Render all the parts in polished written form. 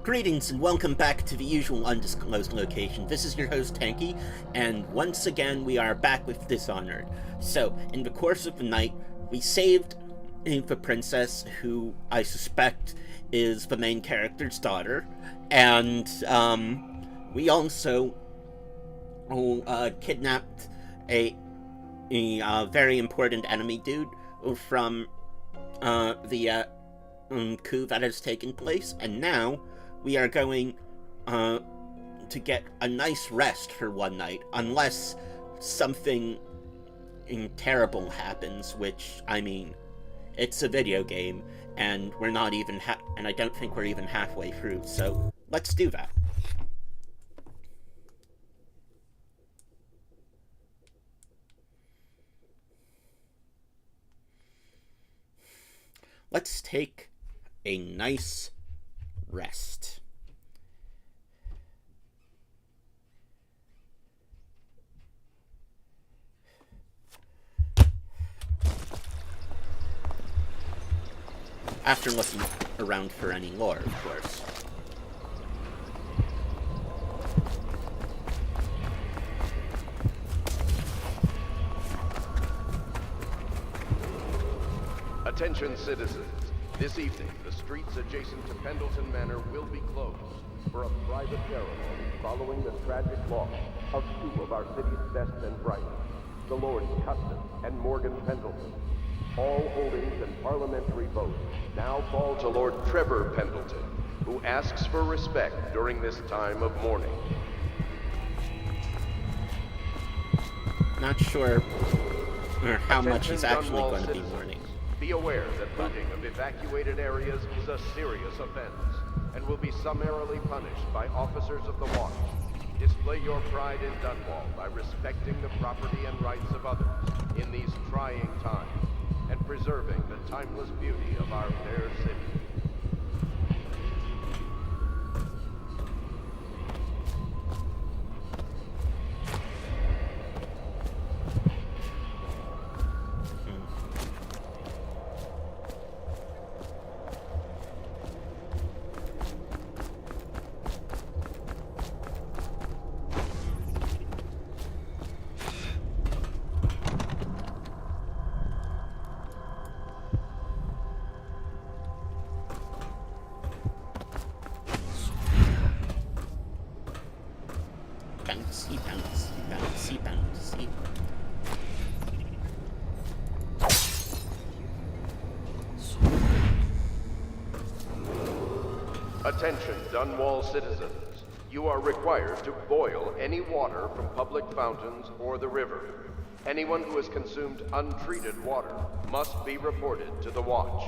Greetings and welcome back to the usual undisclosed location. This is your host Tanky, and once again we are back with Dishonored. So, in the course of the night, we saved the princess, who I suspect is the main character's daughter, and we also kidnapped a very important enemy dude from the coup that has taken place, and now we are going to get a nice rest for one night, unless something terrible happens, which, I mean, it's a video game, and we're not even and I don't think we're even halfway through, so let's do that. Let's take a nice rest. After looking around for any lore, of course. Attention citizens. This evening, the streets adjacent to Pendleton Manor will be closed for a private ceremony following the tragic loss of two of our city's best and brightest, the Lords Custom and Morgan Pendleton. All holdings and parliamentary votes now fall to Lord Trevor Pendleton, who asks for respect during this time of mourning. Not sure how much he's actually going to be mourning. Be aware that looting of evacuated areas is a serious offense and will be summarily punished by officers of the watch. Display your pride in Dunwall by respecting the property and rights of others in these trying times and preserving the timeless beauty of our fair city. Bouncy, bouncy, bouncy, bouncy. Attention, Dunwall citizens. You are required to boil any water from public fountains or the river. Anyone who has consumed untreated water must be reported to the watch.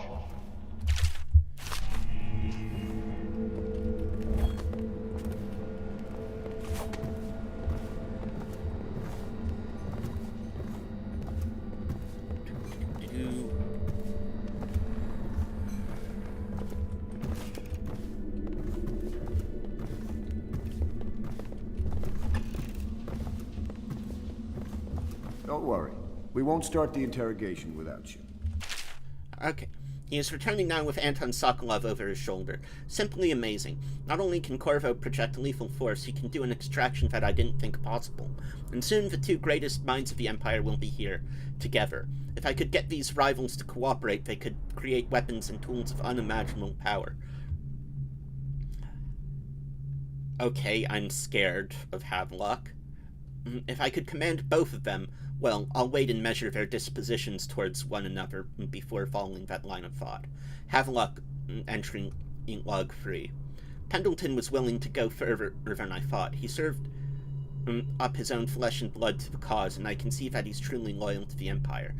Don't worry. We won't start the interrogation without you. Okay. He is returning now with Anton Sokolov over his shoulder. Simply amazing. Not only can Corvo project lethal force, he can do an extraction that I didn't think possible. And soon the two greatest minds of the Empire will be here, together. If I could get these rivals to cooperate, they could create weapons and tools of unimaginable power. Okay, I'm scared of Havelock. If I could command both of them, well, I'll wait and measure their dispositions towards one another before following that line of thought. Havelock entering log 3. Pendleton was willing to go further than I thought. He served up his own flesh and blood to the cause, and I can see that he's truly loyal to the Empire.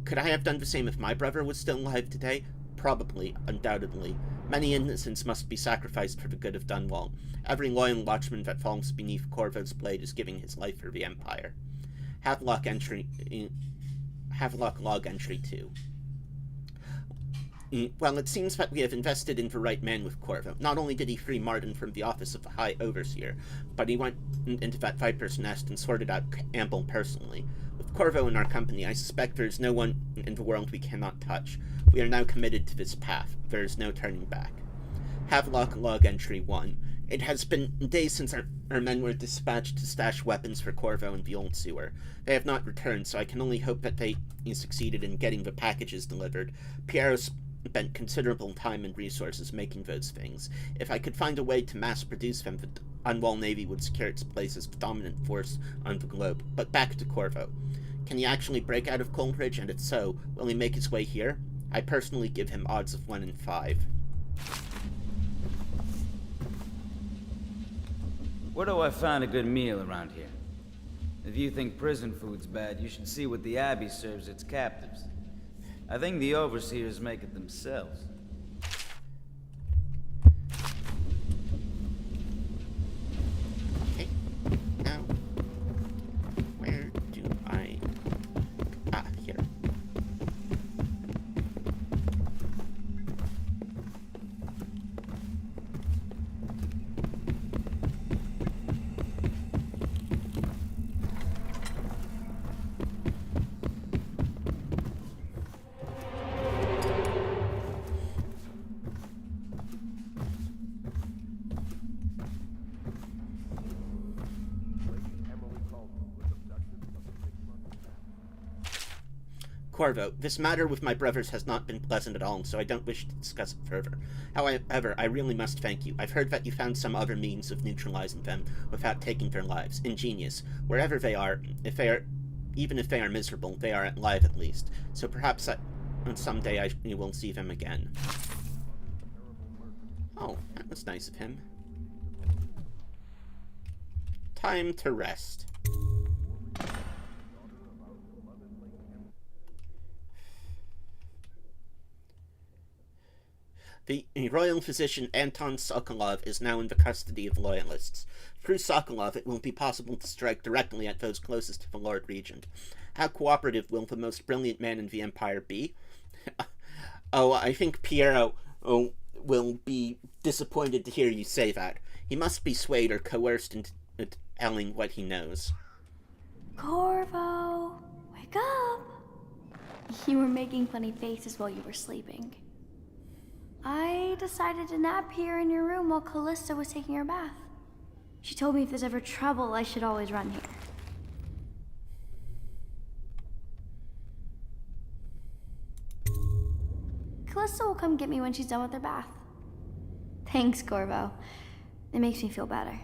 Could I have done the same if my brother was still alive today? Probably, undoubtedly. Many innocents must be sacrificed for the good of Dunwall. Every loyal watchman that falls beneath Corvo's blade is giving his life for the Empire. Havelock log entry 2. Well, it seems that we have invested in the right man with Corvo. Not only did he free Martin from the office of the High Overseer, but he went into that Viper's nest and sorted out Amble personally. With Corvo in our company, I suspect there is no one in the world we cannot touch. We are now committed to this path. There is no turning back. Havelock Log Entry 1. It has been days since our men were dispatched to stash weapons for Corvo and the old sewer. They have not returned, so I can only hope that they succeeded in getting the packages delivered. Piero spent considerable time and resources making those things. If I could find a way to mass-produce them, the Unwall Navy would secure its place as the dominant force on the globe. But back to Corvo. Can he actually break out of Coldridge, and if so, will he make his way here? I personally give him odds of 1 in 5. Where do I find a good meal around here? If you think prison food's bad, you should see what the Abbey serves its captives. I think the overseers make it themselves. Okay, now, where do I... Ah, here. Corvo, this matter with my brothers has not been pleasant at all, so I don't wish to discuss it further. However, I really must thank you. I've heard that you found some other means of neutralizing them without taking their lives. Ingenious. Wherever they are, even if they are miserable, they are alive at least. So perhaps someday you will see them again. Oh, that was nice of him. Time to rest. The royal physician Anton Sokolov is now in the custody of loyalists. Through Sokolov, it will be possible to strike directly at those closest to the Lord Regent. How cooperative will the most brilliant man in the Empire be? Oh, I think Piero will be disappointed to hear you say that. He must be swayed or coerced into telling what he knows. Corvo, wake up! You were making funny faces while you were sleeping. I decided to nap here in your room while Callista was taking her bath. She told me if there's ever trouble, I should always run here. Callista will come get me when she's done with her bath. Thanks, Corvo. It makes me feel better.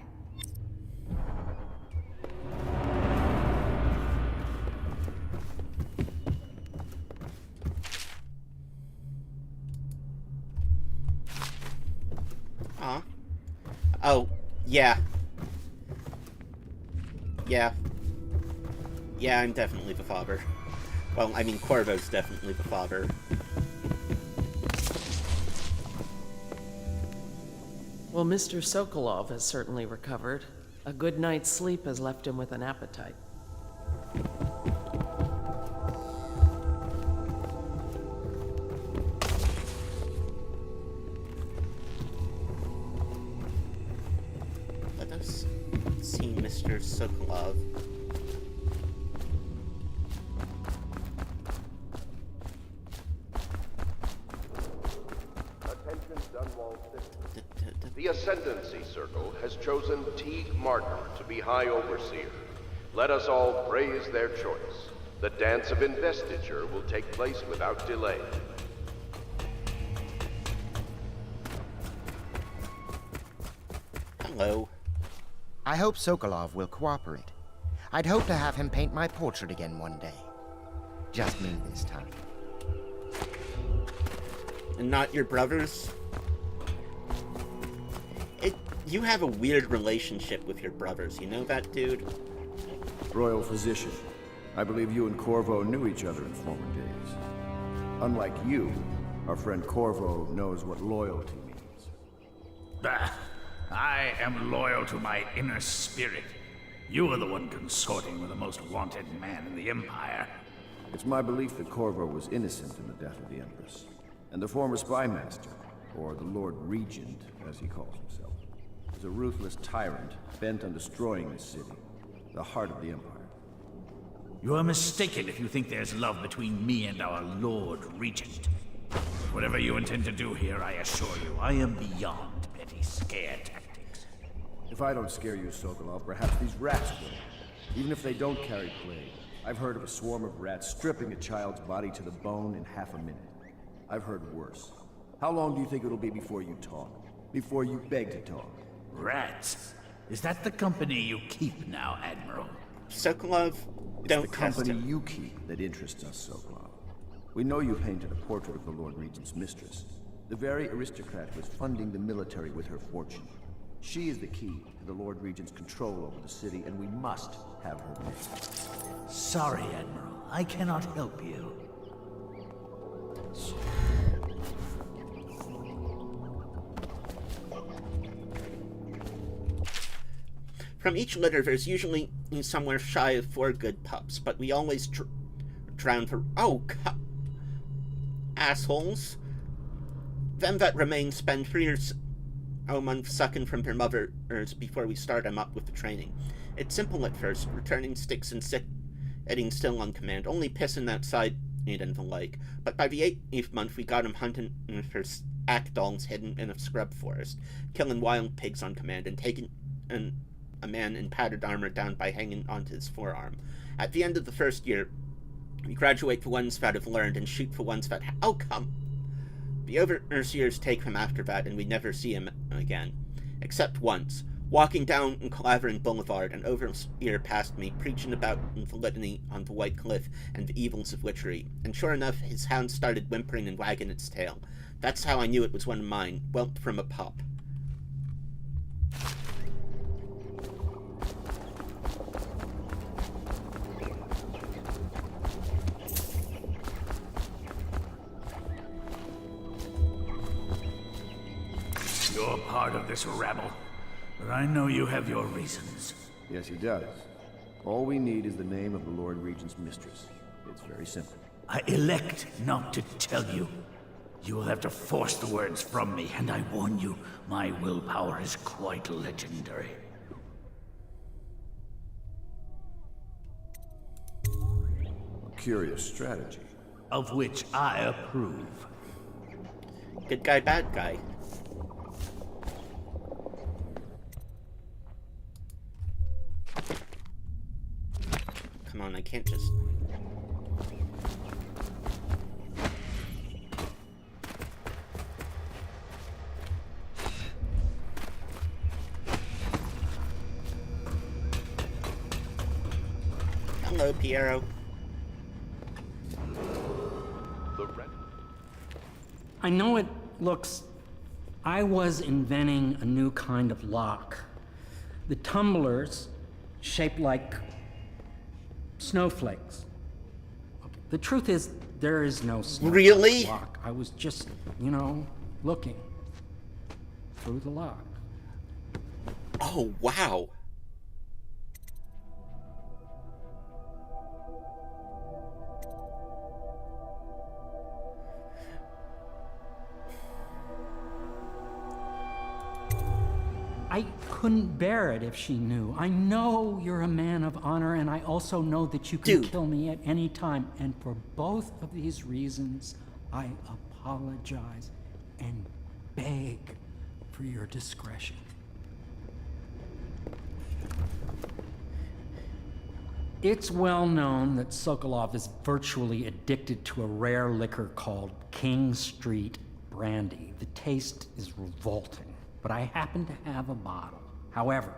Oh, yeah. Yeah, I'm definitely the father. Well, I mean, Corvo's definitely the father. Well, Mr. Sokolov has certainly recovered. A good night's sleep has left him with an appetite. Let us see Mr. Sokolov. Attention Dunwall citizens. The Ascendancy Circle has chosen Teague Martin to be High Overseer. Let us all praise their choice. The dance of investiture will take place without delay. Hello. I hope Sokolov will cooperate. I'd hope to have him paint my portrait again one day. Just me this time. And not your brothers? You have a weird relationship with your brothers, you know that, dude? Royal Physician, I believe you and Corvo knew each other in former days. Unlike you, our friend Corvo knows what loyalty means. Bah! I am loyal to my inner spirit. You are the one consorting with the most wanted man in the Empire. It's my belief that Corvo was innocent in the death of the Empress, and the former spy master, or the Lord Regent, as he calls himself, is a ruthless tyrant bent on destroying this city, the heart of the Empire. You are mistaken if you think there's love between me and our Lord Regent. Whatever you intend to do here, I assure you, I am beyond petty scare tactics. If I don't scare you, Sokolov, perhaps these rats will. Even if they don't carry plague. I've heard of a swarm of rats stripping a child's body to the bone in half a minute. I've heard worse. How long do you think it'll be before you talk? Before you beg to talk? Rats? Is that the company you keep now, Admiral? Sokolov, don't The test company him. you keep that interests us, Sokolov. We know you painted a portrait of the Lord Regent's mistress, the very aristocrat who is funding the military with her fortune. She is the key to the Lord Regent's control over the city, and we must have her made. Sorry, Admiral. I cannot help you. From each litter, there's usually somewhere shy of 4 good pups, but we always drown for... Oh, assholes. Them that remain spend 3 or so months sucking from their mothers before we start them up with the training. It's simple at first, returning sticks and sitting still on command, only pissing outside and the like. But by the 8th month, we got them hunting for ackdolls hidden in a scrub forest, killing wild pigs on command, and taking a man in padded armor down by hanging onto his forearm. At the end of the first year, we graduate the ones that have learned and shoot the ones that oh, come. The overseers take him after that, and we never see him again. Except once. Walking down Clavering Boulevard, an overseer passed me, preaching about the litany on the White Cliff and the evils of witchery, and sure enough, his hound started whimpering and wagging its tail. That's how I knew it was one of mine, whelped from a pup. You're part of this rabble, but I know you have your reasons. Yes, he does. All we need is the name of the Lord Regent's mistress. It's very simple. I elect not to tell you. You will have to force the words from me, and I warn you, my willpower is quite legendary. A curious strategy. Of which I approve. Good guy, bad guy. Come on, I can't just... Hello, Piero. I know it looks... I was inventing a new kind of lock. The tumblers, shaped like snowflakes. The truth is, there is no Really? lock. I was just, looking through the lock. Oh, wow. I couldn't bear it if she knew. I know you're a man of honor, and I also know that you can kill me at any time. And for both of these reasons, I apologize and beg for your discretion. It's well known that Sokolov is virtually addicted to a rare liquor called King Street Brandy. The taste is revolting, but I happen to have a bottle. However,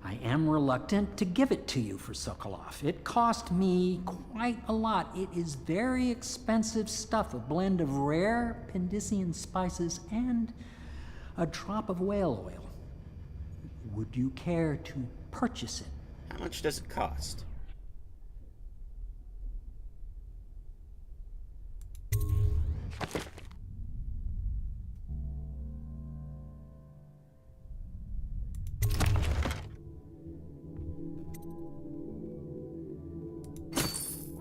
I am reluctant to give it to you for Sokolov. It cost me quite a lot. It is very expensive stuff, a blend of rare Pendician spices and a drop of whale oil. Would you care to purchase it? How much does it cost?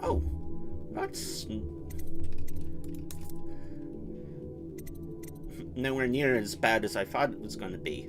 Oh, that's nowhere near as bad as I thought it was going to be.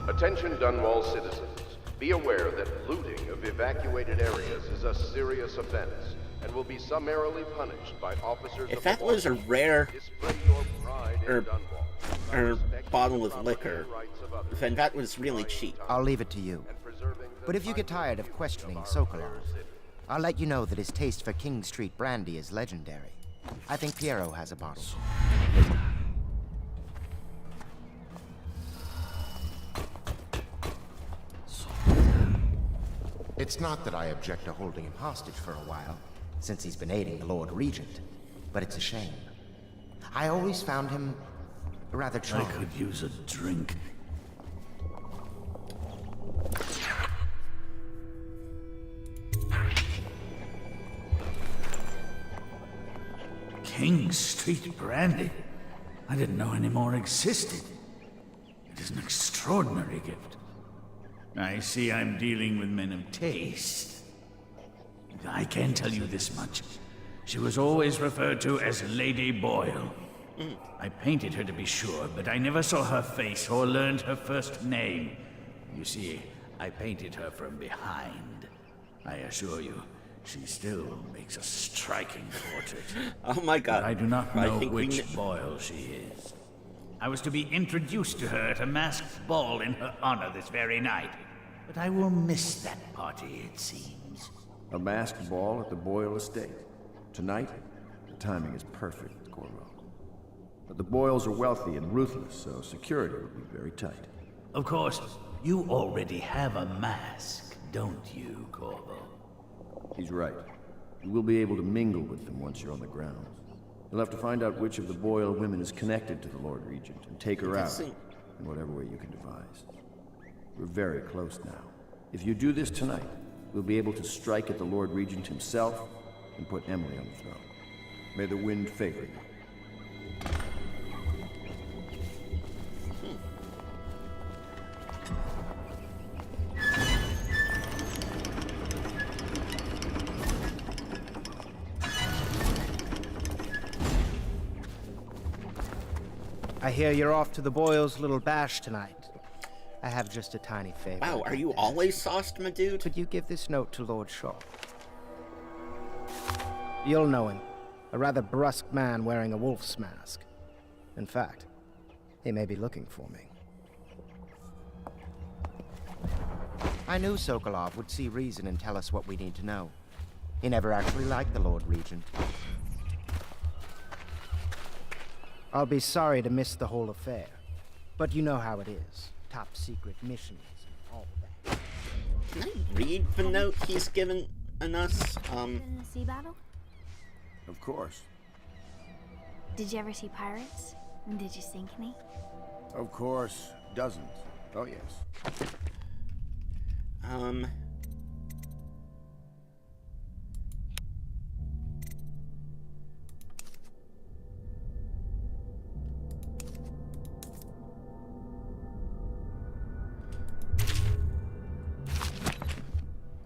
Attention Dunwall citizens. Be aware that looting of evacuated areas is a serious offense and will be summarily punished by officers If of that the was a law. rare Display your pride in or Dunwall by or respecting bottle the of property liquor, and rights of others, then that was really cheap. I'll leave it to you. and preserving the But if you get timeless tired of beauty questioning our Sokolov, fair city. I'll let you know that his taste for King Street brandy is legendary. I think Piero has a bottle. It's not that I object to holding him hostage for a while, since he's been aiding the Lord Regent, but it's a shame. I always found him rather I charming. could use a drink. King Street brandy? I didn't know any more existed. It is an extraordinary gift. I see I'm dealing with men of taste. I can tell you this much. She was always referred to as Lady Boyle. I painted her to be sure, but I never saw her face or learned her first name. You see, I painted her from behind. I assure you, she still makes a striking portrait. Oh my god. But I do not know think we which Boyle she is. I was to be introduced to her at a masked ball in her honor this very night. But I will miss that party, it seems. A masked ball at the Boyle estate. Tonight, the timing is perfect, Corvo. But the Boyles are wealthy and ruthless, so security will be very tight. Of course, you already have a mask, don't you, Corvo? He's right. You will be able to mingle with them once you're on the grounds. You'll have to find out which of the Boyle women is connected to the Lord Regent and take her out in whatever way you can devise. We're very close now. If you do this tonight, we'll be able to strike at the Lord Regent himself and put Emily on the throne. May the wind favor you. I hear you're off to the Boyles' little bash tonight. I have just a tiny favor. Wow, are you always sauced, my dude? Could you give this note to Lord Shaw? You'll know him. A rather brusque man wearing a wolf's mask. In fact, he may be looking for me. I knew Sokolov would see reason and tell us what we need to know. He never actually liked the Lord Regent. I'll be sorry to miss the whole affair. But you know how it is. Top secret missions and all that. Can I read the note he's given us? In the sea battle? Of course. Did you ever see pirates? And did you sink any? Of course. Dozens. Oh, yes.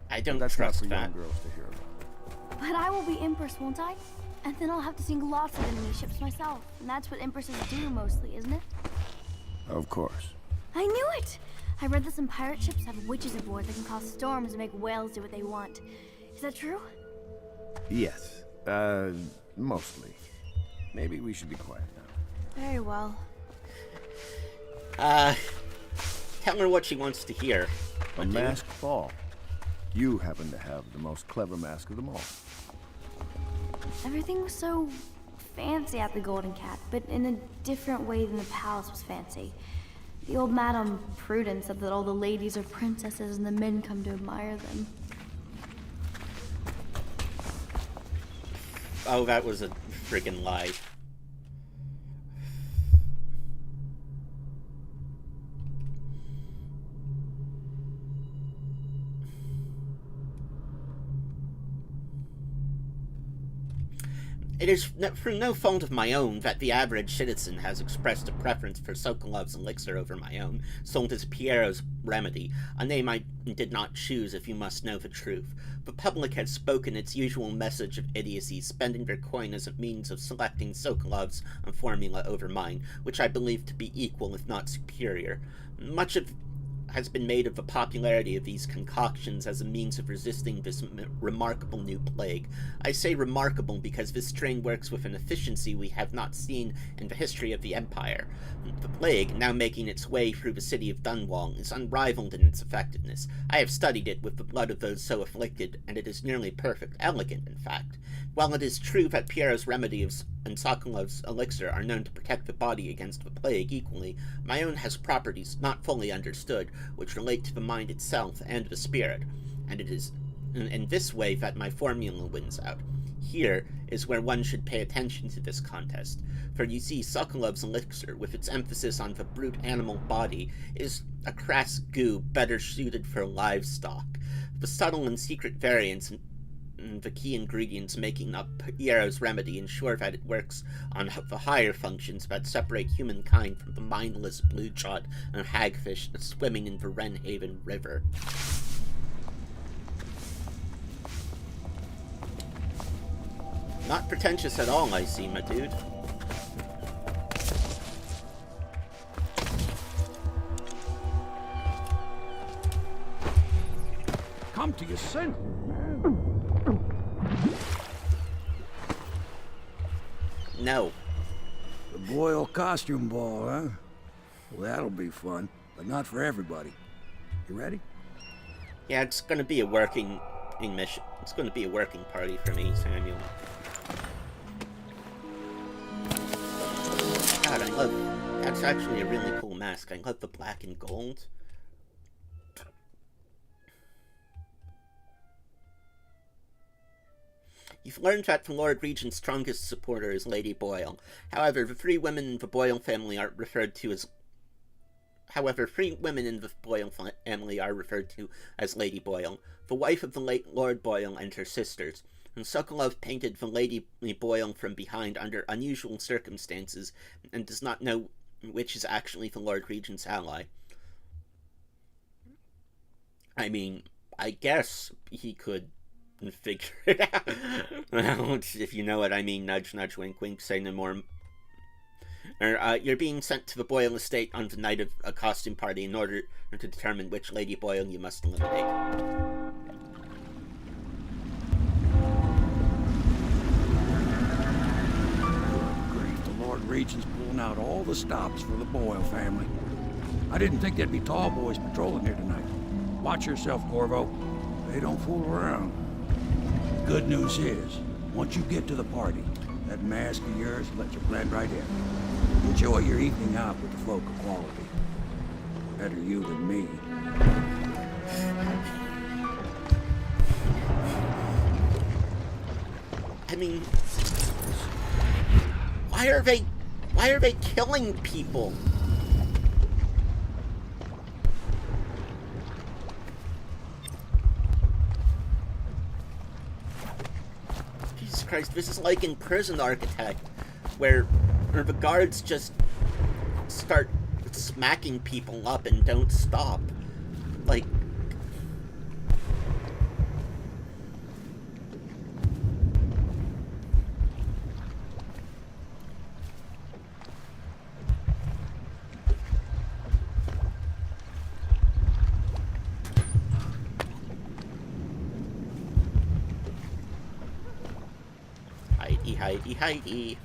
I don't That's not trust for that. young girls to hear about. But I will be Empress, won't I? And then I'll have to sink lots of enemy ships myself. And that's what Empresses do mostly, isn't it? Of course. I knew it! I read that some pirate ships have witches aboard that can cause storms and make whales do what they want. Is that true? Yes. Mostly. Maybe we should be quiet now. Very well. Tell her what she wants to hear. A masked ball. You happen to have the most clever mask of them all. Everything was so fancy at the Golden Cat, but in a different way than the palace was fancy. The old Madame Prudence said that all the ladies are princesses and the men come to admire them. Oh, that was a friggin' lie. It is through no fault of my own that the average citizen has expressed a preference for Sokolov's elixir over my own, sold as Piero's remedy, a name I did not choose if you must know the truth. The public has spoken its usual message of idiocy, spending their coin as a means of selecting Sokolov's formula over mine, which I believe to be equal if not superior. Much of has been made of the popularity of these concoctions as a means of resisting this remarkable new plague. I say remarkable because this strain works with an efficiency we have not seen in the history of the Empire. The plague, now making its way through the city of Dunwall, is unrivaled in its effectiveness. I have studied it with the blood of those so afflicted, and it is nearly perfect, elegant, in fact. While it is true that Pierre's remedy and Sokolov's elixir are known to protect the body against the plague equally, my own has properties not fully understood, which relate to the mind itself and the spirit, and it is in this way that my formula wins out. Here is where one should pay attention to this contest, for you see Sokolov's elixir, with its emphasis on the brute animal body, is a crass goo better suited for livestock. The subtle and secret variants the key ingredients making up Pierre's remedy ensure that it works on the higher functions that separate humankind from the mindless blue-jawed and hagfish swimming in the Wrenhaven River. Not pretentious at all, I see, my dude. Come to your senses, No. The Boyle costume ball, huh? Well, that'll be fun, but not for everybody. You ready? Yeah, it's gonna be a working mission. It's gonna be a working party for me, Samuel. God, I love... That's actually a really cool mask. I love the black and gold. You've learned that the Lord Regent's strongest supporter is Lady Boyle. However, three women in the Boyle family are referred to as Lady Boyle, the wife of the late Lord Boyle and her sisters. And Sokolov painted the Lady Boyle from behind under unusual circumstances and does not know which is actually the Lord Regent's ally. I mean, I guess he could figure it out. Well, if you know what I mean, nudge, nudge, wink, wink, say no more. You're being sent to the Boyle estate on the night of a costume party in order to determine which Lady Boyle you must eliminate. Great, the Lord Regent's pulling out all the stops for the Boyle family. I didn't think there'd be tall boys patrolling here tonight. Watch yourself, Corvo. They don't fool around. Good news is, once you get to the party, that mask of yours will let you blend right in. Enjoy your evening out with the folk of quality. Better you than me. I mean, why are they killing people? Jesus Christ, this is like in Prison Architect, where the guards just start smacking people up and don't stop. Like... Heidi, Heidi.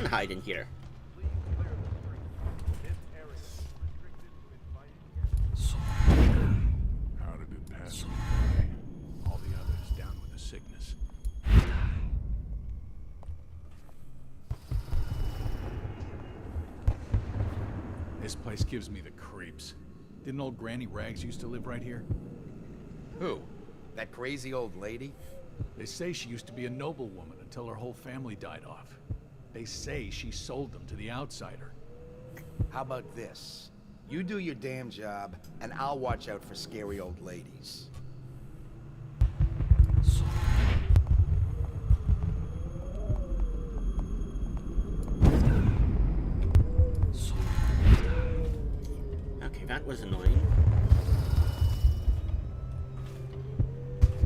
Hide in here. How did it pass him by? All the others down with the sickness. This place gives me the creeps. Didn't old Granny Rags used to live right here? Who? That crazy old lady? They say she used to be a noblewoman until her whole family died off. They say she sold them to the outsider. How about this? You do your damn job, and I'll watch out for scary old ladies. Okay, that was annoying.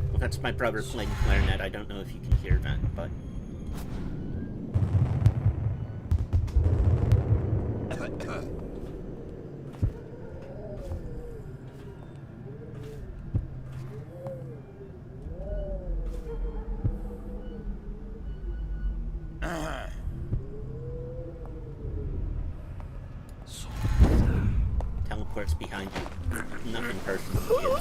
Well, that's my brother playing clarinet. I don't know if you can hear that, but... Teleports behind you. Nothing personal here.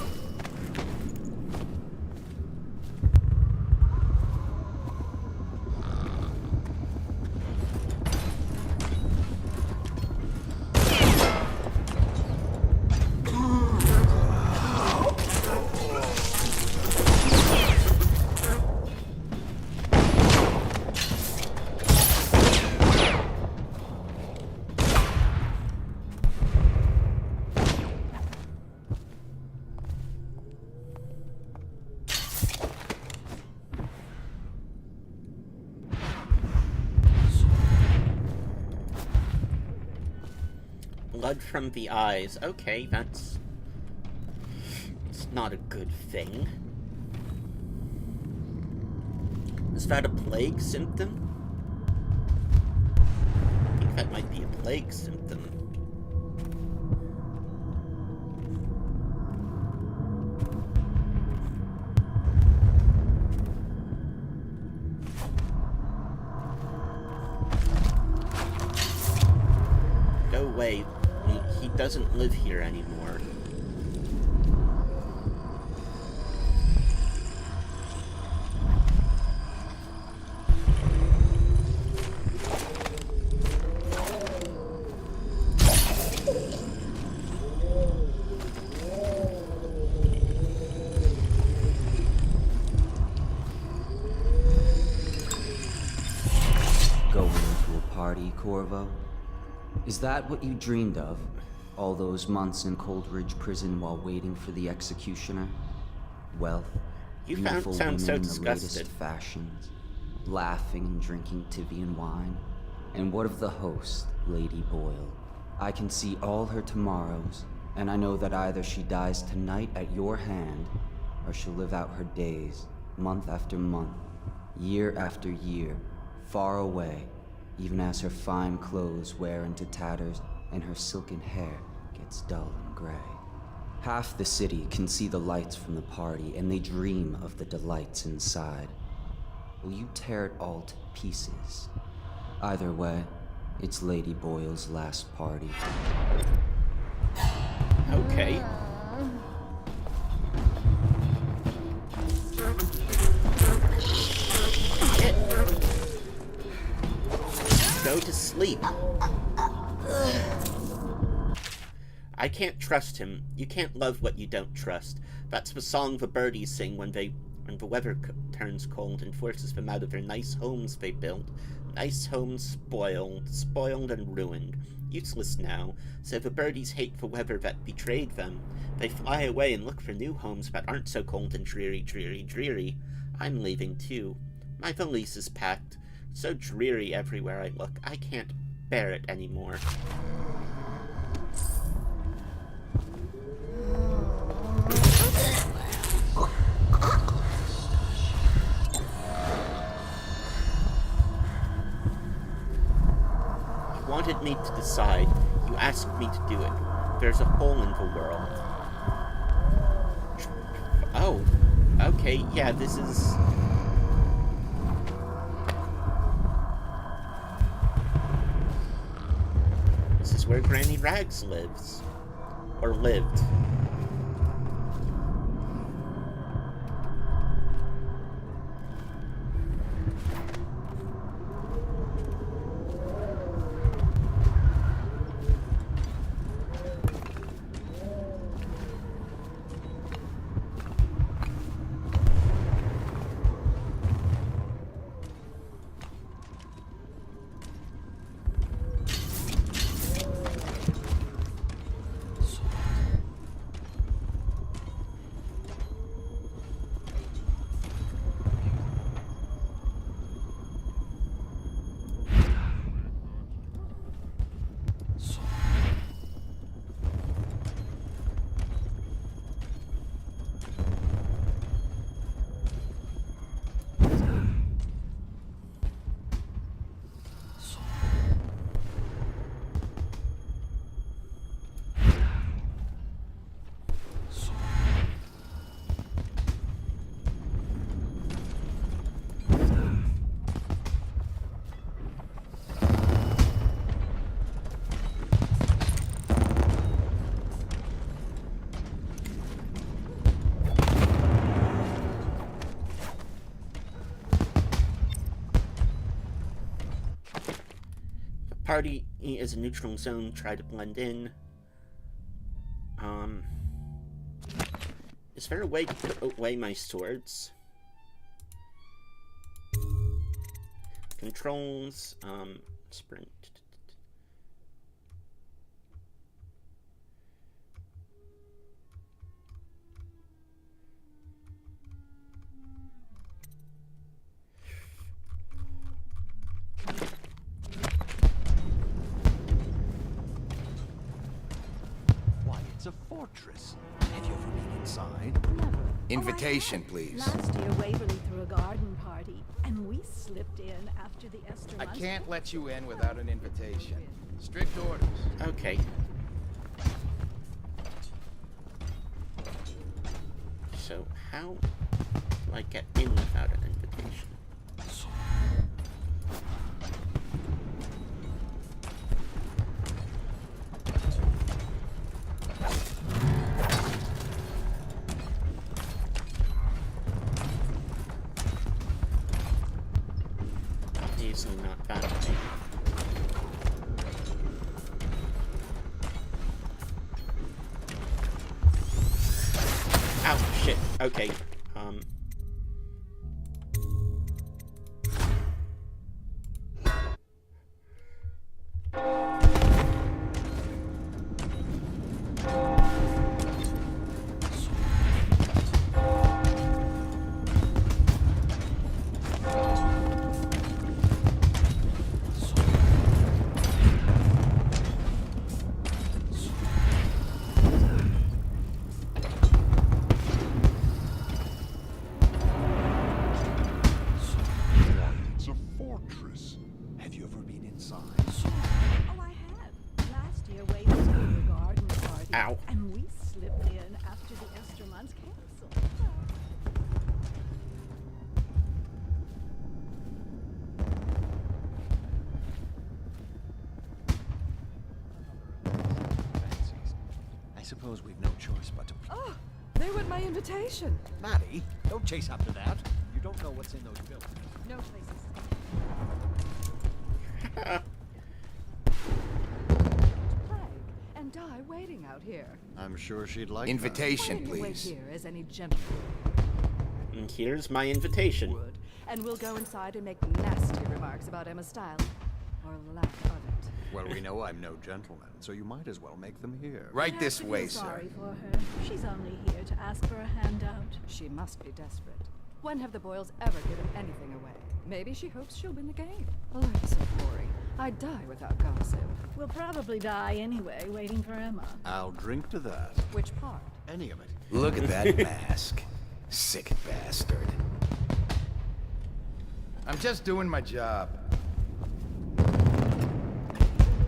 Blood from the eyes. Okay, that's... It's not a good thing. Is that a plague symptom? I think that might be a plague symptom. Go away. He doesn't live here anymore. Going to a party, Corvo? Is that what you dreamed of? All those months in Coldridge Prison while waiting for the executioner? Wealth, beautiful women so in the disgusted. latest fashions, laughing and drinking Tivian wine. And what of the host, Lady Boyle? I can see all her tomorrows, and I know that either she dies tonight at your hand, or she'll live out her days, month after month, year after year, far away, even as her fine clothes wear into tatters and her silken hair gets dull and gray. Half the city can see the lights from the party, and they dream of the delights inside. Will you tear it all to pieces? Either way, it's Lady Boyle's last party. Okay. Go to sleep. I can't trust him. You can't love what you don't trust. That's the song the birdies sing when the weather turns cold and forces them out of their nice homes they built. Nice homes spoiled and ruined. Useless now, so the birdies hate the weather that betrayed them. They fly away and look for new homes that aren't so cold and dreary. I'm leaving too. My valise is packed. So dreary everywhere I look. I can't bear it anymore. You wanted me to decide. You asked me to do it. There's a hole in the world. Oh. Okay, yeah, this is... This is where Granny Rags lives. Or lived. party is a neutral zone. Try to blend in. Is there a way to put away my swords? Controls, sprint. Why, it's a fortress. Have you ever been inside? Never. Invitation, please. Last year, Waverly threw a garden party, and we slipped in after the Esther I lunch. can't let you in without an invitation. Strict orders. Okay. So how do I get in without an invitation? Easily not that way. Ow, shit. Okay. It's a fortress. Have you ever been inside? Oh, I had. Last year, Waverly threw a garden party, Ow. and we slipped in after the Esther lunch canceled. I suppose we've no choice but to... Oh, they want my invitation. Maddie, don't chase after that. You don't know what's in those buildings. No places. Plague and die waiting out here. I'm sure she'd like Invitation, Why don't you wait please. here as any gentleman And here's my invitation. would, and we'll go inside and make nasty remarks about Emma's style, or lack of it. Well, we know I'm no gentleman, so you might as well make them here. Right I this have to way, feel sir. sorry for her. She's only here to ask for a handout. She must be desperate. When have the Boyles ever given anything away? Maybe she hopes she'll win the game. Life's so boring. I'd die without gossip. We'll probably die anyway, waiting for Emma. I'll drink to that. Which part? Any of it. Look at that mask. Sick bastard. I'm just doing my job.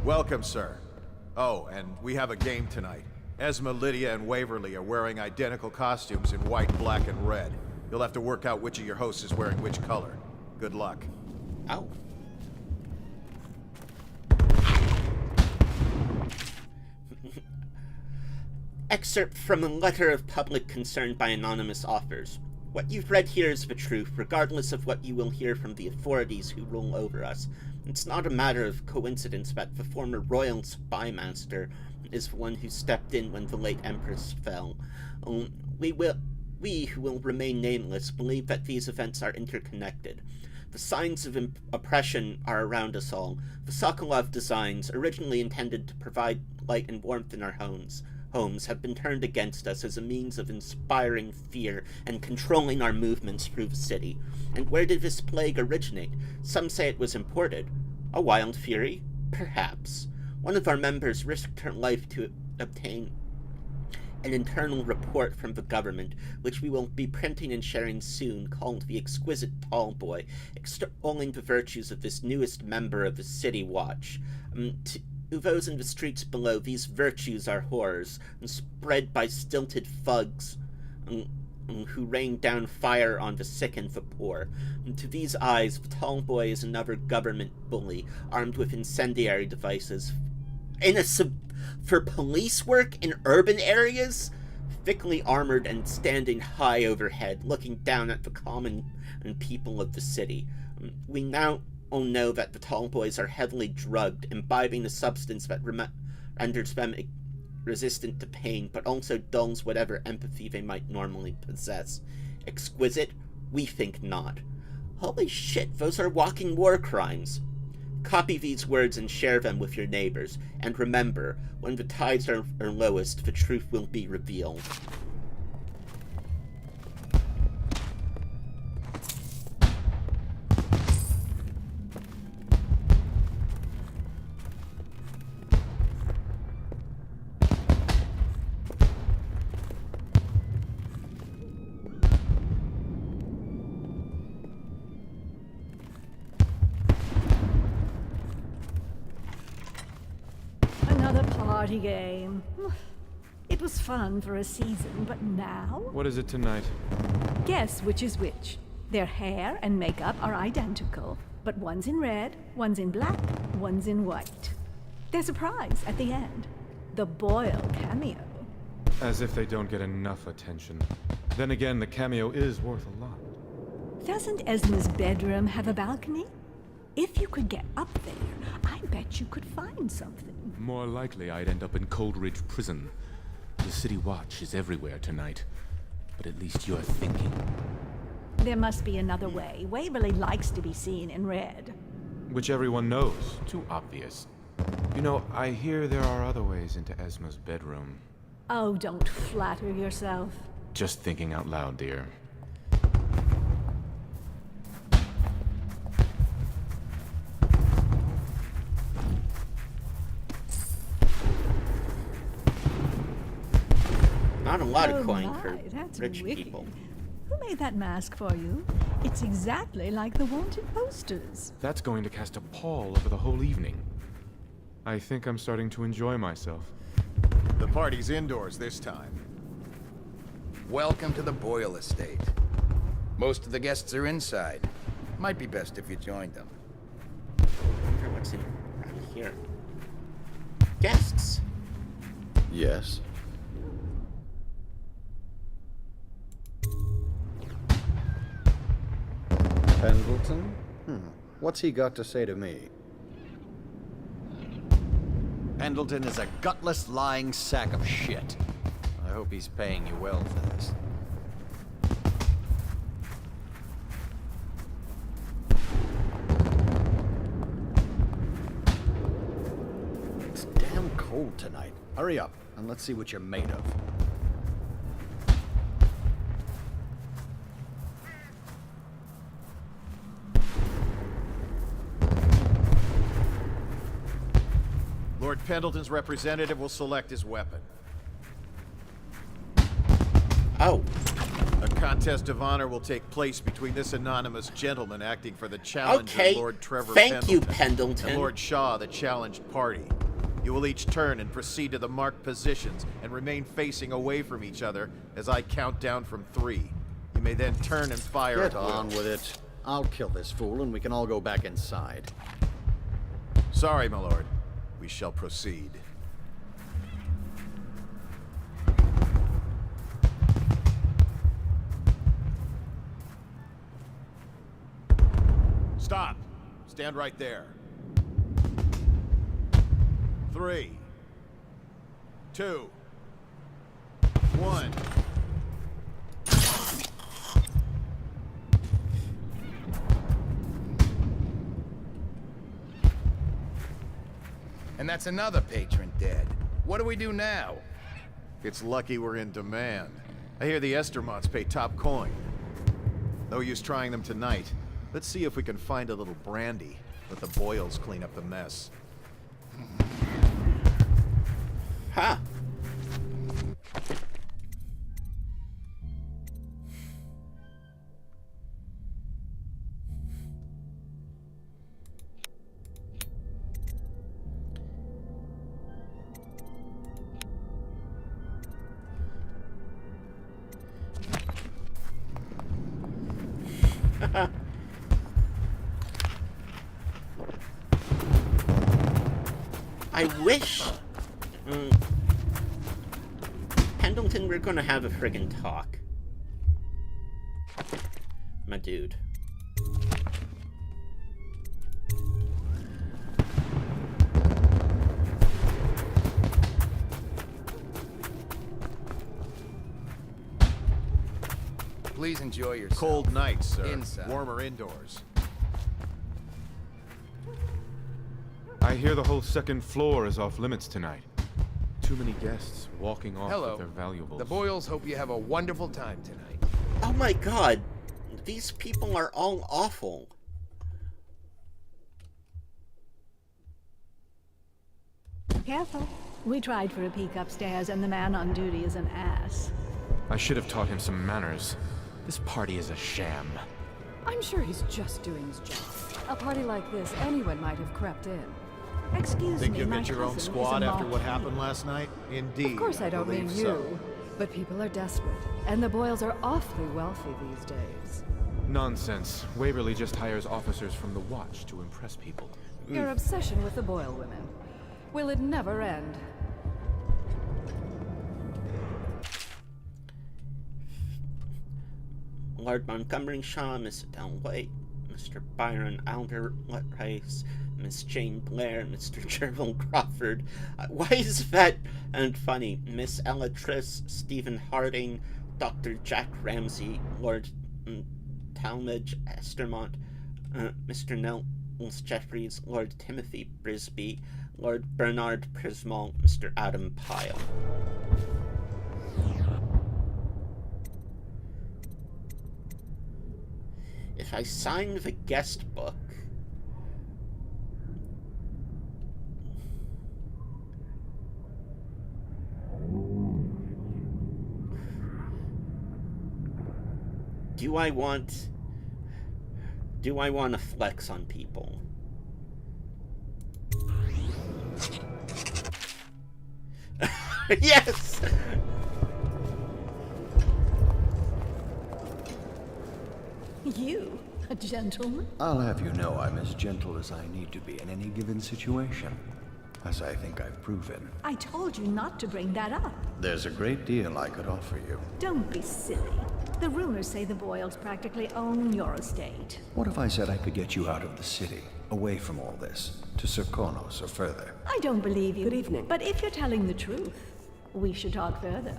Welcome, sir. Oh, and we have a game tonight. Esma, Lydia, and Waverly are wearing identical costumes in white, black, and red. You'll have to work out which of your hosts is wearing which color. Good luck. Ow. Excerpt from a letter of public concern by anonymous authors. What you've read here is the truth, regardless of what you will hear from the authorities who rule over us. It's not a matter of coincidence that the former royal spymaster is the one who stepped in when the late Empress fell. We who will remain nameless believe that these events are interconnected. The signs of oppression are around us all. The Sokolov designs, originally intended to provide light and warmth in our homes, have been turned against us as a means of inspiring fear and controlling our movements through the city. And where did this plague originate? Some say it was imported. A wild fury? Perhaps. One of our members risked her life to obtain an internal report from the government, which we will be printing and sharing soon, called The Exquisite Tall Boy, extolling the virtues of this newest member of the City Watch. To those in the streets below, these virtues are horrors, spread by stilted thugs who rain down fire on the sick and the poor. And to these eyes, the tall boy is another government bully, armed with incendiary devices. For police work in urban areas? Thickly armored and standing high overhead, looking down at the common people of the city. We now will know that the tall boys are heavily drugged, imbibing a substance that renders them resistant to pain, but also dulls whatever empathy they might normally possess. Exquisite? We think not. Holy shit, those are walking war crimes. Copy these words and share them with your neighbors, and remember, when the tides are lowest, the truth will be revealed. Another party game. It was fun for a season, but now? What is it tonight? Guess which is which. Their hair and makeup are identical, but one's in red, one's in black, one's in white. There's a prize at the end. The Boyle cameo. As if they don't get enough attention. Then again, the cameo is worth a lot. Doesn't Esma's bedroom have a balcony? If you could get up there, I bet you could find something. More likely I'd end up in Coldridge Prison. The City Watch is everywhere tonight. But at least you're thinking. There must be another way. Waverly likes to be seen in red. Which everyone knows. Too obvious. You know, I hear there are other ways into Esma's bedroom. Oh, don't flatter yourself. Just thinking out loud, dear. Not a lot of coin my, for that's rich wicked. people. Who made that mask for you? It's exactly like the wanted posters. That's going to cast a pall over the whole evening. I think I'm starting to enjoy myself. The party's indoors this time. Welcome to the Boyle estate. Most of the guests are inside. Might be best if you joined them. I wonder what's in around here. Guests. Yes. Pendleton? What's he got to say to me? Pendleton is a gutless, lying sack of shit. I hope he's paying you well for this. It's damn cold tonight. Hurry up, and let's see what you're made of. Lord Pendleton's representative will select his weapon. Oh. A contest of honor will take place between this anonymous gentleman acting for the challenger, Okay. Lord Trevor Thank you, Pendleton, Pendleton. and Lord Shaw, the challenged party. You will each turn and proceed to the marked positions and remain facing away from each other as I count down from 3. You may then turn and fire Get at will. on with it. I'll kill this fool and we can all go back inside. Sorry, my lord. We shall proceed. Stop. Stand right there. 3, 2, 1. And that's another patron dead. What do we do now? It's lucky we're in demand. I hear the Estermonts pay top coin. No use trying them tonight. Let's see if we can find a little brandy. Let the Boyles clean up the mess. Ha! I wish Pendleton, we're gonna have a friggin' talk. My dude. Please enjoy yourself. Cold nights, sir. Inside. Warmer indoors. I hear the whole second floor is off limits tonight. Too many guests walking off Hello. with their valuables. The Boyles hope you have a wonderful time tonight. Oh my god, these people are all awful. Careful. We tried for a peek upstairs, and the man on duty is an ass. I should have taught him some manners. This party is a sham. I'm sure he's just doing his job. A party like this, anyone might have crept in. Excuse Think me, you'll my get your own cousin is squad a after what marquis. happened last night? Indeed. Of course I don't mean believe you, so. but people are desperate, and the Boyles are awfully wealthy these days. Nonsense. Waverly just hires officers from the Watch to impress people. Your obsession with the Boyle women. Will it never end? Lord Montgomery Shaw, Miss Adele White, Mr. Byron Alderrice, Miss Jane Blair, Mr. Gerald Crawford. Why is that and funny? Miss Ella Triss, Stephen Harding, Dr. Jack Ramsey, Lord Talmadge Estermont, Mr. Nels Jeffries, Lord Timothy Brisby, Lord Bernard Prismal, Mr. Adam Pyle. If I sign the guest book, do I want to flex on people? Yes! You, a gentleman? I'll have you know I'm as gentle as I need to be in any given situation, as I think I've proven. I told you not to bring that up. There's a great deal I could offer you. Don't be silly. The rumors say the Boyles practically own your estate. What if I said I could get you out of the city, away from all this, to Serkonos or further? I don't believe you. Good evening. But if you're telling the truth, we should talk further.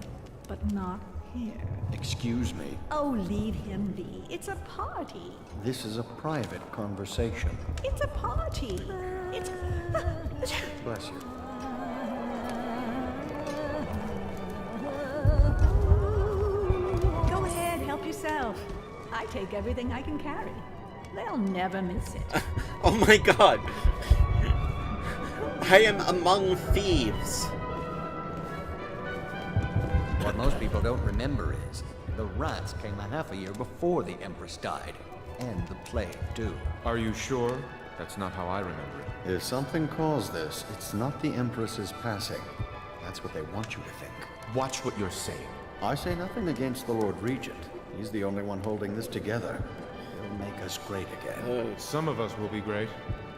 But not here. Excuse me. Oh, leave him be. It's a party. This is a private conversation. It's a party. It's... Bless you. Go ahead, help yourself. I take everything I can carry. They'll never miss it. Oh my god! I am among thieves! What most people don't remember is, the rats came a half a year before the Empress died. And the plague, too. Are you sure? That's not how I remember it. If something caused this, it's not the Empress's passing. That's what they want you to think. Watch what you're saying. I say nothing against the Lord Regent. He's the only one holding this together. He'll make us great again. Some of us will be great.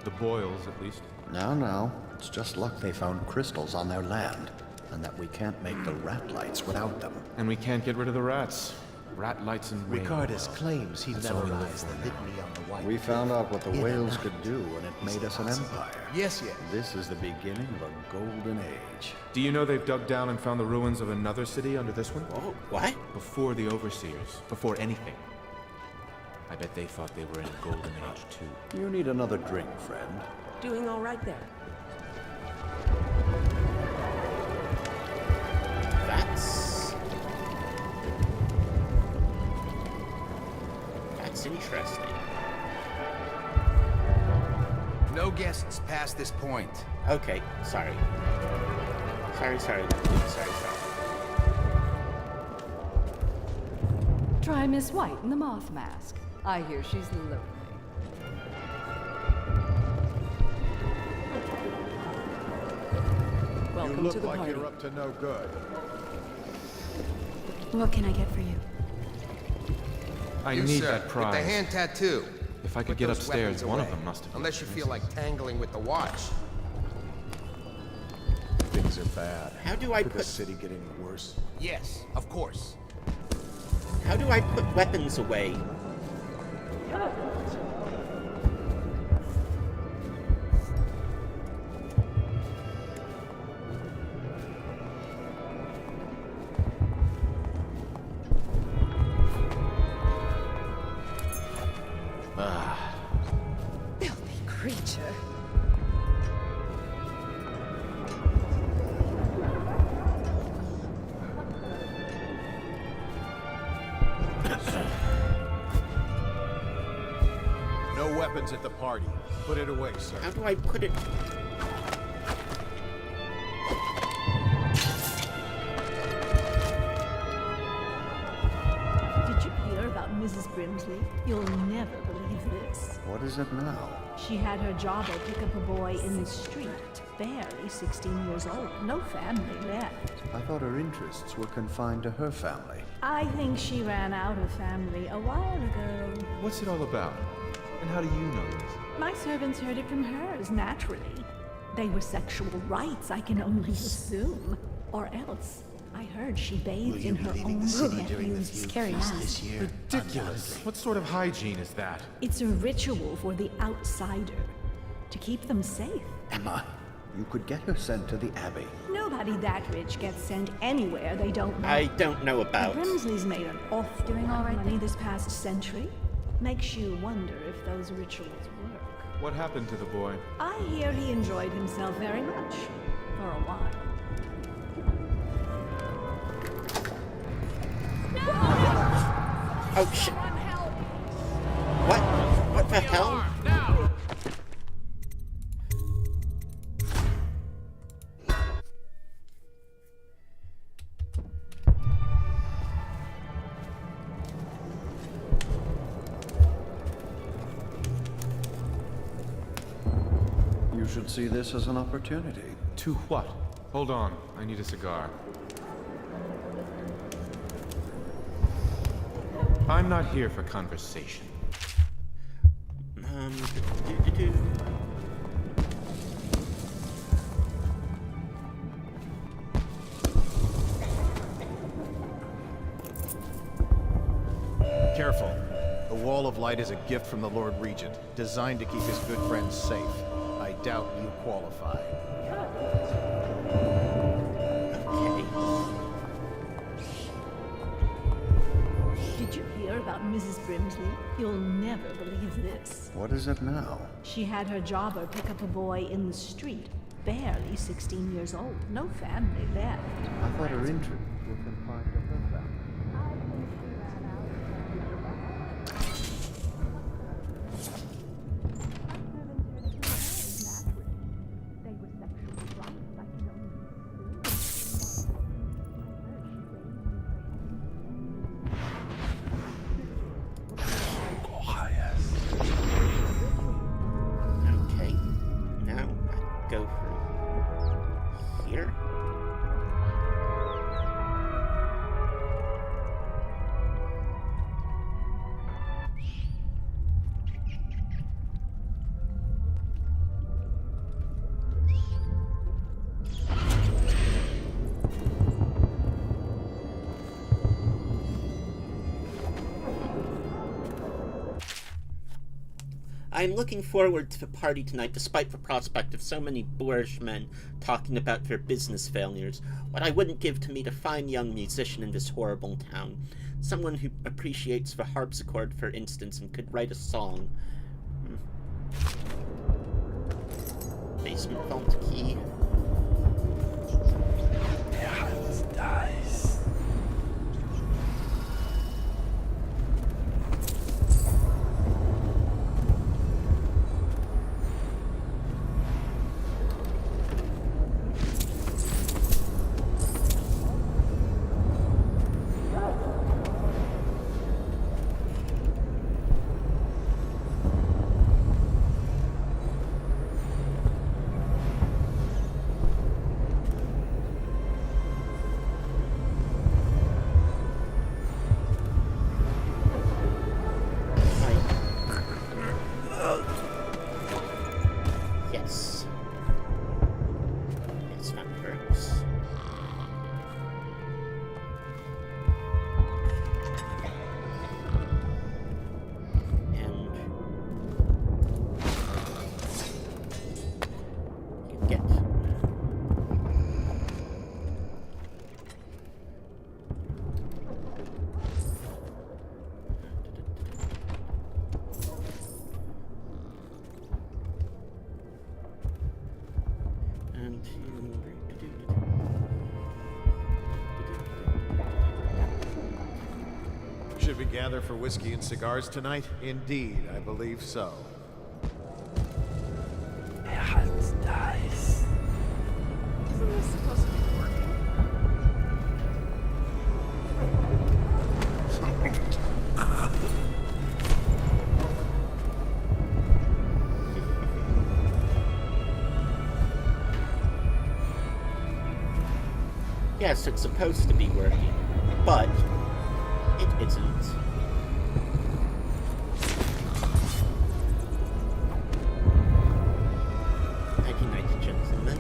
The Boyles, at least. Now. It's just luck they found crystals on their land, and that we can't make the rat lights without them. And we can't get rid of the rats. Rat lights and Ricardus claims he memorized the litany on the white. We found out what the whales could do, and it made us an empire. Yes. This is the beginning of a golden age. Do you know they've dug down and found the ruins of another city under this one? Oh, what? Before the Overseers. Before anything. I bet they thought they were in a golden age, too. You need another drink, friend. Doing all right there. That's interesting. No guests past this point. Okay, sorry. Sorry. Try Miss White in the moth mask. I hear she's lonely. You look like you're up to no good. What can I get for you? I You, need sir, that prize. With the hand tattoo. If I could Put get those upstairs, weapons one of away. them must have been Unless you feel expensive. like tangling with the watch. Things are bad. How do I Could the put... city getting worse? Yes, of course. How do I put weapons away? weapons at the party. Put it away, sir. How do I put it? Did you hear about Mrs. Brimsley? You'll never believe this. What is it now? She had her jobber pick up a boy in the street, barely 16 years old, no family left. I thought her interests were confined to her family. I think she ran out of family a while ago. What's it all about? And how do you know this? My servants heard it from hers, naturally. They were sexual rights, I can only assume. Or else, I heard she bathed in her own nephew's scary ass. Ridiculous. What sort of hygiene is that? It's a ritual for the outsider, to keep them safe. Emma, you could get her sent to the Abbey. Nobody that rich gets sent anywhere they don't know. I don't know about. The Brimsleys made an awful Doing all right money this past century. Makes you wonder if those rituals work. What happened to the boy? I hear he enjoyed himself very much, for a while. Oh shit! What? What the hell? You should see this as an opportunity. To what? Hold on, I need a cigar. I'm not here for conversation. Do-do-do. Careful. The Wall of Light is a gift from the Lord Regent, designed to keep his good friends safe. I doubt you qualify. Did you hear about Mrs. Brimsley? You'll never believe this. What is it now? She had her jobber pick up a boy in the street, barely 16 years old, no family left. I thought her interests were confined to her family. Okay. Now I go through here. I'm looking forward to the party tonight despite the prospect of so many boorish men talking about their business failures. What I wouldn't give to meet a fine young musician in this horrible town. Someone who appreciates the harpsichord, for instance, and could write a song. Basement vault key. Dice. Yes. It's not gross. And you get and Should we gather for whiskey and cigars tonight? Indeed, I believe so. supposed to be working. Yes, it's supposed to be working, but it isn't. Nighty-night, gentlemen.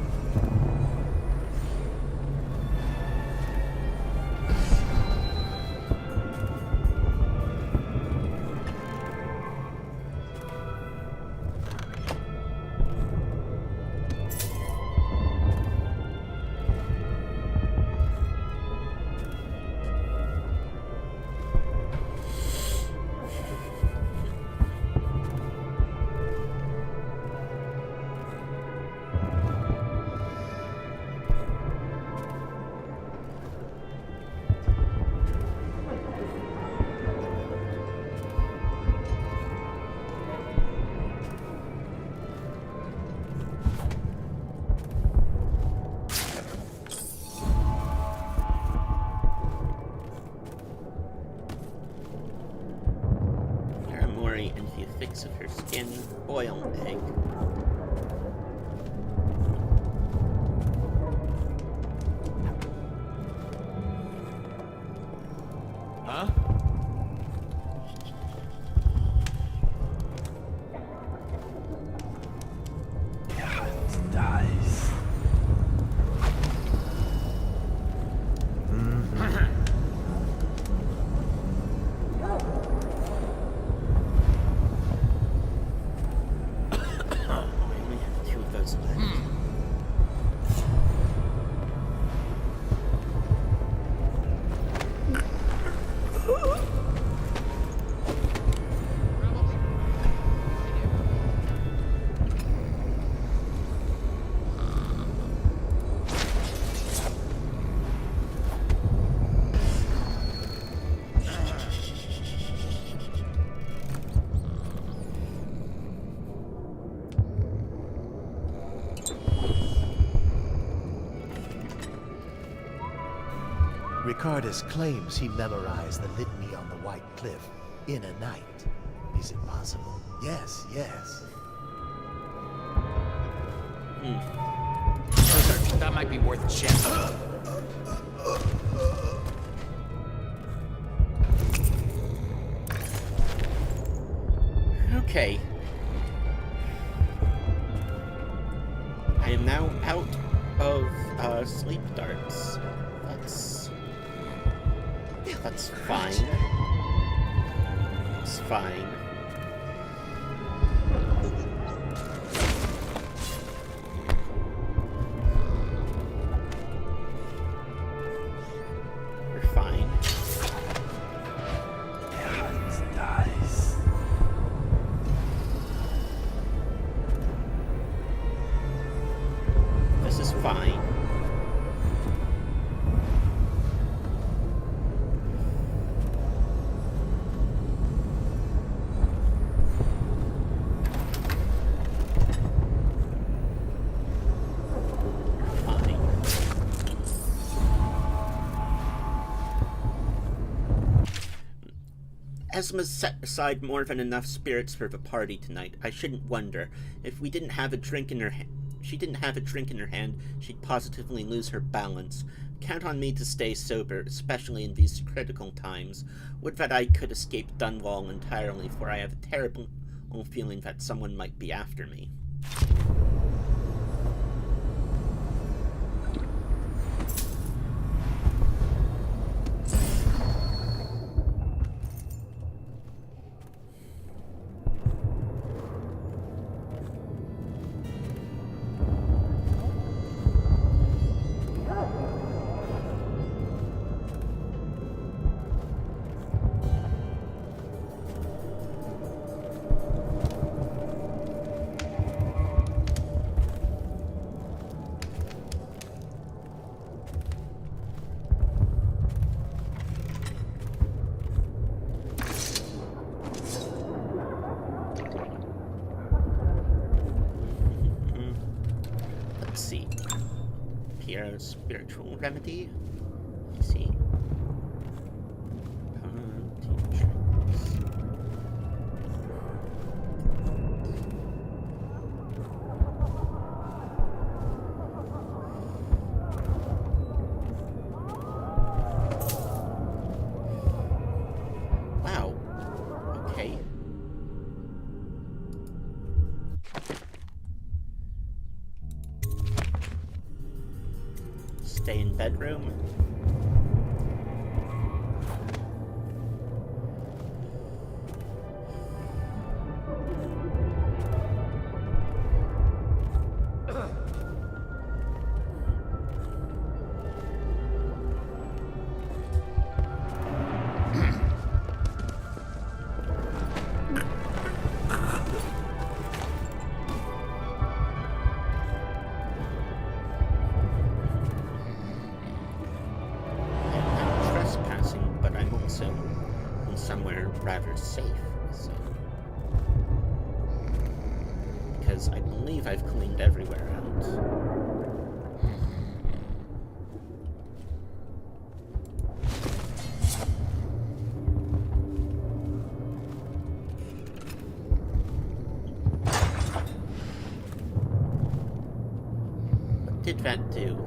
And the effects of her skin, boil egg. Huh? Dies. Ricardus claims he memorized the litany on the White Cliff in a night. Is it possible? Yes, yes. That might be worth a check. Okay. I am now out of sleep darts. That's fine. It's fine. We're fine. Dies. This is fine. Esma's set aside more than enough spirits for the party tonight. I shouldn't wonder. If we didn't have a drink in her she didn't have a drink in her hand, she'd positively lose her balance. Count on me to stay sober, especially in these critical times. Would that I could escape Dunwall entirely, for I have a terrible feeling that someone might be after me. spiritual remedy. I see. Party tricks. Wow. Okay. Stay in bedroom. Somewhere rather safe, so. Because I believe I've cleaned everywhere else. What did that do?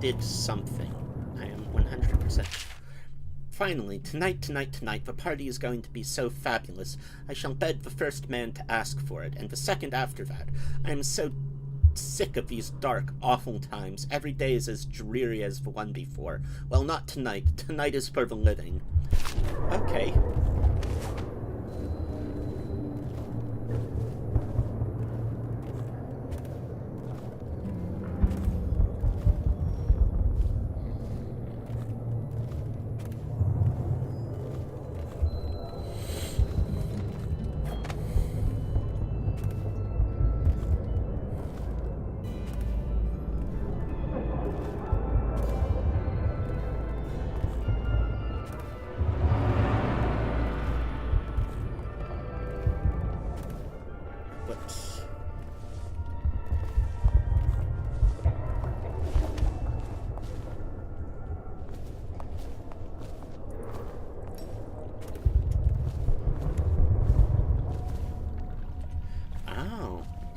Did something. I am 100%. Finally, tonight, the party is going to be so fabulous. I shall beg the first man to ask for it, and the second after that. I am so sick of these dark, awful times. Every day is as dreary as the one before. Well, not tonight. Tonight is for the living. Okay.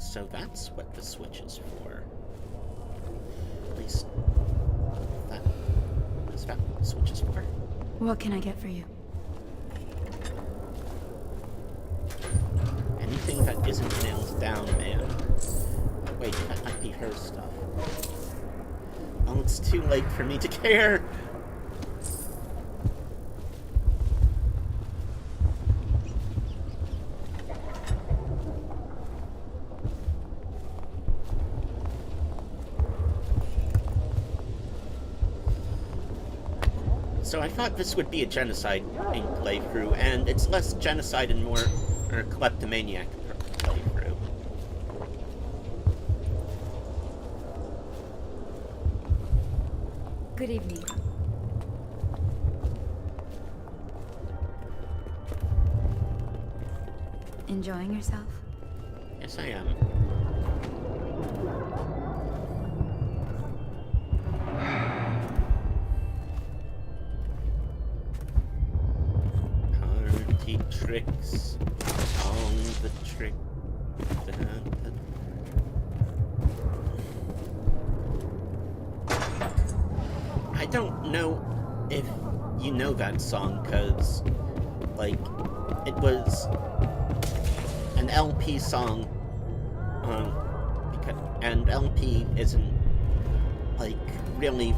So that's what the switch is for. At least, is that what the switch is for? What can I get for you? Anything that isn't nailed down, man. Oh, wait, that might be her stuff. Oh, it's too late for me to care! So I thought this would be a genocide playthrough, and it's less genocide and more kleptomaniac playthrough. Good evening. Enjoying yourself? Yes, I am. Tricks, all the trick. I don't know if you know that song, cause like it was an LP song, and LP isn't like really.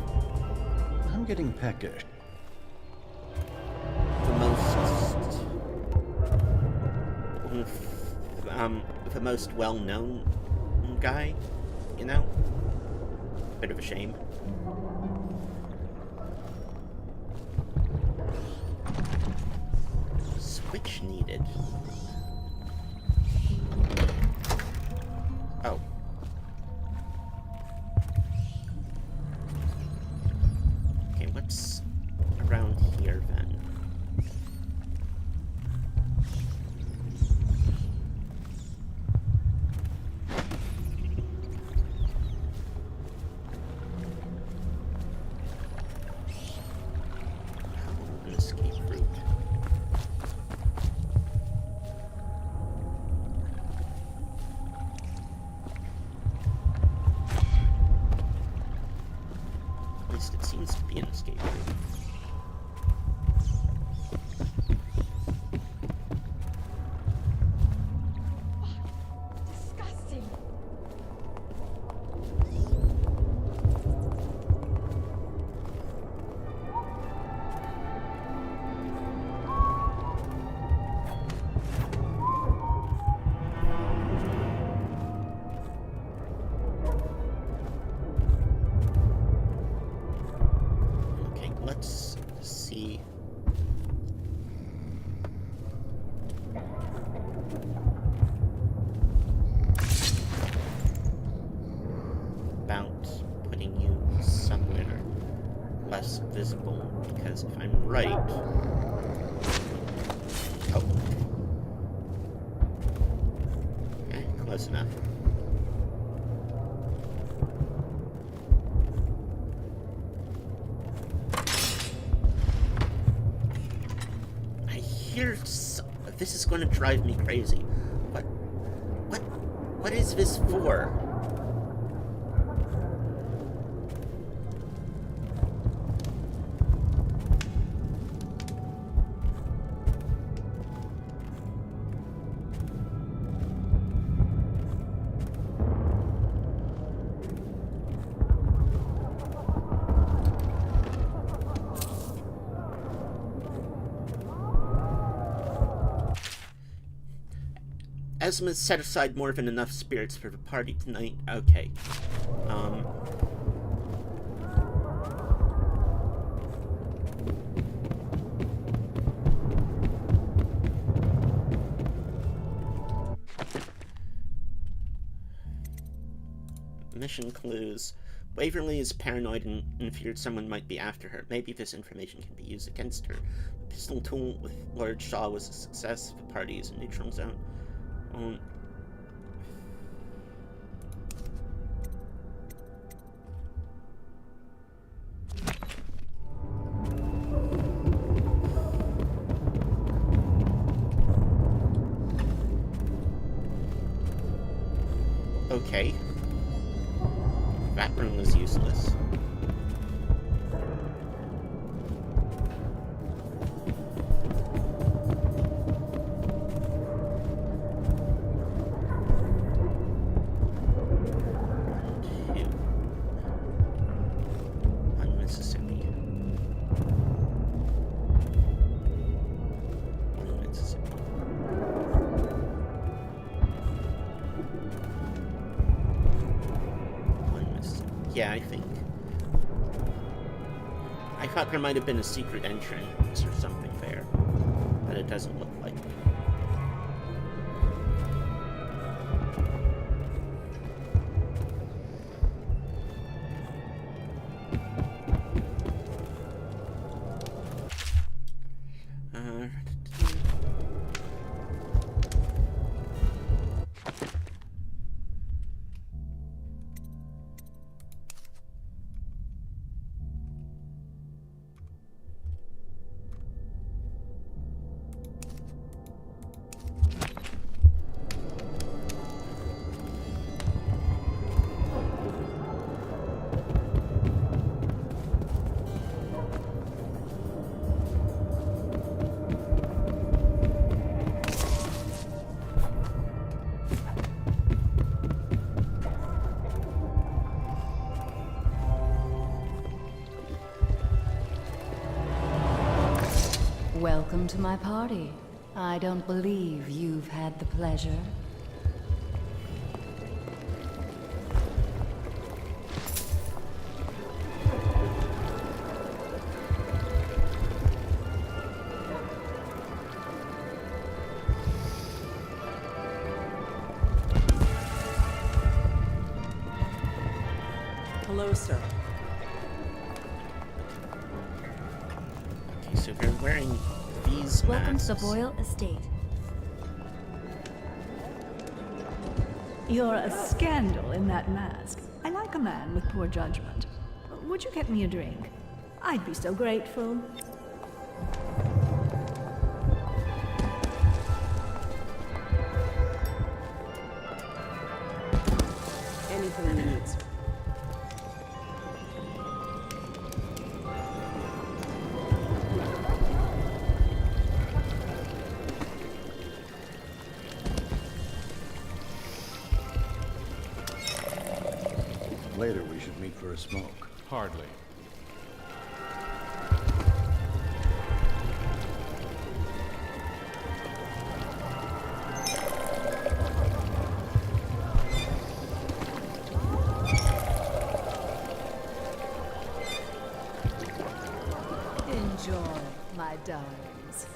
I'm getting peckish. The most well-known guy, you know? Bit of a shame. Switch needed. Oh. Okay, what's around here then? seems to be an escape route. Let's see. About putting you somewhere less visible, because if I'm right... Oh. Okay, close enough. This is going to drive me crazy. What is this for? Esma set aside more than enough spirits for the party tonight. Okay. Mission clues. Waverly is paranoid and feared someone might be after her. Maybe this information can be used against her. The pistol tool with Lord Shaw was a success. The party is a neutral zone. Okay. That room was useless. Yeah, I thought there might have been a secret entrance or something there, but it doesn't look like it. Welcome to my party. I don't believe you've had the pleasure. Hello, sir. Okay, so they're wearing these Welcome masks. to the Boyle Estate. You're a scandal in that mask. I like a man with poor judgment. Would you get me a drink? I'd be so grateful. Anything you need, sir. Later, we should meet for a smoke. Hardly. Enjoy, my darlings.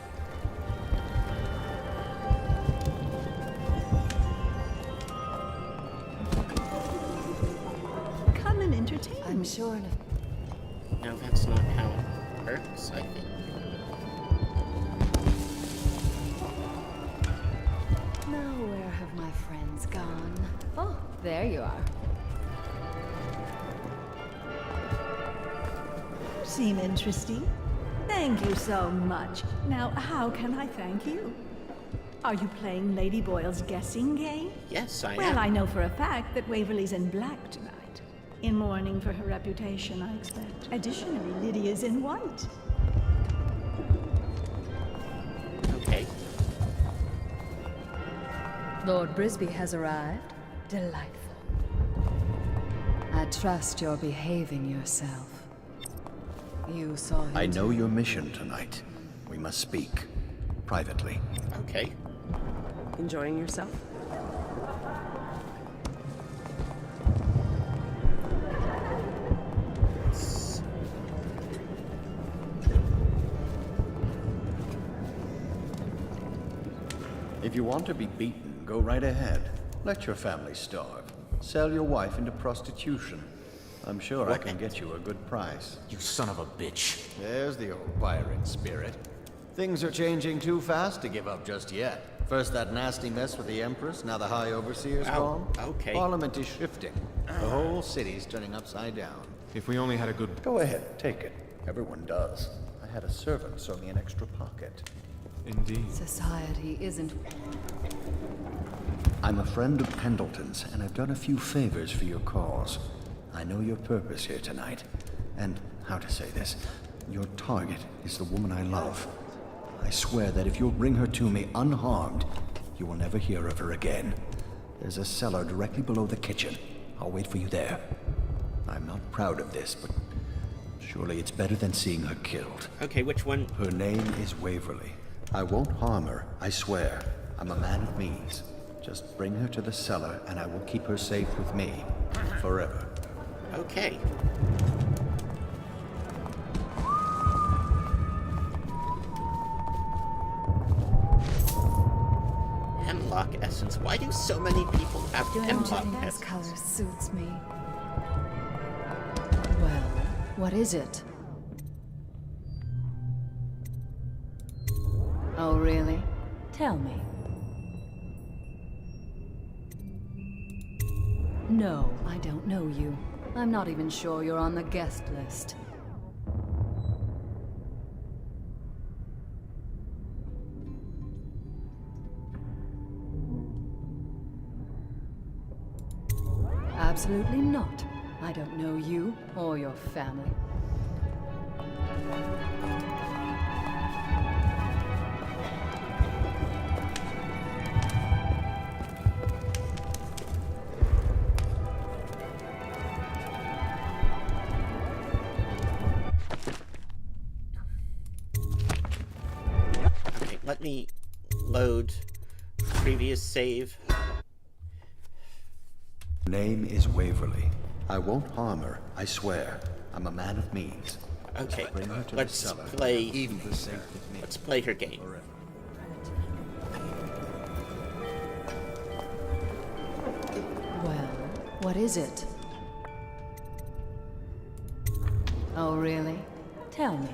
Come and entertain. I'm sure No, that's not how it works, I think. Now, where have my friends gone? Oh, there you are. Seem interesting? Thank you so much. Now, how can I thank you? Are you playing Lady Boyle's guessing game? Yes, I am. Well, I know for a fact that Waverly's in black tonight. In mourning for her reputation, I expect. Additionally, Lydia's in white. Okay. Lord Brisby has arrived. Delightful. I trust you're behaving yourself. You saw him. I know your mission tonight. We must speak. Privately. Okay. Enjoying yourself? If you want to be beaten, go right ahead. Let your family starve. Sell your wife into prostitution. I'm sure I can get you a good price. You son of a bitch. There's the old pirate spirit. Things are changing too fast to give up just yet. First that nasty mess with the Empress, now the High Overseer's gone. Okay. Parliament is shifting. The whole city's turning upside down. If we only had a good... Go ahead, take it. Everyone does. I had a servant sew me an extra pocket. Indeed. Society isn't... I'm a friend of Pendleton's, and I've done a few favors for your cause. I know your purpose here tonight. And, how to say this, your target is the woman I love. I swear that if you'll bring her to me unharmed, you will never hear of her again. There's a cellar directly below the kitchen. I'll wait for you there. I'm not proud of this, but surely it's better than seeing her killed. Okay, which one? Her name is Waverly. I won't harm her, I swear. I'm a man of means. Just bring her to the cellar, and I will keep her safe with me. Forever. Okay. Hemlock essence. Why do so many people have hemlock This essence? color suits me. Well, what is it? Oh, really? Tell me. No, I don't know you. I'm not even sure you're on the guest list. Absolutely not. I don't know you or your family. Okay, let me load previous save. Name is Waverly. I won't harm her, I swear. I'm a man of means. Okay, Bring her to let's the cellar. play. Even the safe with me. Let's play her game. Well, what is it? Oh, really? Tell me.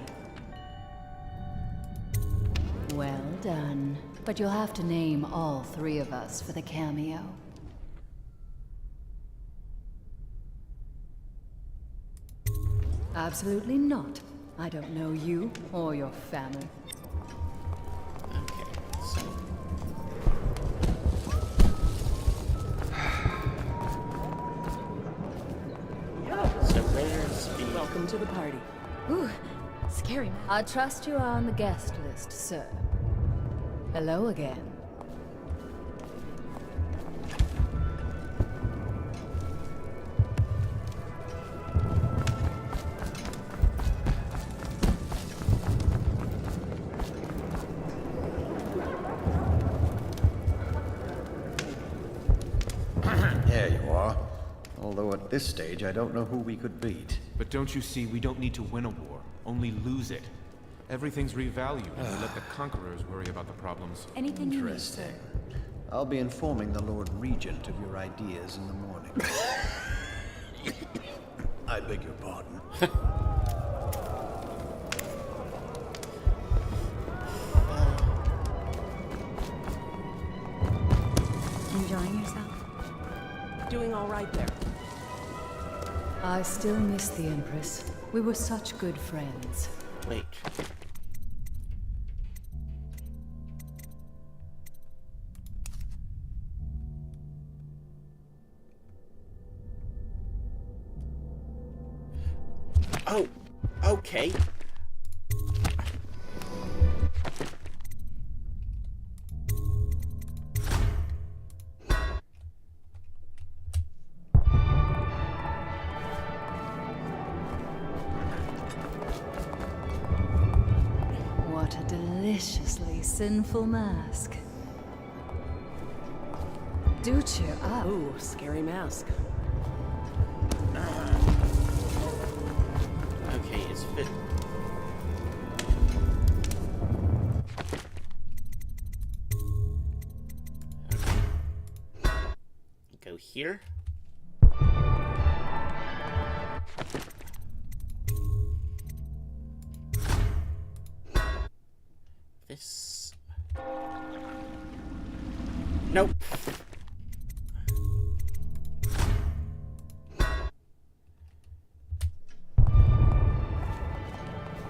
Well done. But you'll have to name all three of us for the cameo. Absolutely not. I don't know you or your family. Okay, so where's the... Welcome to the party. Ooh, scary. I trust you are on the guest list, sir. Hello again. Although at this stage, I don't know who we could beat. But don't you see, we don't need to win a war, only lose it. Everything's revalued, and we let the conquerors worry about the problems. Anything you need, Interesting. sir. I'll be informing the Lord Regent of your ideas in the morning. I beg your pardon. Enjoying yourself? Doing all right there. I still miss the Empress. We were such good friends. Wait. Oh, okay. What a deliciously sinful mask. Do cheer up. Ooh, scary mask. Okay, it's fit. Okay. Go here. This. Nope.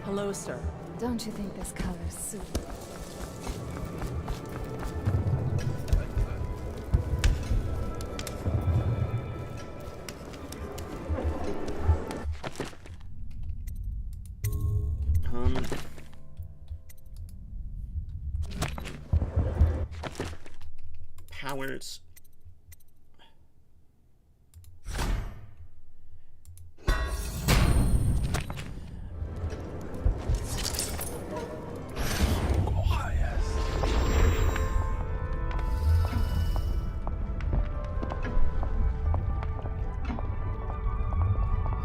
Hello, sir. Don't you think this color suits? Powers.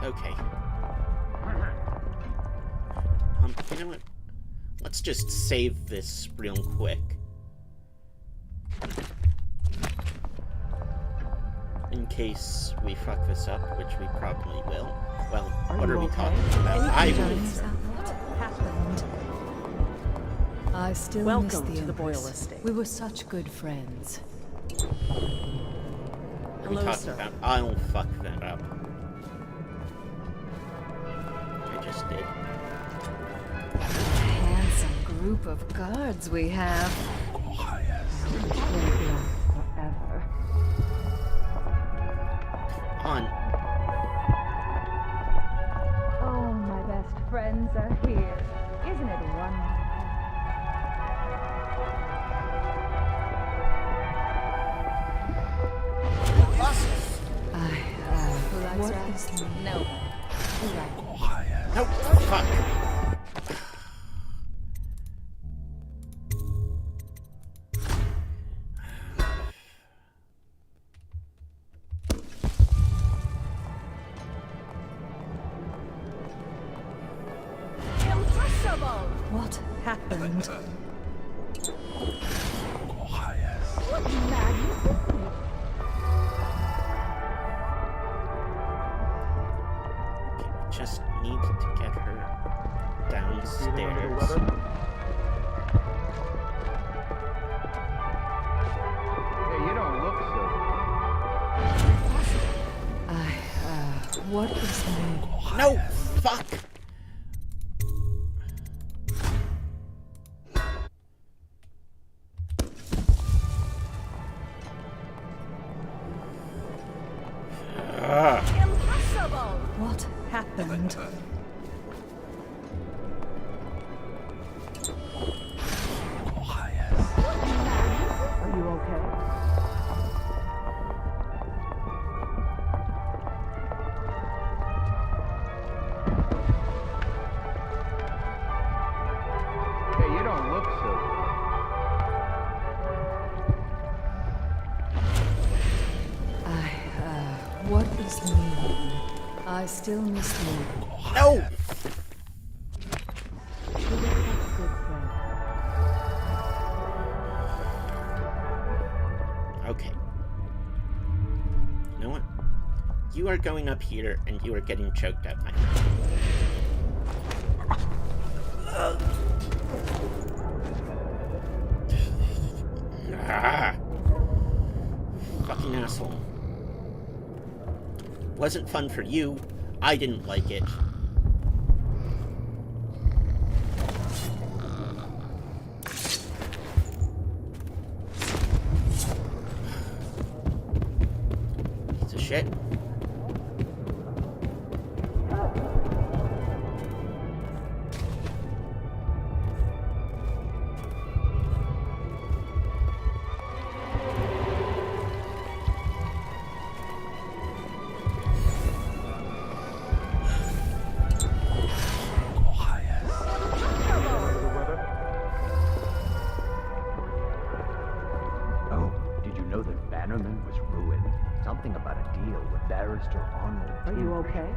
Okay. You know what? Let's just save this real quick. In case we fuck this up, which we probably will. Well, what are we talking about? I will. What happened? I still miss Welcome the to the Boyle Empress. estate. We were such good friends. What are we Hello, talking sir. about? I'll fuck that up. I just did. Handsome group of guards we have. Quiet. Forever. On. Oh, my best friends are here. Isn't it wonderful? What is no? Nope. Fuck. Impossible! What happened? What magnificent! Just need to get her downstairs. Hey, you don't look so. What is new? No! Fuck! Impossible! What happened? Are you okay? Hey, you don't look so. What is the meaning? I still miss you. No! Okay. You know what? You are going up here, and you are getting choked out, my friend. Ah! Fucking asshole. Wasn't fun for you. I didn't like it. Piece of shit. Are you okay?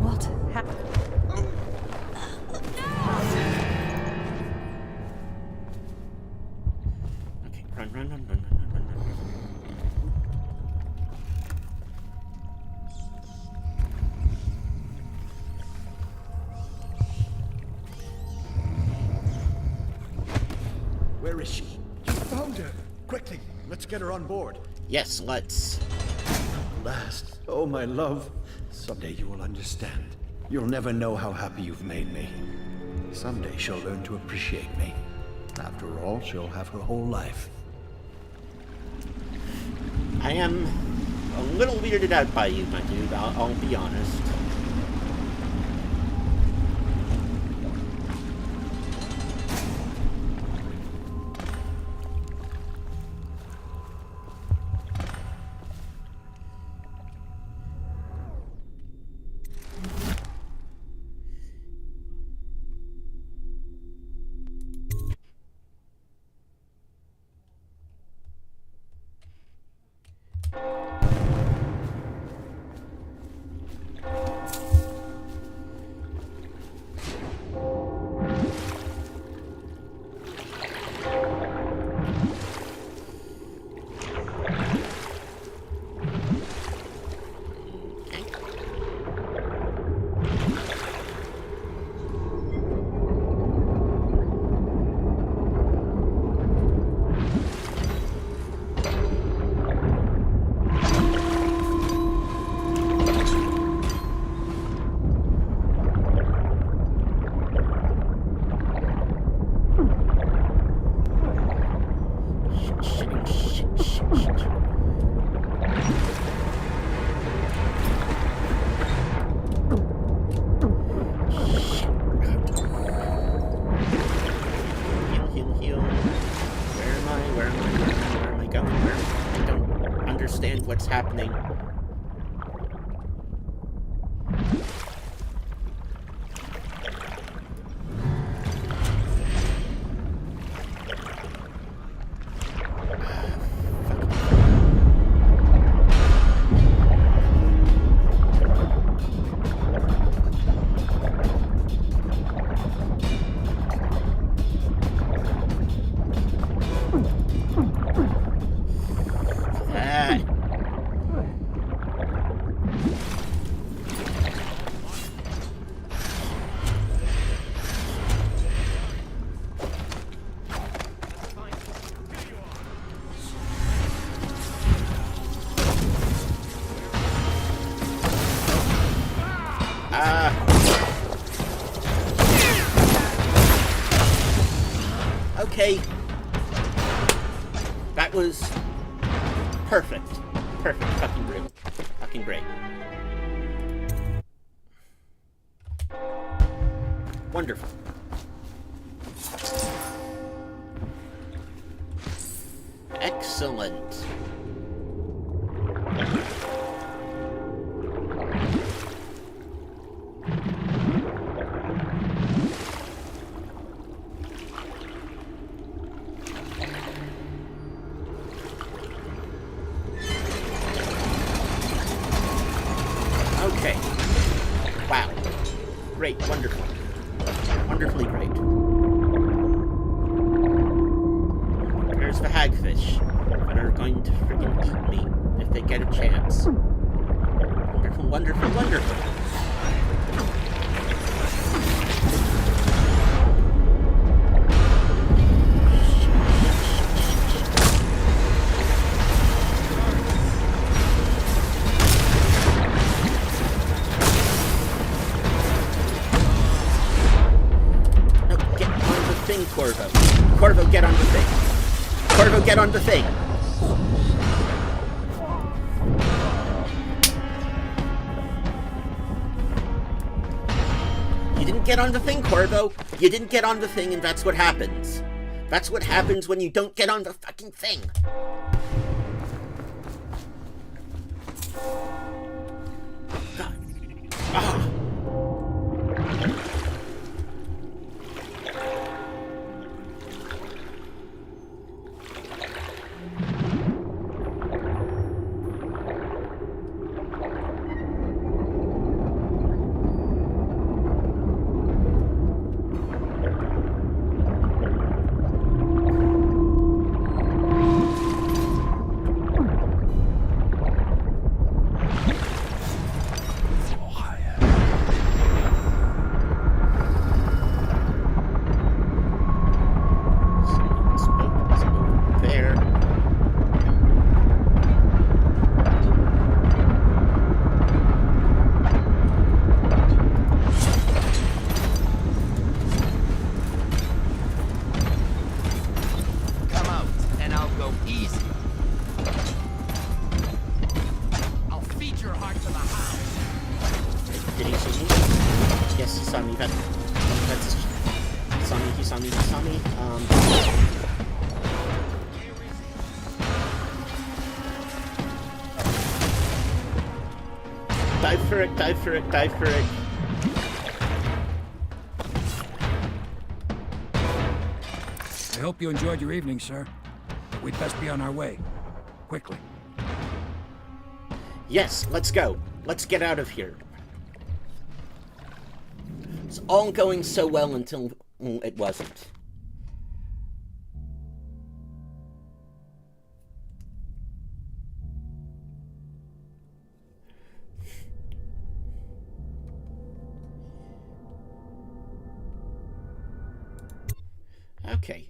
What happened? Okay, run. Where is she? You found her! Quickly, let's get her on board. Yes, let's. At last. Oh, my love. Someday you will understand. You'll never know how happy you've made me. Someday she'll learn to appreciate me. After all, she'll have her whole life. I am a little weirded out by you, my dude. I'll be honest. Heal. Where am I going? I don't understand what's happening. Okay. That was perfect. Perfect. Fucking great. Fucking great. Wonderful. Excellent. great, wonderful. Wonderfully great. There's the hagfish that are going to freaking eat me if they get a chance. Wonderful, wonderful, wonderful. No, get on the thing, Corvo. Corvo, get on the thing. Corvo, get on the thing. You didn't get on the thing, Corvo. You didn't get on the thing, and that's what happens. That's what happens when you don't get on the fucking thing. God. Ah. Dive for it. I hope you enjoyed your evening, sir. We'd best be on our way. Quickly. Yes, let's go. Let's get out of here. It's all going so well until it wasn't. Okay.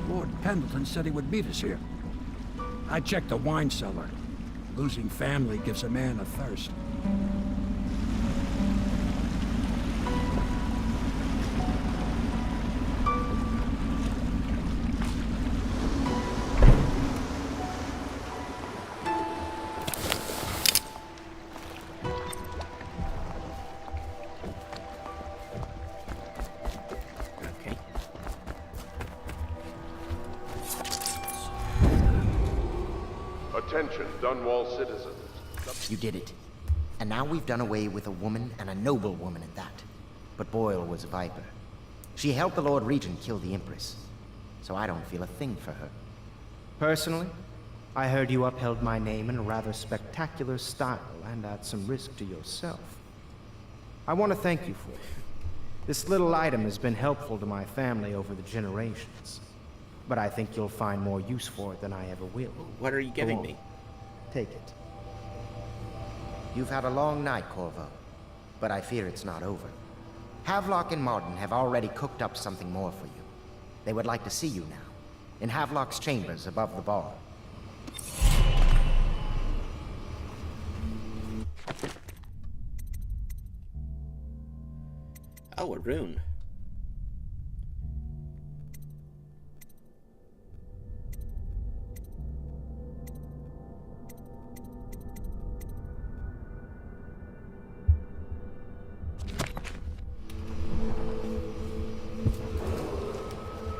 Lord Pendleton said he would meet us here. I checked the wine cellar. Losing family gives a man a thirst. Attention, Dunwall citizens. You did it. And now we've done away with a woman, and a noble woman at that. But Boyle was a viper. She helped the Lord Regent kill the Empress. So I don't feel a thing for her. Personally, I heard you upheld my name in a rather spectacular style and at some risk to yourself. I want to thank you for it. This little item has been helpful to my family over the generations. But I think you'll find more use for it than I ever will. What are you giving me? Take it. You've had a long night, Corvo. But I fear it's not over. Havelock and Martin have already cooked up something more for you. They would like to see you now, in Havelock's chambers above the bar. Oh, a rune.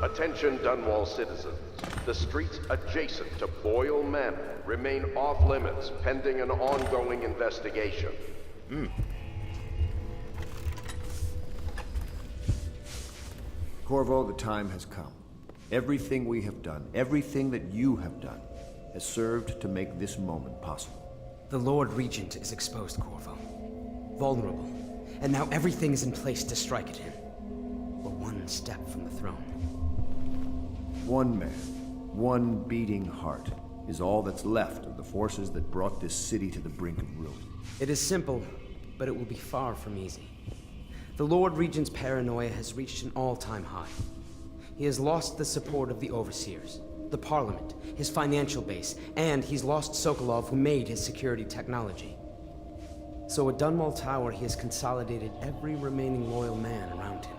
Attention, Dunwall citizens. The streets adjacent to Boyle Manor remain off limits pending an ongoing investigation. Corvo, the time has come. Everything we have done, everything that you have done, has served to make this moment possible. The Lord Regent is exposed, Corvo. Vulnerable. And now everything is in place to strike at him. We're one step from the throne. One man, one beating heart, is all that's left of the forces that brought this city to the brink of ruin. It is simple, but it will be far from easy. The Lord Regent's paranoia has reached an all-time high. He has lost the support of the Overseers, the Parliament, his financial base, and he's lost Sokolov, who made his security technology. So at Dunwall Tower, he has consolidated every remaining loyal man around him.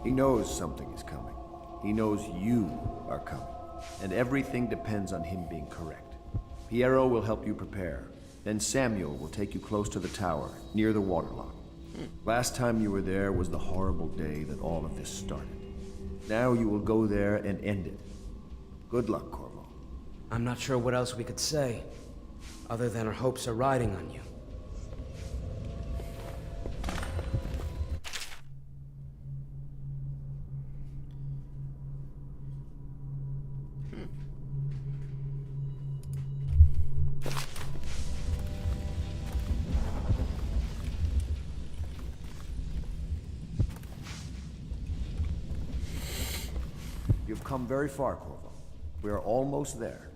He knows something is coming. He knows you are coming. And everything depends on him being correct. Piero will help you prepare. Then Samuel will take you close to the tower, near the waterlock. Last time you were there was the horrible day that all of this started. Now you will go there and end it. Good luck, Corvo. I'm not sure what else we could say, other than our hopes are riding on you. You've come very far, Corvo. We are almost there.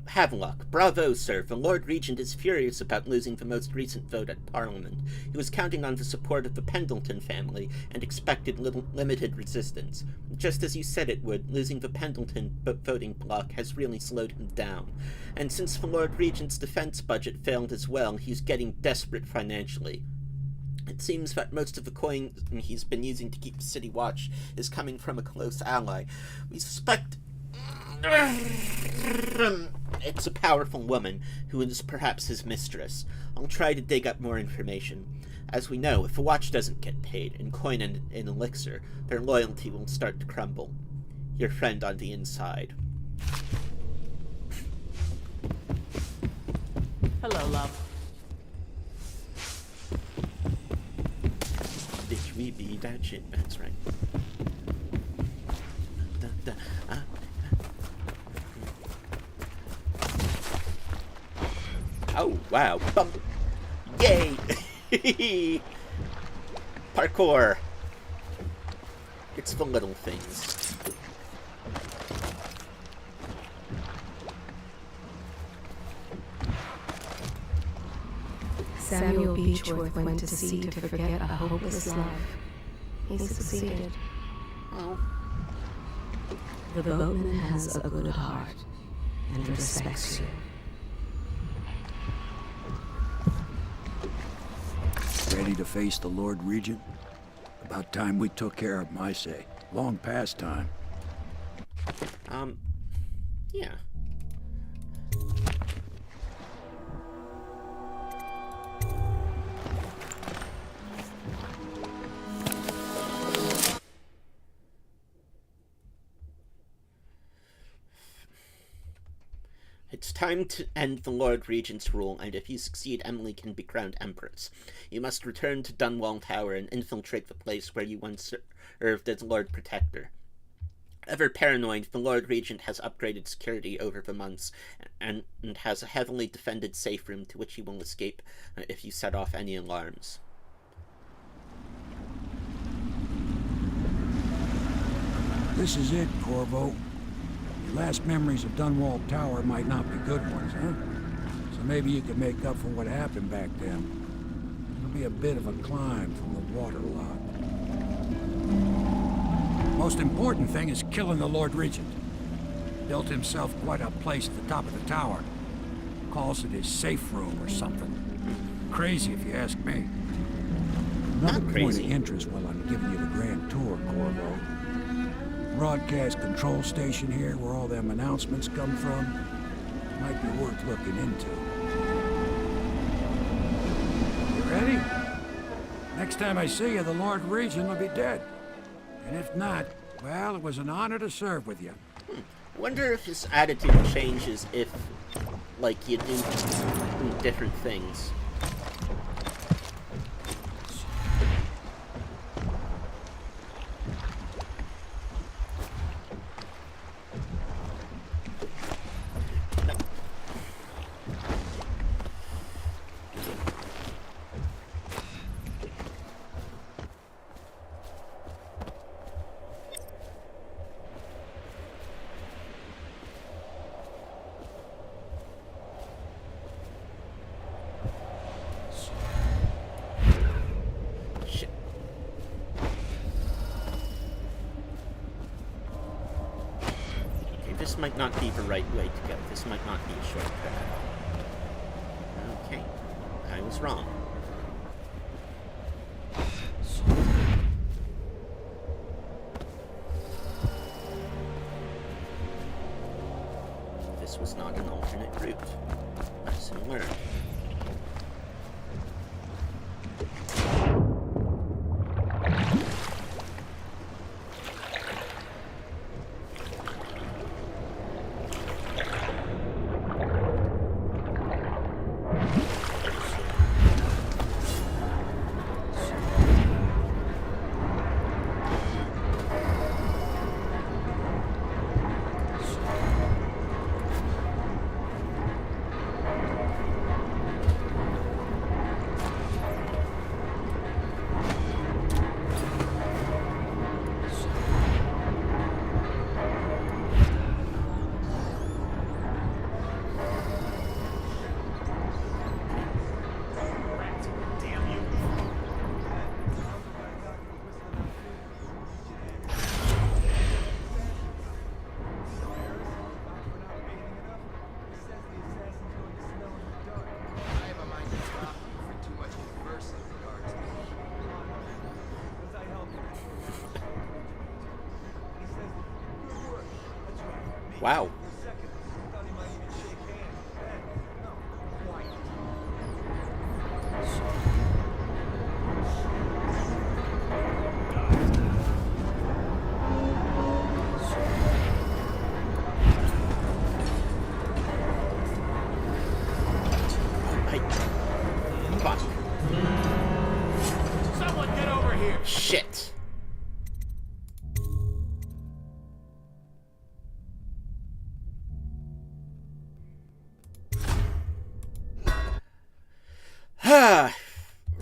Havelock, bravo, sir. The Lord Regent is furious about losing the most recent vote at Parliament. He was counting on the support of the Pendleton family and expected limited resistance. Just as you said it would, losing the Pendleton voting bloc has really slowed him down. And since the Lord Regent's defense budget failed as well, he's getting desperate financially. It seems that most of the coin he's been using to keep City Watch is coming from a close ally. We suspect it's a powerful woman who is perhaps his mistress. I'll try to dig up more information. As we know, if the watch doesn't get paid in coin and in elixir, their loyalty will start to crumble. Your friend on the inside. Hello, love. Bitch, we be that shit. That's right. Oh, wow. Yay! Parkour! It's the little things. Samuel Beechworth went to sea to forget a hopeless life. He succeeded. Oh. The boatman has a good heart and respects you. Ready to face the Lord Regent? About time we took care of my say. Long past time. Yeah. It's time to end the Lord Regent's rule, and if you succeed, Emily can be crowned Empress. You must return to Dunwall Tower and infiltrate the place where you once served as Lord Protector. Ever paranoid, the Lord Regent has upgraded security over the months, and has a heavily defended safe room to which he will escape if you set off any alarms. This is it, Corvo. Your last memories of Dunwall Tower might not be good ones, huh? So maybe you could make up for what happened back then. It'll be a bit of a climb from the waterlock. Most important thing is killing the Lord Regent. Built himself quite a place at the top of the tower. Calls it his safe room or something. Crazy if you ask me. Another point of interest while I'm giving you the grand tour, Corvo. Broadcast control station here where all them announcements come from. Might be worth looking into. You ready? Next time I see you, the Lord Regent will be dead. And if not, well, it was an honor to serve with you. Wonder if his attitude changes if, like, you do different things. this might not be the right way to go. This might not be a shortcut at all. Okay, I was wrong. This was not an alternate route. Lesson learned. Wow. Fuck. Someone get over here! Shit.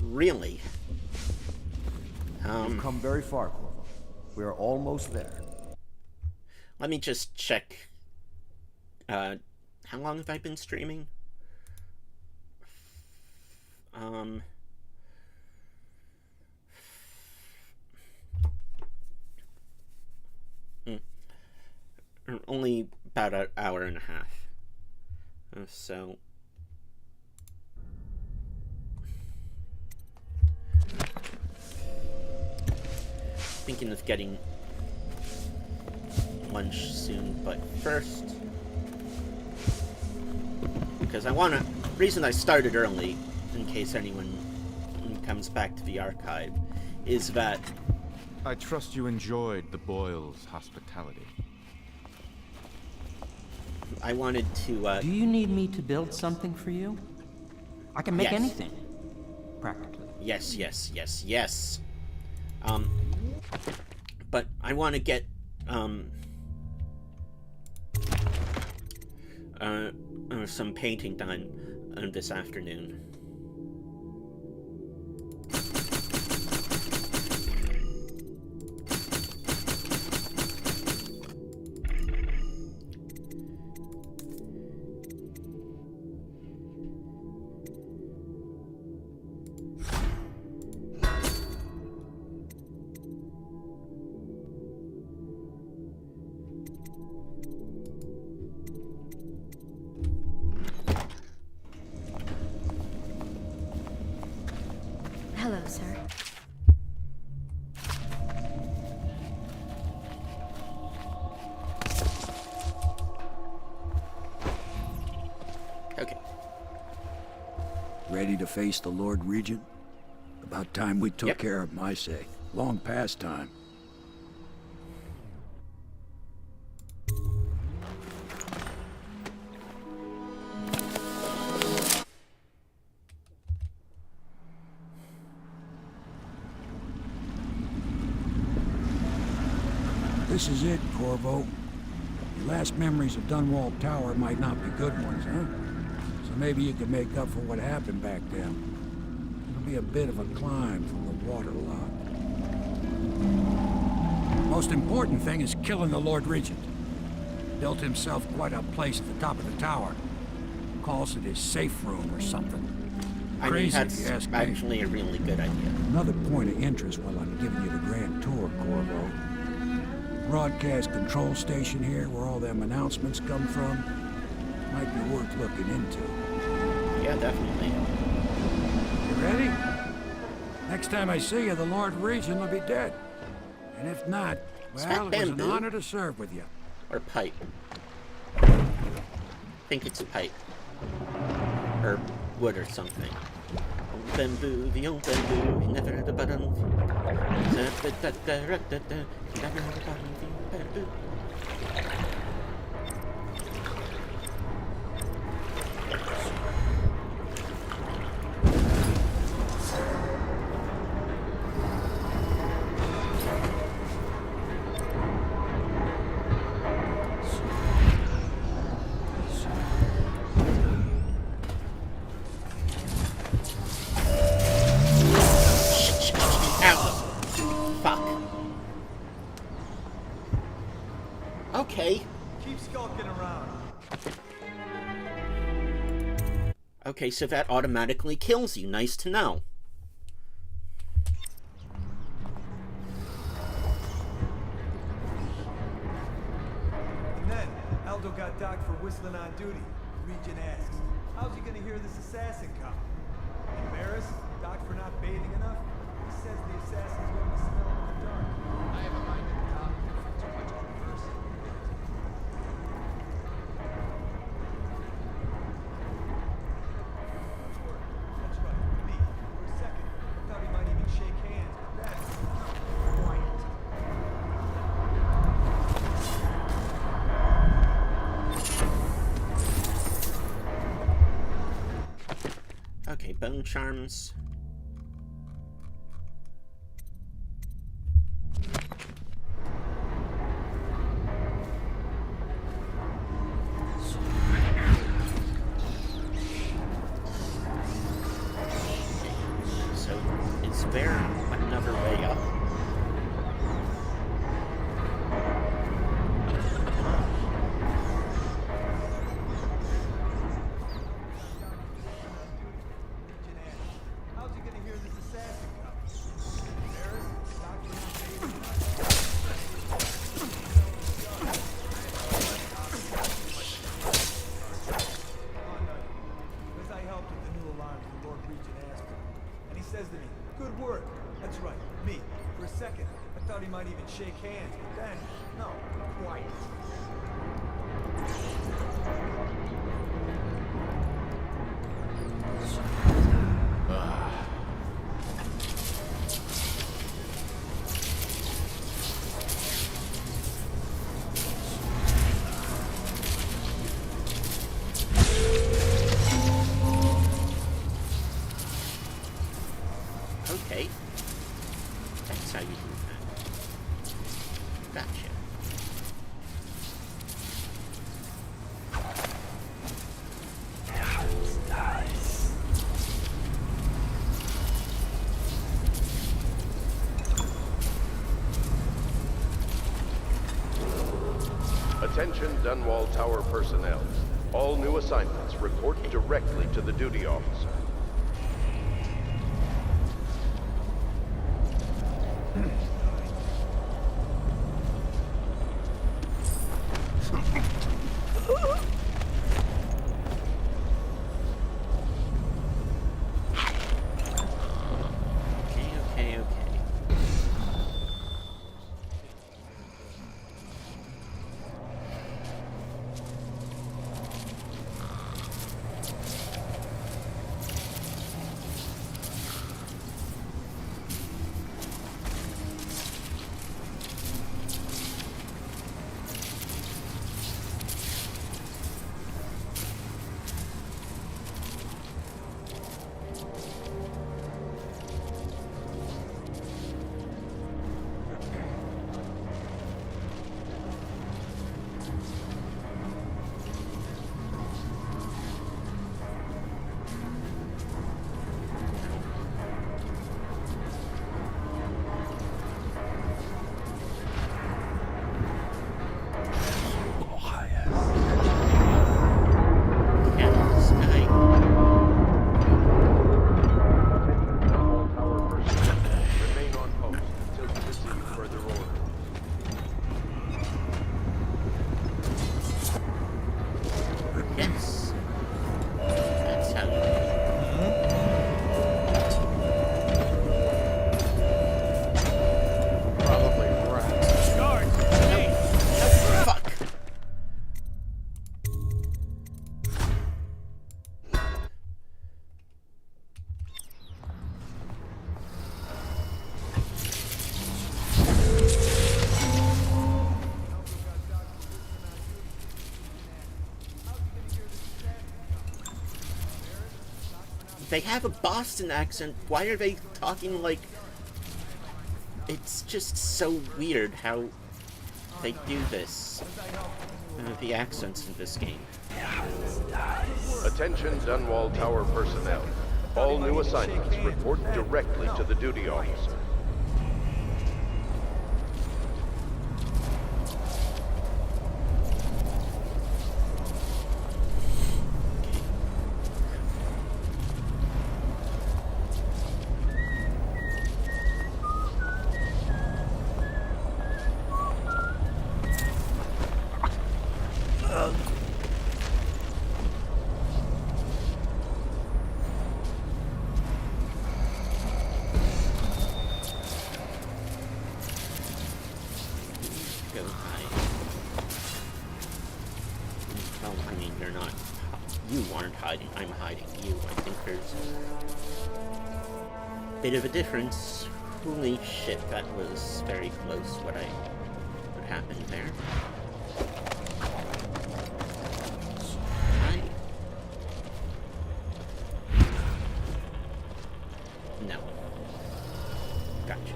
Really? You've come very far, Corvo. We are almost there. Let me just check. How long have I been streaming? Only about an hour and a half. So... thinking of getting lunch soon, but first, because I want to, reason I started early, in case anyone comes back to the archive, is that I trust you enjoyed the Boyles' hospitality. I wanted to, Do you need me to build something for you? I can make yes. anything, practically. Yes, yes, yes, yes. But I want to get, some painting done this afternoon. Hello, sir. Okay. Ready to face the Lord Regent? About time we took care of my say. Long past time. This is it, Corvo. Your last memories of Dunwall Tower might not be good ones, huh? So maybe you can make up for what happened back then. It'll be a bit of a climb from the waterlock. Most important thing is killing the Lord Regent. Built himself quite a place at the top of the tower. Calls it his safe room or something. Crazy, I mean, that's actually a really good idea. Another point of interest while I'm giving you the grand tour, Corvo. broadcast control station here where all them announcements come from? Might be worth looking into. Yeah, definitely. You ready? Next time I see you, the Lord Regent will be dead. And if not, well, it was an honor to serve with you. Or pipe. I think it's a pipe. Or wood or something. Old bamboo, the old bamboo, he never had a button. He never had a button, the bamboo. Okay. Keep skulking around. Okay, so that automatically kills you. Nice to know. And then, Aldo got docked for whistling on duty. Regent asks, how's he gonna hear this assassin come? Embarrassed? Docked for not bathing enough? He says the assassin's going to smell him in the dark. I have a mind to dock for too much conversing. That's right, me. For a second, I thought he might even shake hands, but then, quiet. Okay, bone charms. So, is there another way up? How's he gonna hear this assassin come? Embarrassed? Docked for not bathing enough? As I helped with the new alarms the Lord Regent asked for. And he says to me, good work. That's right, me. For a second, I thought he might even shake hands, but then, no, quiet. Okay. That's how you do that. Gotcha. Attention Dunwall Tower personnel. All new assignments report directly to the duty officer. Okay. They have a Boston accent. Why are they talking like... It's just so weird how they do this. The accents in this game. Attention Dunwall Tower personnel. All new assignments report directly to the duty officer. Bit of a difference. Holy shit, that was very close what happened there. No. Gotcha.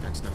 That's not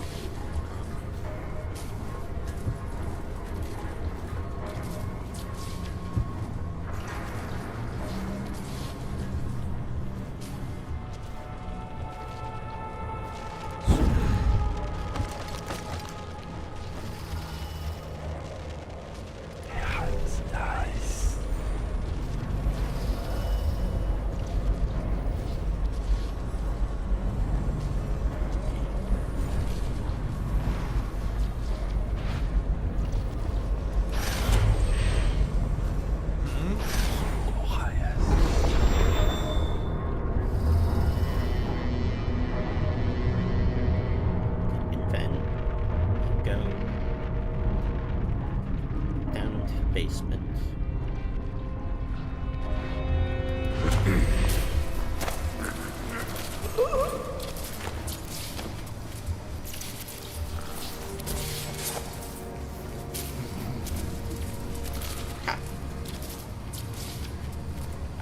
basement.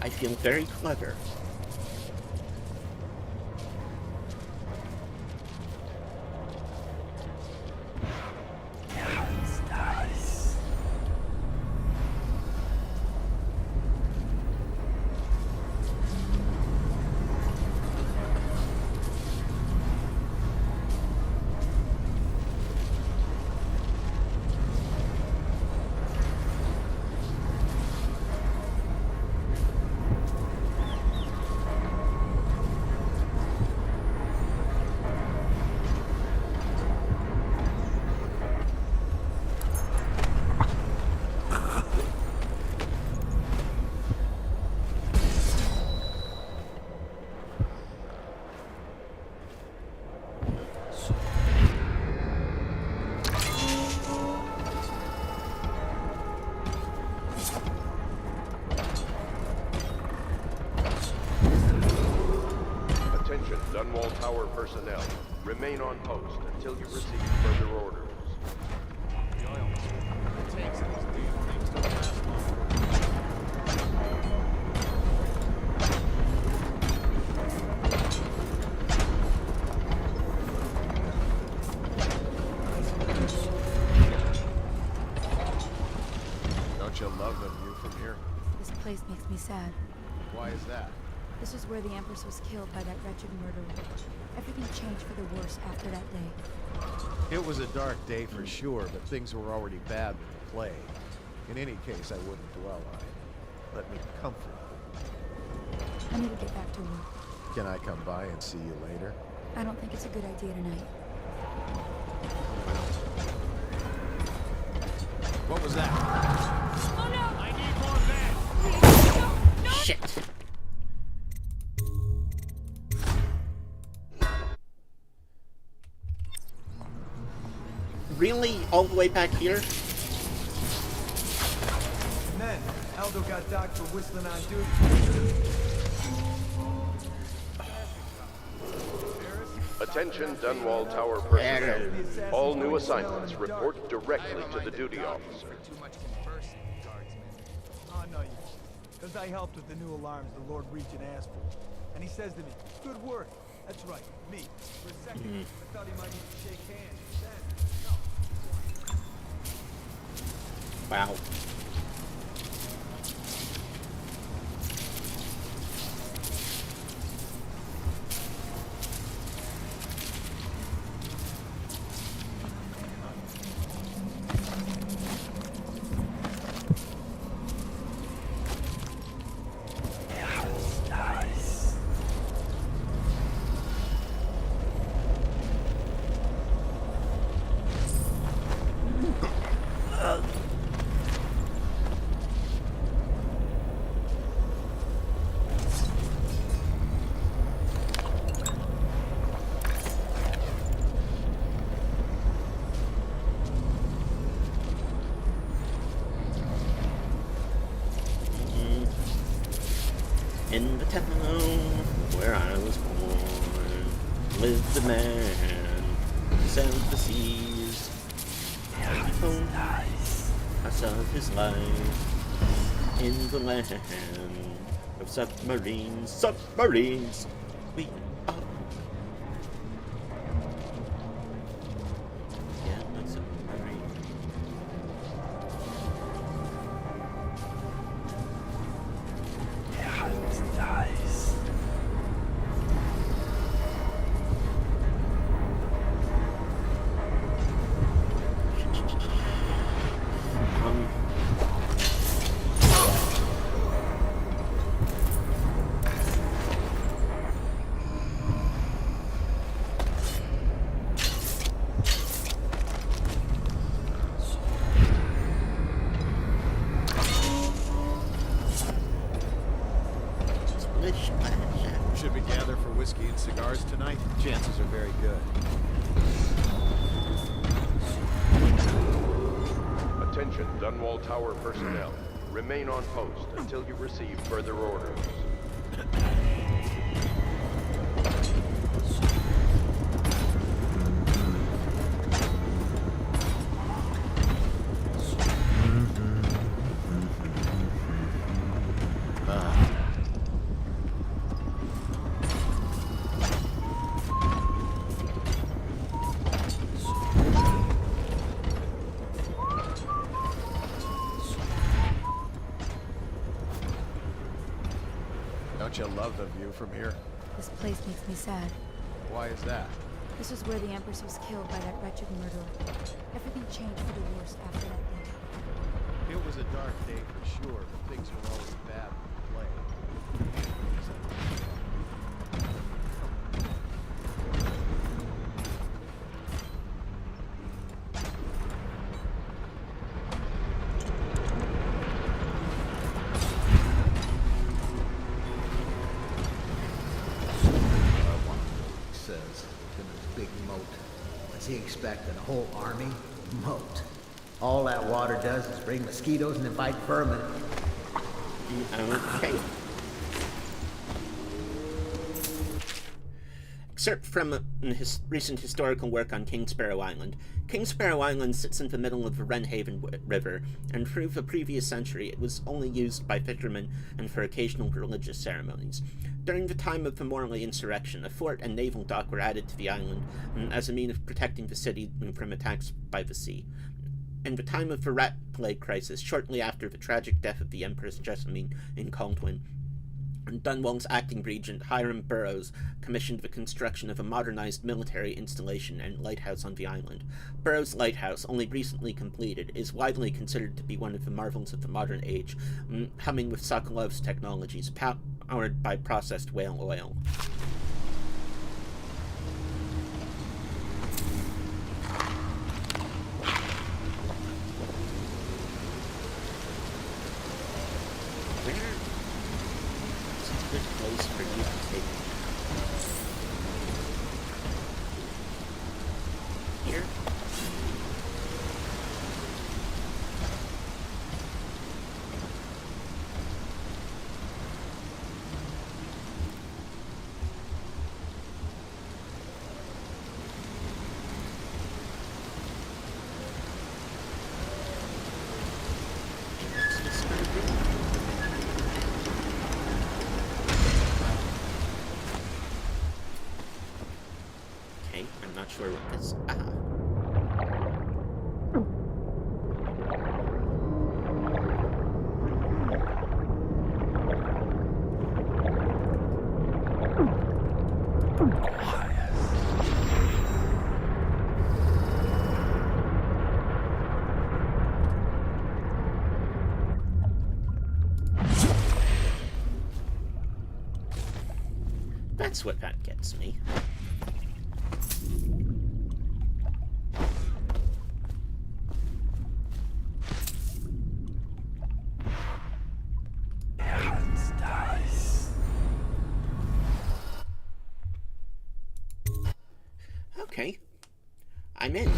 I feel very clever. Dunwall Tower personnel, remain on post until you receive further orders. Don't you love the view from here? This place makes me sad. Why is that? This is where the Empress was killed by that wretched murderer. Everything changed for the worse after that day. It was a dark day for sure, but things were already bad with the plague. In any case, I wouldn't dwell on it. Let me comfort you. I need to get back to work. Can I come by and see you later? I don't think it's a good idea tonight. What was that? Oh no! I need more men! No! Shit. Really? All the way back here? Men, Aldo got docked for whistling on duty. Attention Dunwall Tower personnel. All new assignments report directly to the duty officer. Oh, no, you won't. Because I helped with the new alarms the Lord Regent asked for. And he says to me, good work. That's right, me. For a second, I thought he might need to shake hands. Then, no. Wow. In the town where I was born lived the man who sailed the seas. I saw his life in the land of submarines. Submarines! We are. Yeah, like submarine. Should we gather for whiskey and cigars tonight? Chances are very good. Attention Dunwall Tower personnel. Remain on post until you receive further orders. Don't you love the view from here? This place makes me sad. Why is that? This was where the Empress was killed by that wretched murderer. Everything changed for the worse after that day. It was a dark day for sure, but things were always bad when you play. Says, in a big moat. What's he expecting? A whole army? Moat. All that water does is bring mosquitoes and invite vermin. Okay. Excerpt from a recent historical work on King Sparrow Island. King Sparrow Island sits in the middle of the Wrenhaven River, and through the previous century it was only used by fishermen and for occasional religious ceremonies. During the time of the Morley insurrection, a fort and naval dock were added to the island as a means of protecting the city from attacks by the sea. In the time of the rat plague crisis, shortly after the tragic death of the Empress Jessamine in Caldwin, Dunwall's acting regent, Hiram Burroughs, commissioned the construction of a modernized military installation and lighthouse on the island. Burroughs' lighthouse, only recently completed, is widely considered to be one of the marvels of the modern age, humming with Sokolov's technologies, powered by processed whale oil. Good place for you to take here. sure what this... Ah. That's what that gets me. Okay. I'm in.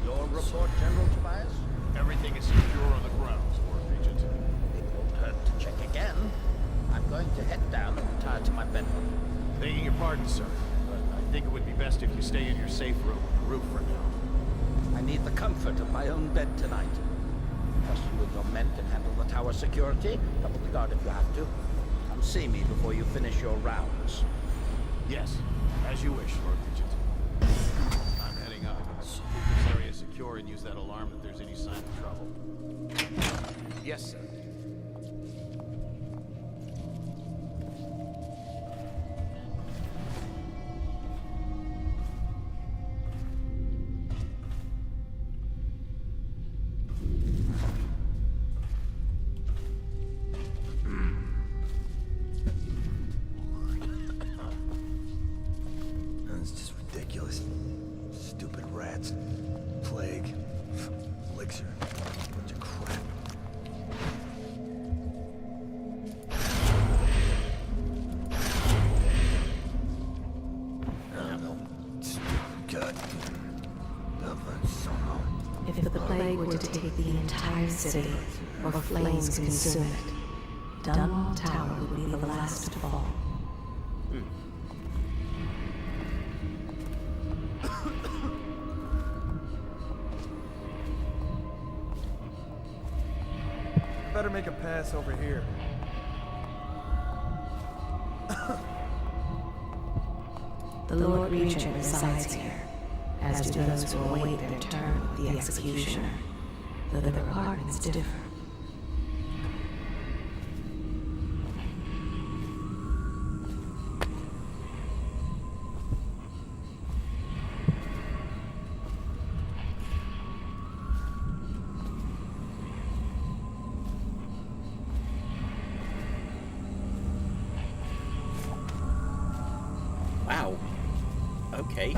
Your report, General Tobias? Everything is secure on the grounds, Lord Regent. It won't hurt to check again. I'm going to head down and retire to my bedroom. Begging your pardon, sir, but I think it would be best if you stay in your safe room on the roof for now. I need the comfort of my own bed tonight. Trust you and your men can handle the tower security. Double the guard if you have to. Come see me before you finish your rounds. Yes, as you wish, Lord Regent. I'm heading up. Keep this area secure and use that alarm if there's any sign of trouble. Yes, sir. It's just ridiculous. Stupid rats. Plague. Elixir. Bunch of crap. God. If the plague were to take the entire city, or flames consume it, Dunwall Tower would be the last to fall. Better make a pass over here. The Lord Regent resides here, as do those who await their turn with the executioner, though their apartments differ. Wow. Okay.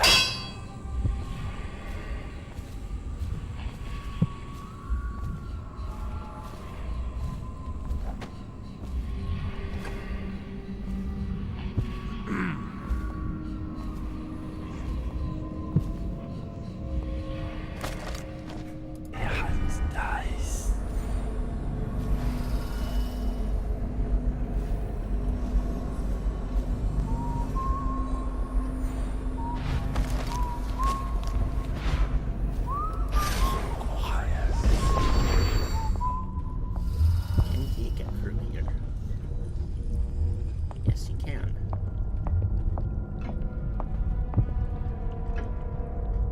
Can he get through here? Yes, he can.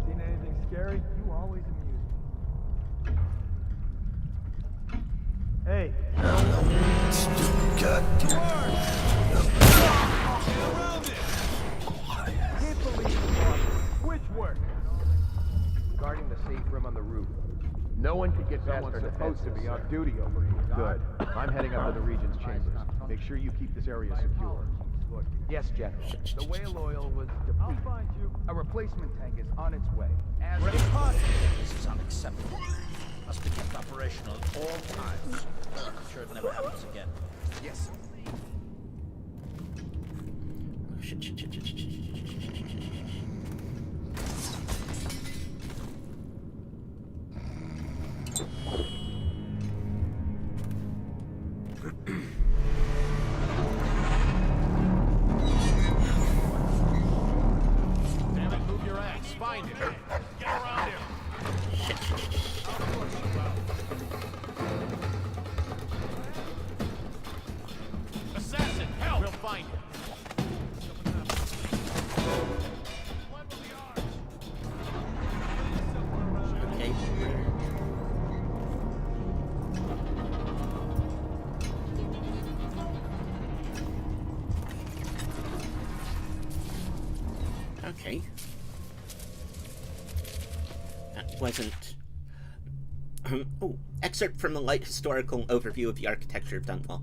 Seen anything scary? You always amuse me. Hey! God. Can't believe it. Which work? Guarding the safe room on the roof. No one could get past our Someone's supposed to defenses, be on sir. duty over here. Good. I'm heading up to the Regent's chambers. Make sure you keep this area secure. Yes, General. The whale oil was depleted. I'll find you. A replacement tank is on its way. As This is unacceptable. Must be kept operational at all times. I'm sure it never happens again. Yes, sir. Damn it, move your ass. Find it. Get around him. Assassin, help! We'll find him. Okay. Okay. That wasn't... excerpt from a light historical overview of the architecture of Dunwall.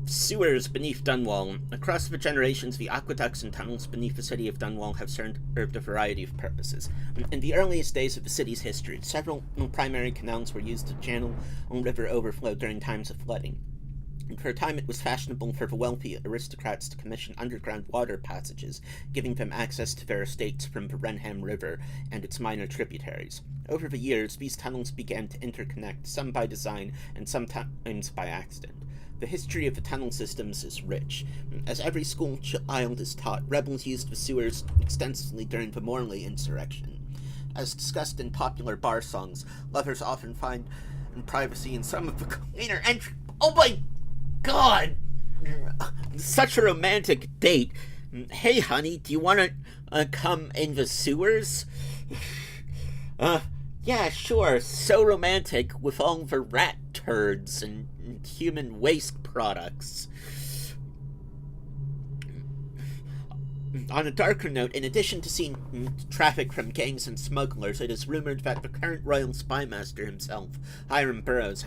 Sewers beneath Dunwall. Across the generations, the aqueducts and tunnels beneath the city of Dunwall have served a variety of purposes. In the earliest days of the city's history, several primary canals were used to channel river overflow during times of flooding. And for a time it was fashionable for the wealthy aristocrats to commission underground water passages, giving them access to their estates from the Wrenham River and its minor tributaries. Over the years, these tunnels began to interconnect, some by design and sometimes by accident. The history of the tunnel systems is rich. As every school child is taught, rebels used the sewers extensively during the Morley insurrection. As discussed in popular bar songs, lovers often find privacy in some of the cleaner entry... Oh my God! Such a romantic date. Hey, honey, do you want to come in the sewers? Yeah, sure. So romantic with all the rat turds and human waste products. On a darker note, in addition to seeing traffic from gangs and smugglers, it is rumored that the current royal spymaster himself, Hiram Burrows,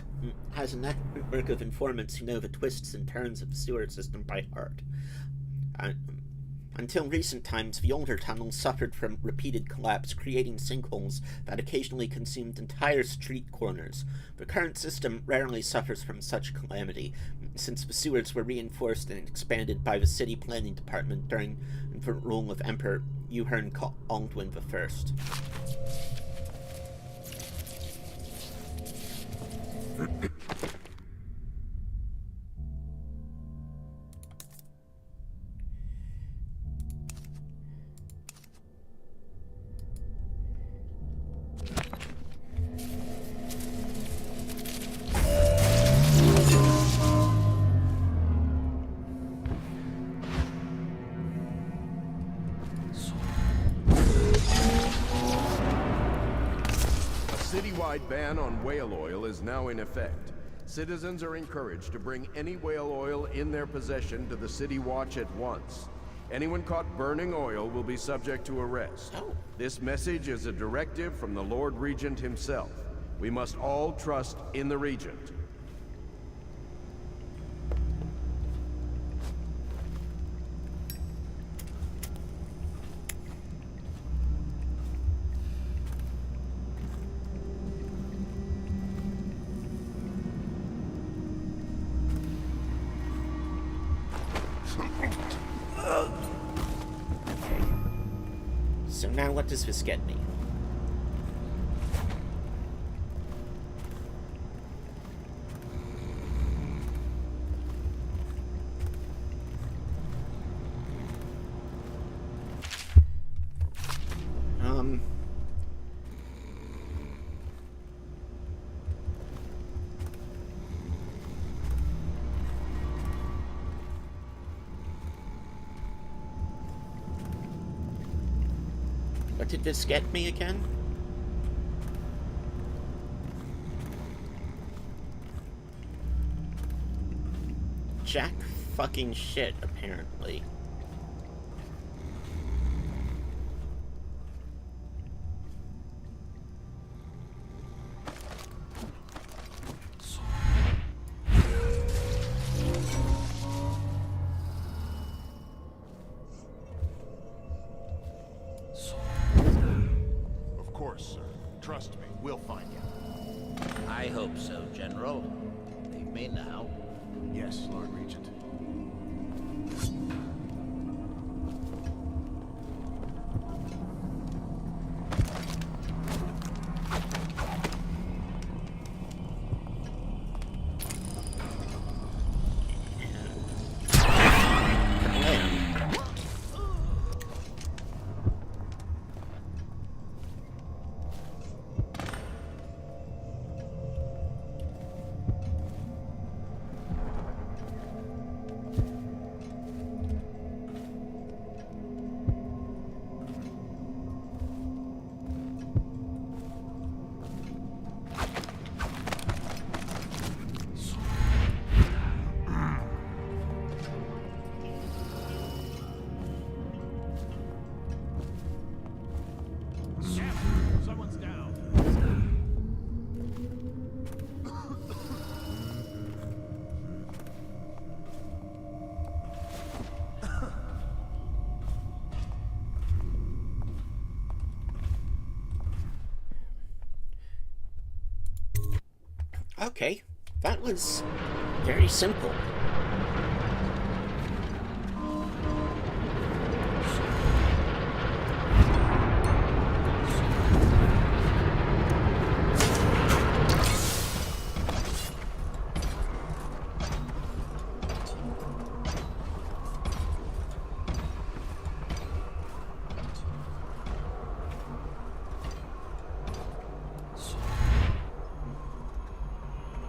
has a network of informants who know the twists and turns of the sewer system by heart. Until recent times, the older tunnels suffered from repeated collapse, creating sinkholes that occasionally consumed entire street corners. The current system rarely suffers from such calamity, since the sewers were reinforced and expanded by the city planning department during the rule of Emperor Euhern Aldwin I. Citywide ban on whale oil is now in effect. Citizens are encouraged to bring any whale oil in their possession to the City Watch at once. Anyone caught burning oil will be subject to arrest. This message is a directive from the Lord Regent himself. We must all trust in the Regent. So now what does this get me? What did this get me again? Jack fucking shit, apparently. Of course, sir. Trust me, we'll find you. I hope so, General. Leave me now. Yes, Lord Regent. Okay, that was very simple.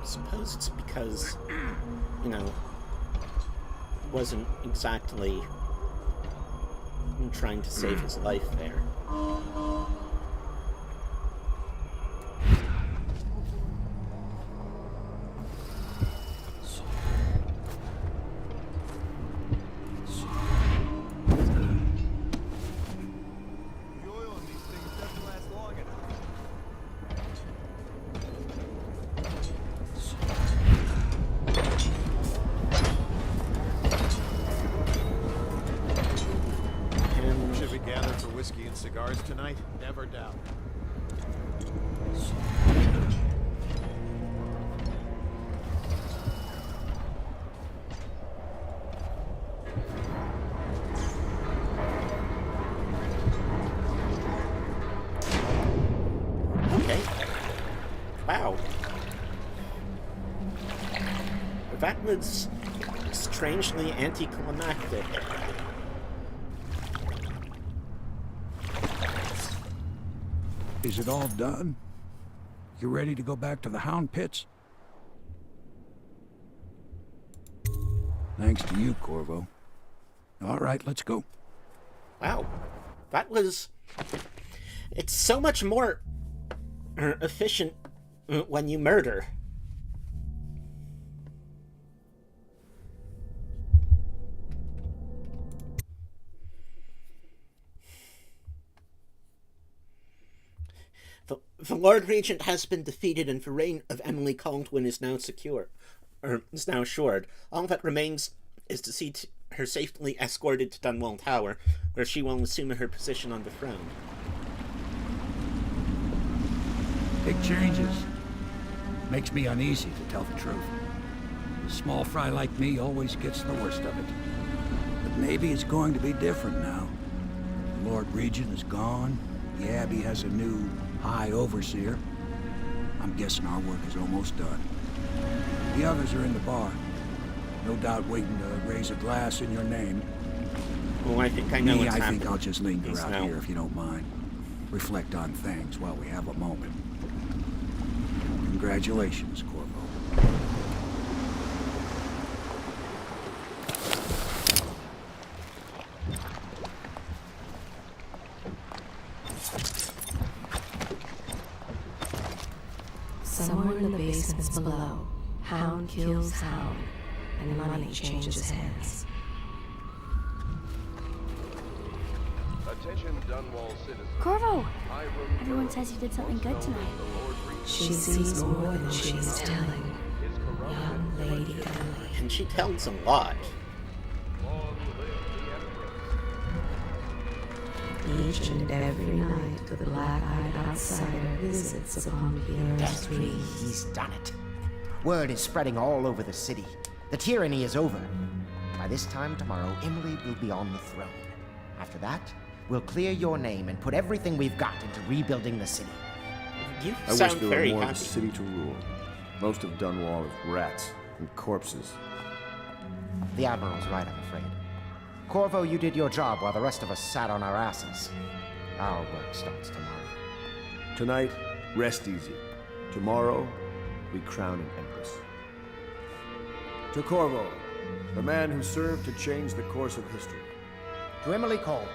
Suppose it's because, you know, wasn't exactly trying to save his life there. Cigars tonight? Never doubt. Okay. Wow. That was strangely anticlimactic. Is it all done? You ready to go back to the Hound Pits? Thanks to you, Corvo. All right, let's go. Wow. That was... It's so much more efficient when you murder. The Lord Regent has been defeated and the reign of Emily Caldwin is now secure, or is now assured. All that remains is to see her safely escorted to Dunwall Tower, where she will assume her position on the throne. Big changes. Makes me uneasy, to tell the truth. A small fry like me always gets the worst of it. But maybe it's going to be different now. The Lord Regent is gone. The Abbey has a new High Overseer. I'm guessing our work is almost done. The others are in the bar. No doubt waiting to raise a glass in your name. Oh, I think I know what's happening. I think I'll just linger out now. here if you don't mind. Reflect on things while we have a moment. Congratulations, Corvo. Somewhere in the basements below, Hound kills Hound, and money changes hands. Attention Dunwall citizens. Corvo! Everyone says you did something good tonight. She sees more than she is telling. Young Lady Emily. And she tells a lot. Each and every night, the black-eyed outsider visits upon Pierre's tree. He's done it. Word is spreading all over the city. The tyranny is over. By this time tomorrow, Emily will be on the throne. After that, we'll clear your name and put everything we've got into rebuilding the city. You I wish sound there very were more happy. of a city to rule. Most of Dunwall is rats and corpses. The Admiral's right, I'm afraid. Corvo, you did your job while the rest of us sat on our asses. Our work starts tomorrow. Tonight, rest easy. Tomorrow, we crown an empress. To Corvo, the man who served to change the course of history. To Emily Caldwin,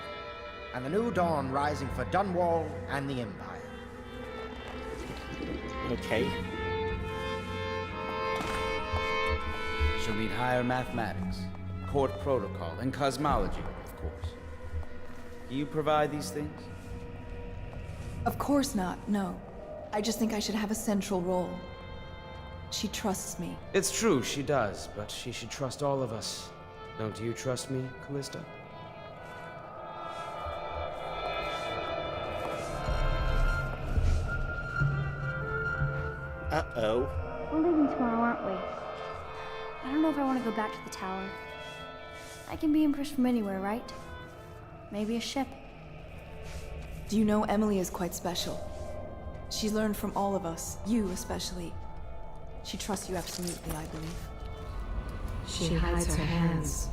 and the new dawn rising for Dunwall and the Empire. Okay. She'll need higher mathematics, court protocol, and cosmology, of course. Do you provide these things? Of course not, no. I just think I should have a central role. She trusts me. It's true, she does, but she should trust all of us. Don't you trust me, Callista? Uh-oh. We're leaving tomorrow, aren't we? I don't know if I want to go back to the tower. I can be Empress from anywhere, right? Maybe a ship. Do you know Emily is quite special? She learned from all of us, you especially. She trusts you absolutely, I believe. She hides her hands.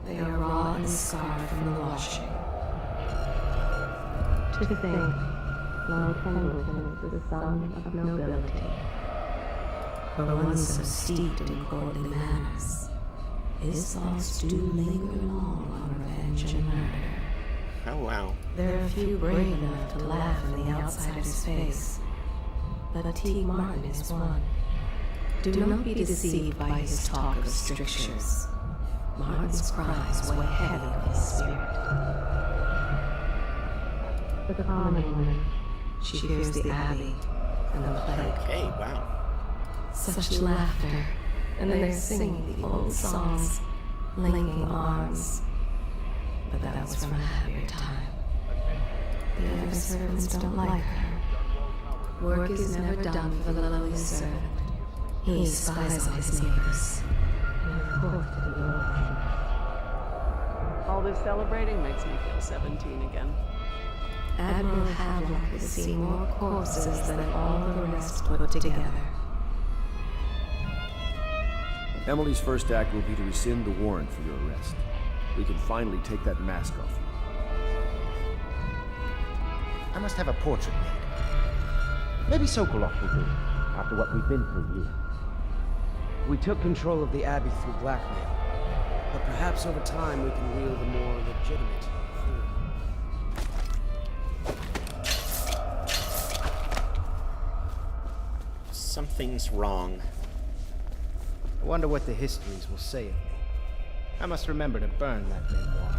They are raw and scarred from the washing. To think, Lord Pendleton is the son of nobility. For one so steeped in courtly manners, his thoughts do linger long on revenge and murder. Oh, wow. There are few brave enough to laugh in the outsider's face, but Teague Martin is one. Do not be deceived by his talk of strictures. Martin's cries weigh heavy on his spirit. The common woman, she fears the abbey and the plague. Okay, wow. Such laughter, and they're singing the old songs, linking arms. But that was from a happier time. The other servants don't like her. Work is never done for the lowly servant. He spies on his neighbors. All this celebrating makes me feel 17 again. Admiral Havelock has seen more corpses than all the rest put together. Emily's first act will be to rescind the warrant for your arrest. We can finally take that mask off you. I must have a portrait made. Maybe Sokolov will do it, after what we've been through here. We took control of the Abbey through blackmail, but perhaps over time we can wield a more legitimate Something's wrong. I wonder what the histories will say of me. I must remember to burn that memoir.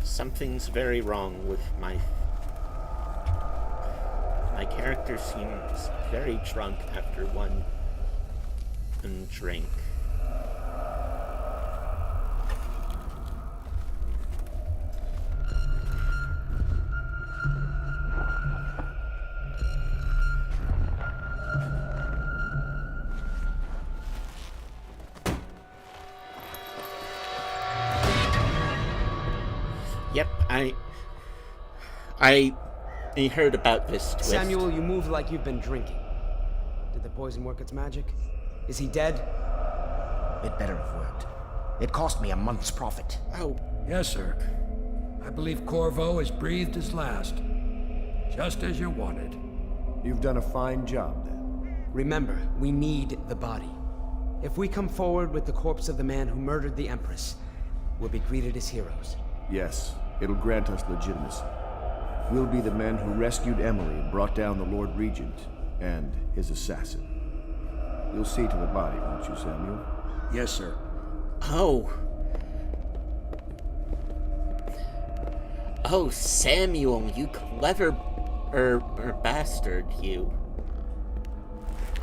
Something's very wrong with my character seems very drunk after one drink. Yep, I heard about this twist. Samuel, you move like you've been drinking. Did the poison work its magic? Is he dead? It better have worked. It cost me a month's profit. Oh. Yes, sir. I believe Corvo has breathed his last. Just as you wanted. You've done a fine job, then. Remember, we need the body. If we come forward with the corpse of the man who murdered the Empress, we'll be greeted as heroes. Yes, it'll grant us legitimacy. We'll be the men who rescued Emily and brought down the Lord Regent and his assassin. You'll see to the body, won't you, Samuel? Yes, sir. Oh. Oh, Samuel, you clever bastard, you.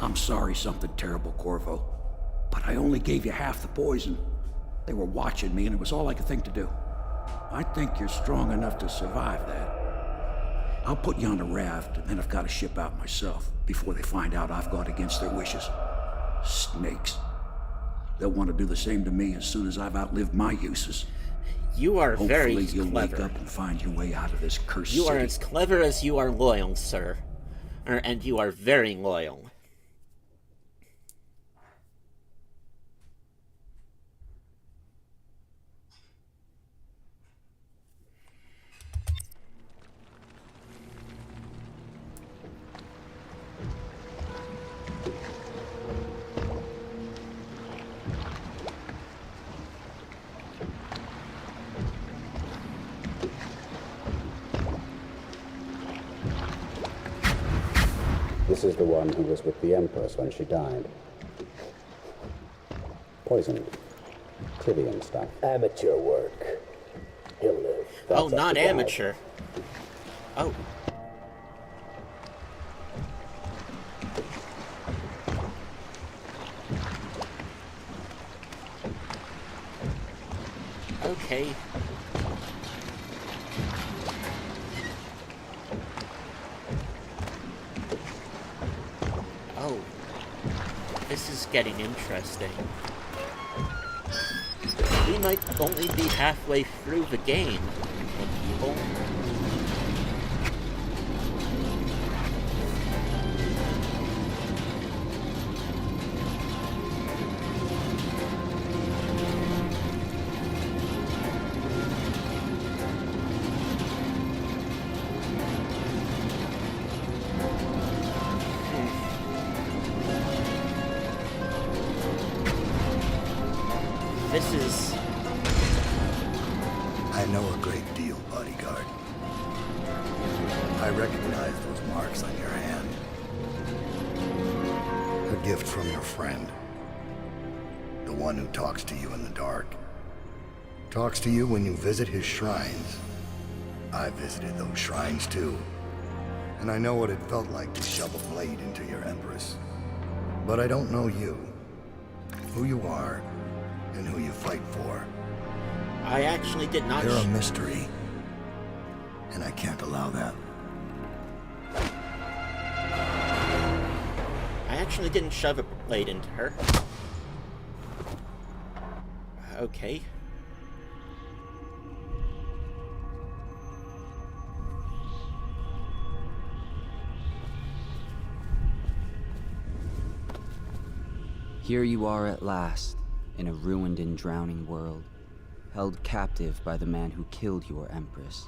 I'm sorry something terrible, Corvo. But I only gave you half the poison. They were watching me and it was all I could think to do. I think you're strong enough to survive that. I'll put you on a raft, and then I've got to ship out myself before they find out I've gone against their wishes. Snakes. They'll want to do the same to me as soon as I've outlived my uses. You are very Hopefully you'll clever. wake up and find your way out of this cursed You are city. as clever as you are loyal, sir. And you are very loyal. This is the one who was with the Empress when she died. Poisoned. Tibian stuff. Amateur work. He'll live. That's Oh, up not to God. amateur. Oh. Okay. Oh, this is getting interesting. We might only be halfway through the game, people. This is... I know a great deal, bodyguard. I recognize those marks on your hand. A gift from your friend. The one who talks to you in the dark. Talks to you when you visit his shrines. I visited those shrines too. And I know what it felt like to shove a blade into your Empress. But I don't know you. Who you are, and who you fight for. I actually did not... You're a mystery. And I can't allow that. I actually didn't shove a blade into her. Okay. Here you are at last, in a ruined and drowning world, held captive by the man who killed your Empress,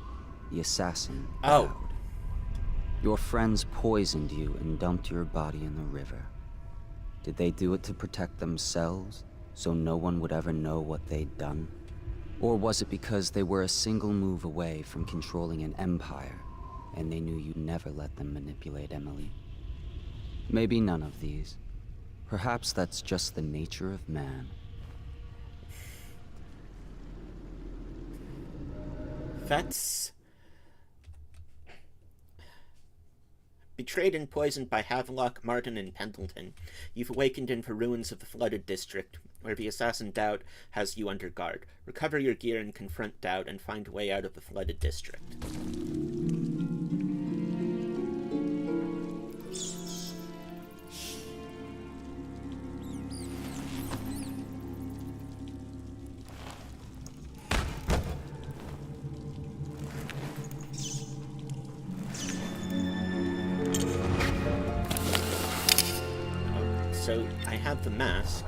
the assassin. Oh. Your friends poisoned you and dumped your body in the river. Did they do it to protect themselves, so no one would ever know what they'd done? Or was it because they were a single move away from controlling an empire, and they knew you'd never let them manipulate Emily? Maybe none of these. Perhaps that's just the nature of man. That's... Betrayed and poisoned by Havelock, Martin, and Pendleton, you've awakened in the ruins of the flooded district, where the assassin Doubt has you under guard. Recover your gear and confront Doubt and find a way out of the flooded district. So, I have the mask.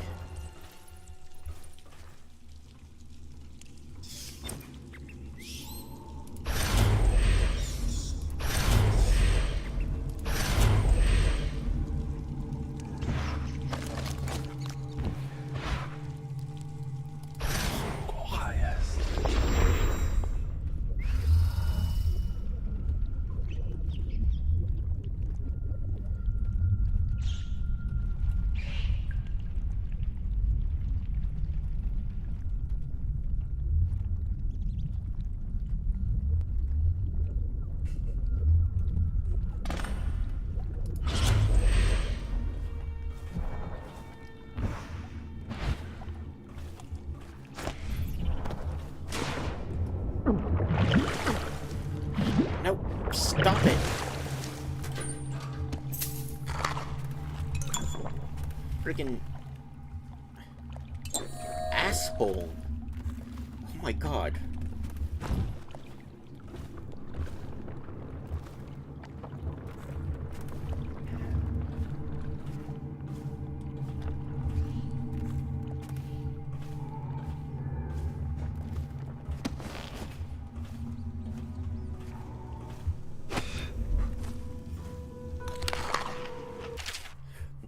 No, stop it! Freaking asshole! Oh my god.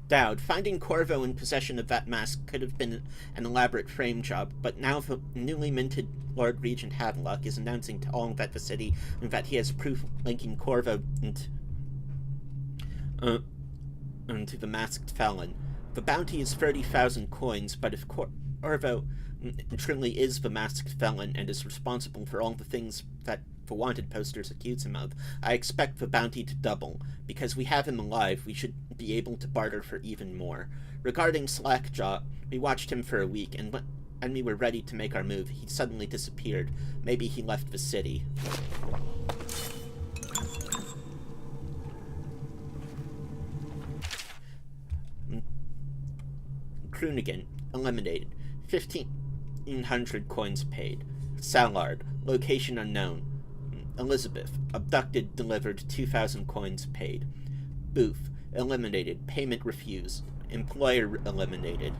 Dowd, finding Corvo in possession of that mask could have been an elaborate frame job, but now the newly minted Lord Regent Havelock is announcing to all that the city that he has proof linking Corvo into the masked felon. The bounty is 30,000 coins, but if Corvo truly is the masked felon and is responsible for all the things that the wanted posters accuse him of, I expect the bounty to double. Because we have him alive, we should be able to barter for even more. Regarding Slackjaw, we watched him for a week, and when we were ready to make our move, he suddenly disappeared. Maybe he left the city. Krunigan, eliminated. 1,500 coins paid. Sallard, location unknown. Elizabeth, abducted, delivered, 2,000 coins paid. Booth, eliminated, payment refused. Employer eliminated.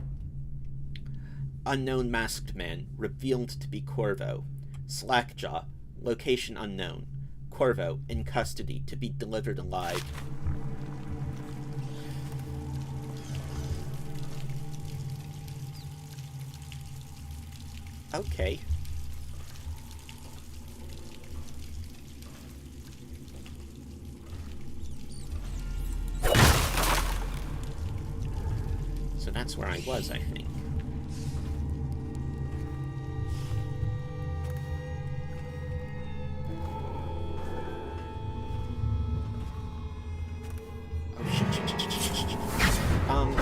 Unknown masked man, revealed to be Corvo. Slackjaw, location unknown. Corvo, in custody, to be delivered alive. Okay. So that's where I was, I think. Oh,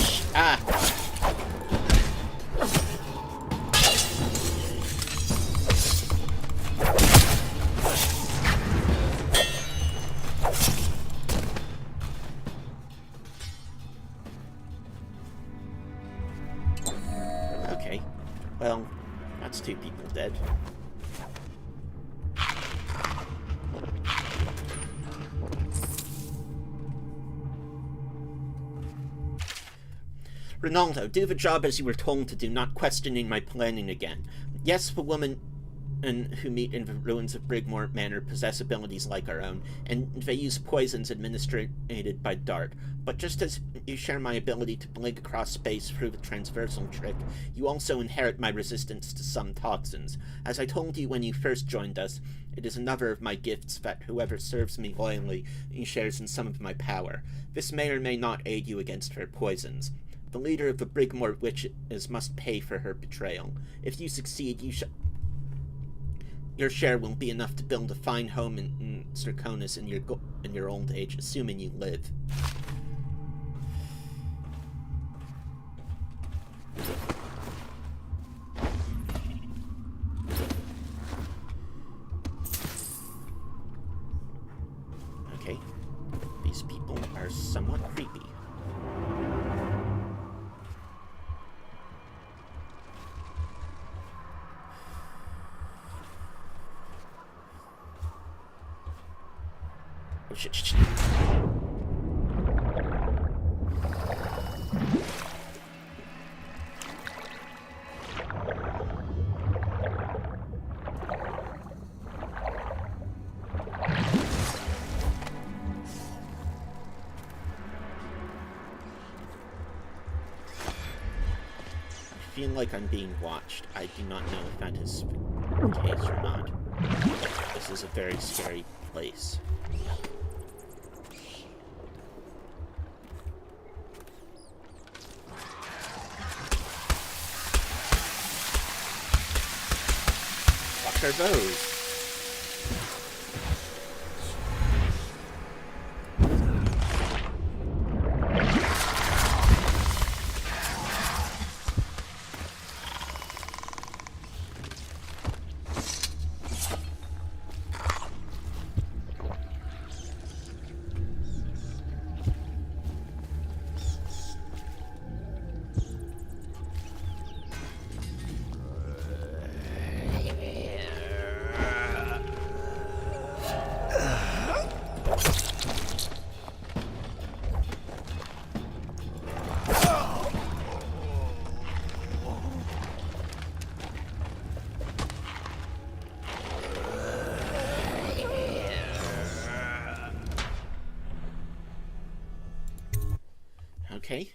shit. Ah! Okay. Well, that's 2 people dead. Ronaldo, do the job as you were told to do, not questioning my planning again. Yes, the woman who meet in the ruins of Brigmore Manor possess abilities like our own, and they use poisons administered by Dart. But just as you share my ability to blink across space through the transversal trick, you also inherit my resistance to some toxins. As I told you when you first joined us, it is another of my gifts that whoever serves me loyally shares in some of my power. This may or may not aid you against her poisons. The leader of the Brigmore Witches must pay for her betrayal. If you succeed, your share will be enough to build a fine home in Circonus in your old age, assuming you live. Okay. These people are somewhat creepy. Oh, shit. I feel like I'm being watched. I do not know if that is the case or not. This is a very scary place. What are those? Okay.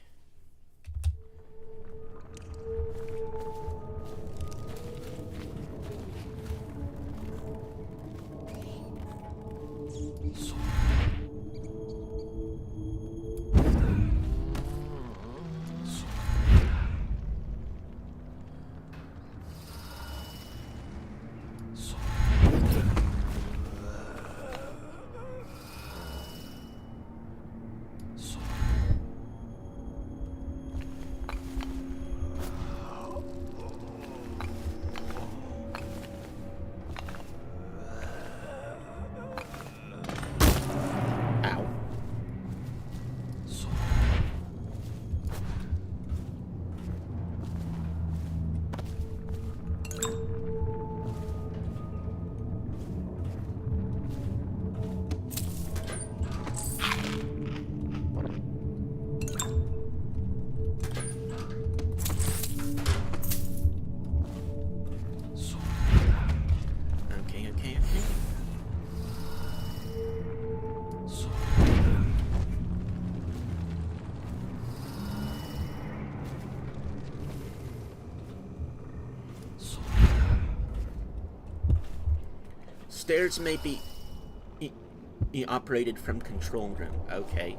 Stairs may be operated from control room. Okay.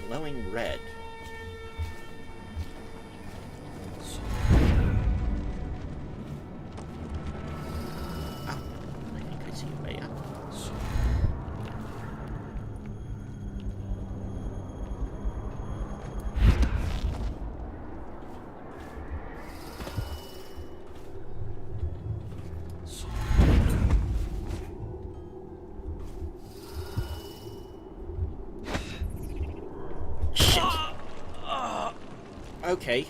Glowing red. Oh, I think I see a way up. Okay.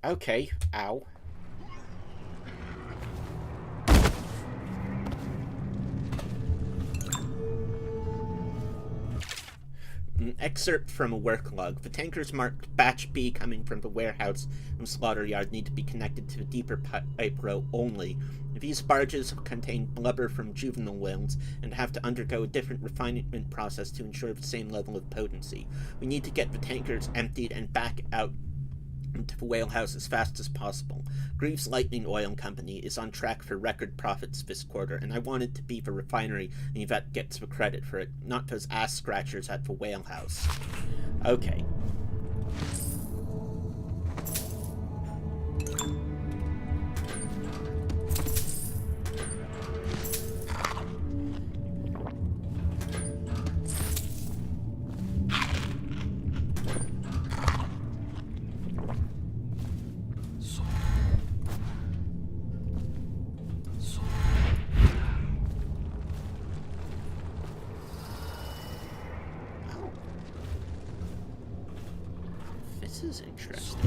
Okay. Ow. An excerpt from a work log. The tankers marked Batch B coming from the warehouse and slaughter yard need to be connected to a deeper pipe row only. These barges contain blubber from juvenile whales and have to undergo a different refinement process to ensure the same level of potency. We need to get the tankers emptied and back out into the whalehouse as fast as possible. Greaves Lightning Oil Company is on track for record profits this quarter, and I want it to be the refinery and Yvette gets the credit for it, not those ass-scratchers at the whalehouse. Okay. This is interesting.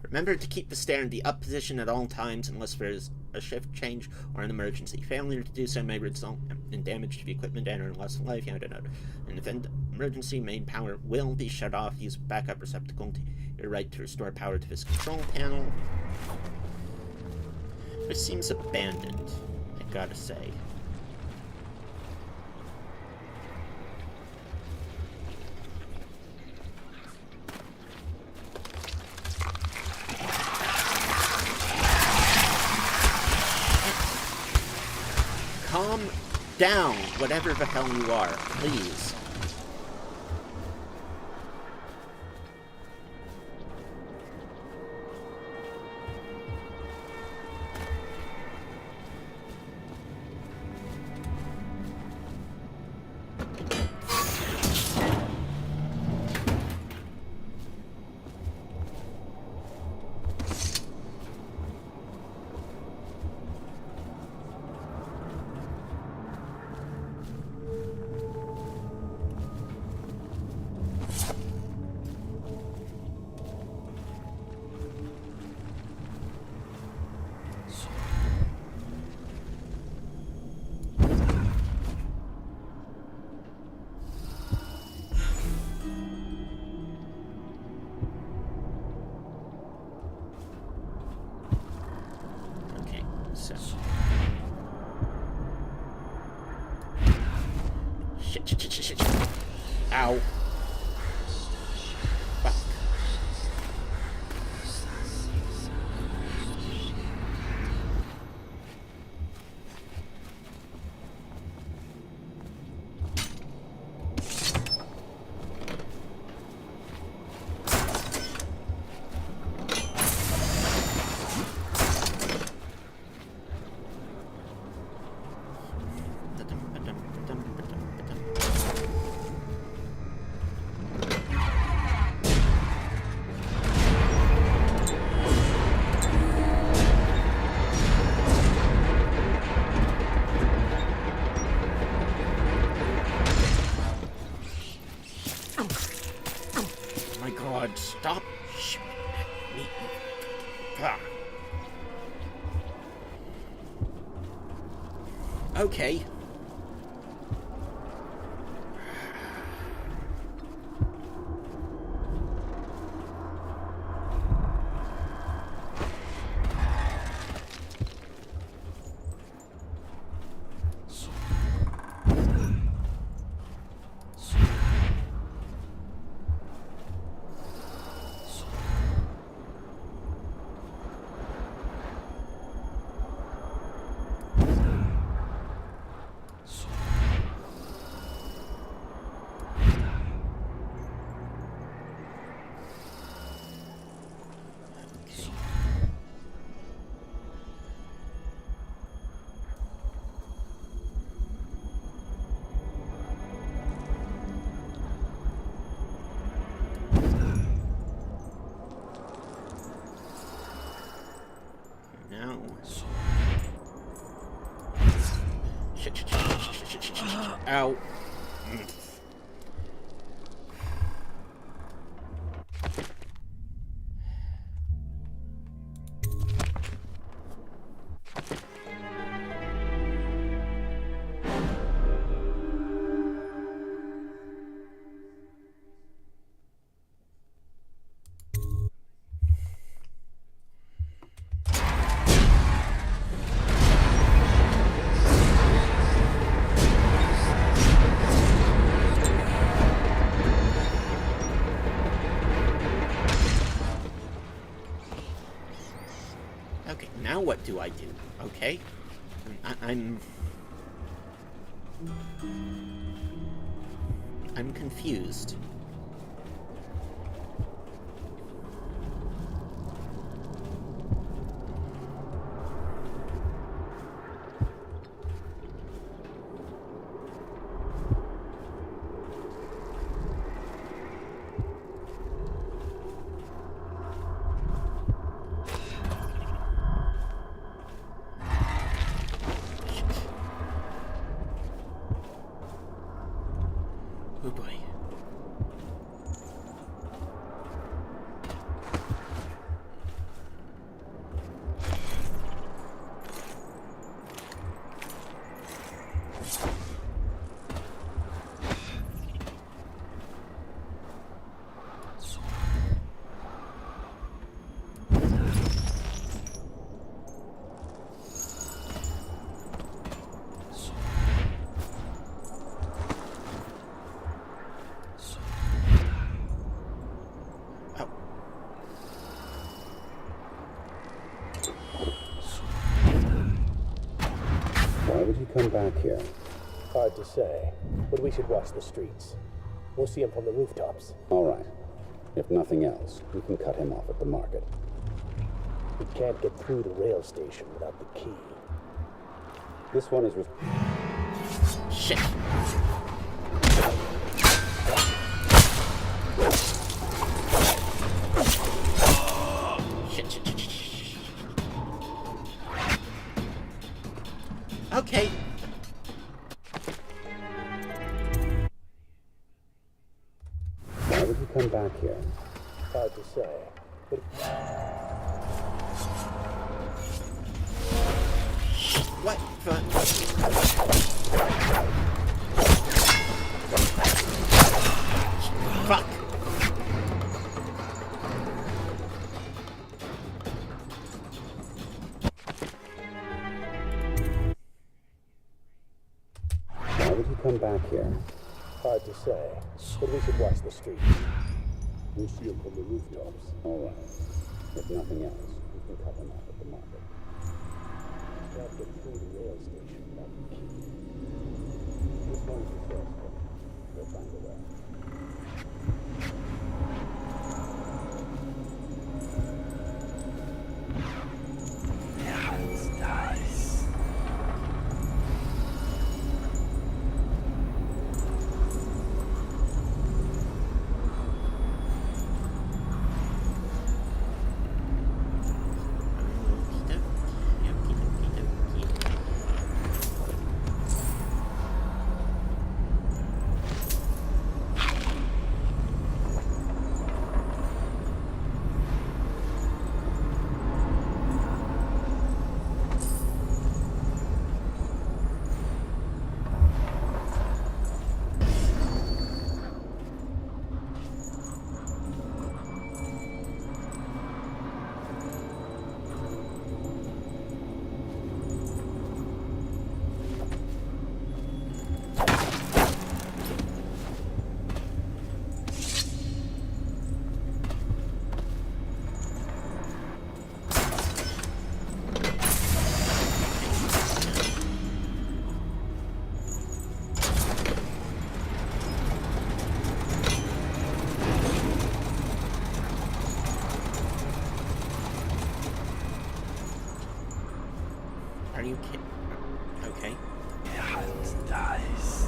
Remember to keep the stair in the up position at all times unless there is a shift change or an emergency. Failure to do so may result in damage to the equipment and/or loss of life. In an event of emergency, main power will be shut off. Use a backup receptacle to your right to restore power to this control panel. This seems abandoned, I gotta say. Calm down, whatever the hell you are, please. Shit. Ow. Fuck. God, stop shooting at me. Ah. Okay. No. Shit. Ow. Okay, now what do I do? Okay. I'm confused. Oh boy. Why would he come back here? Hard to say, but we should watch the streets. We'll see him from the rooftops. All right. If nothing else, we can cut him off at the market. We can't get through the rail station without the key. This one is... Shit. Okay. Why would he come back here? Hard to say, but... What the... Fuck. Why would he come back here? Hard to say, but we should watch the streets. We'll see him from the rooftops. All right. If nothing else, we can cut him off at the market. Grab the through the rail station. That'd be key. This one's the first one. We'll find a way. Are you kidding? Okay. Dies.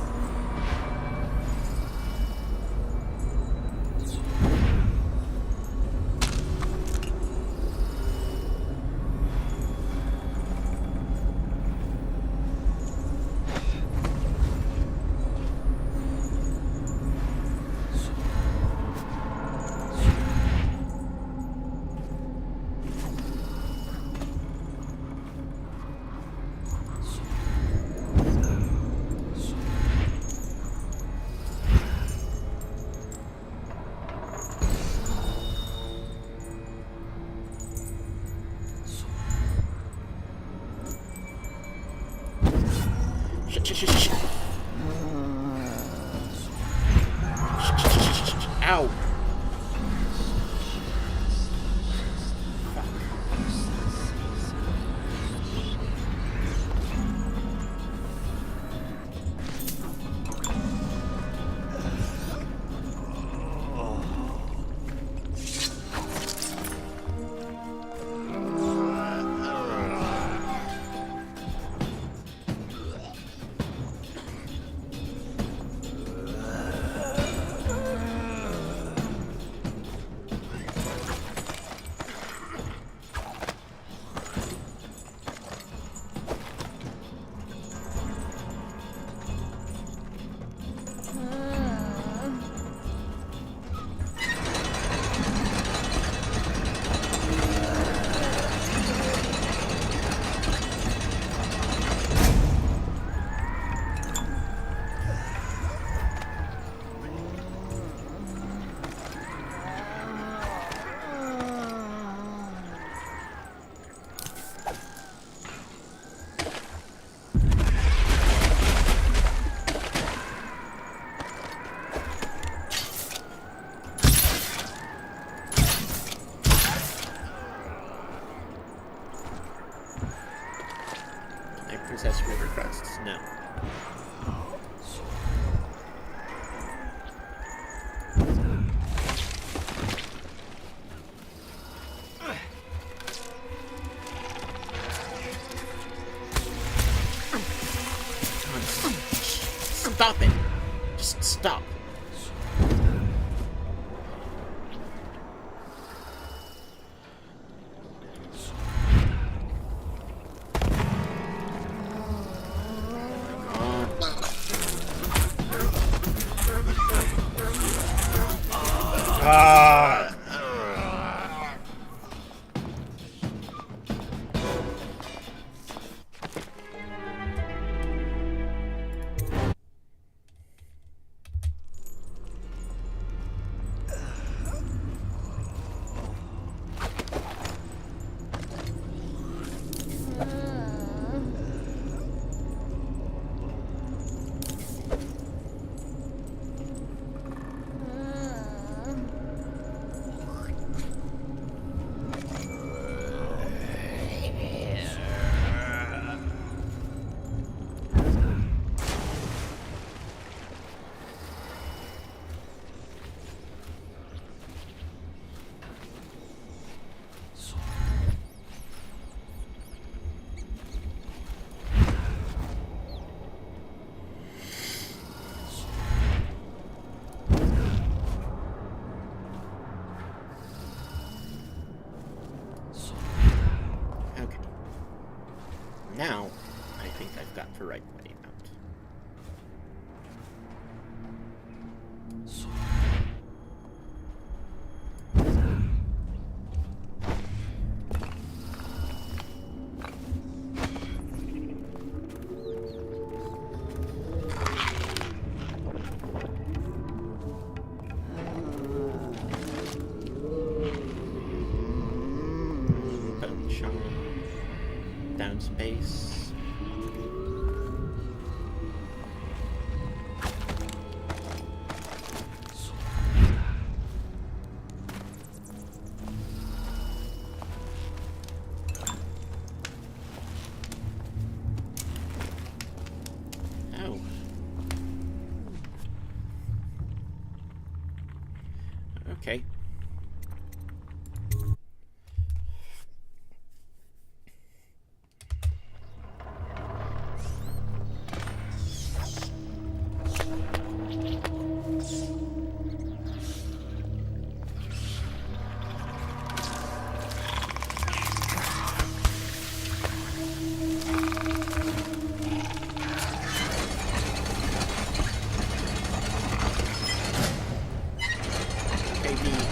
Ow! Princess River Crests? No. Stop it! Just stop. Space. Oh. Okay.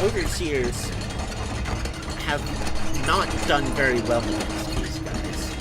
Overseers have not done very well against these guys.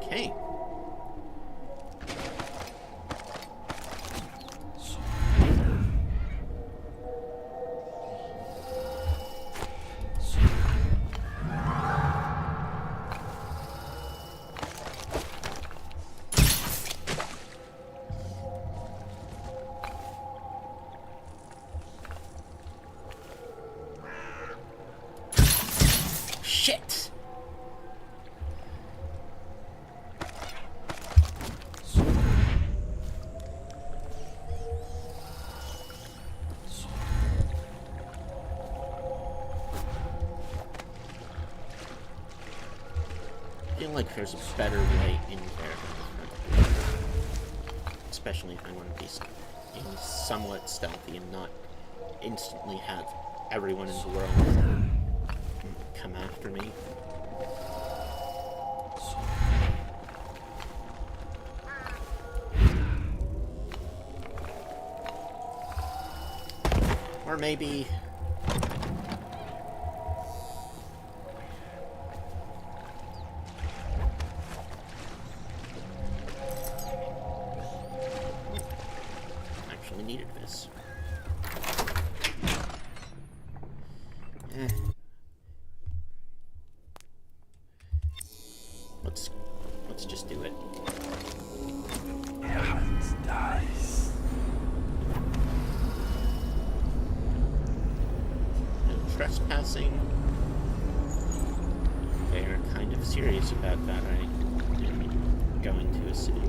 Okay. Shit! I feel like there's a better way in there. Especially if I want to be somewhat stealthy and not instantly have everyone in the world come after me. Or maybe... actually needed this. Let's just do it. Dice. No trespassing. They are kind of serious about that. I am going to assume.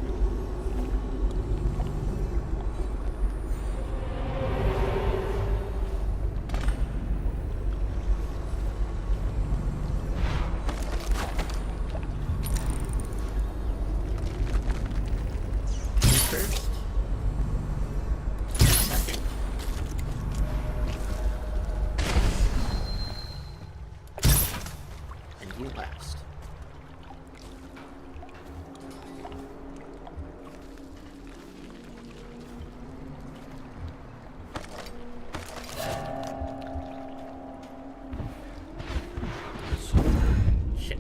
Last. Shit.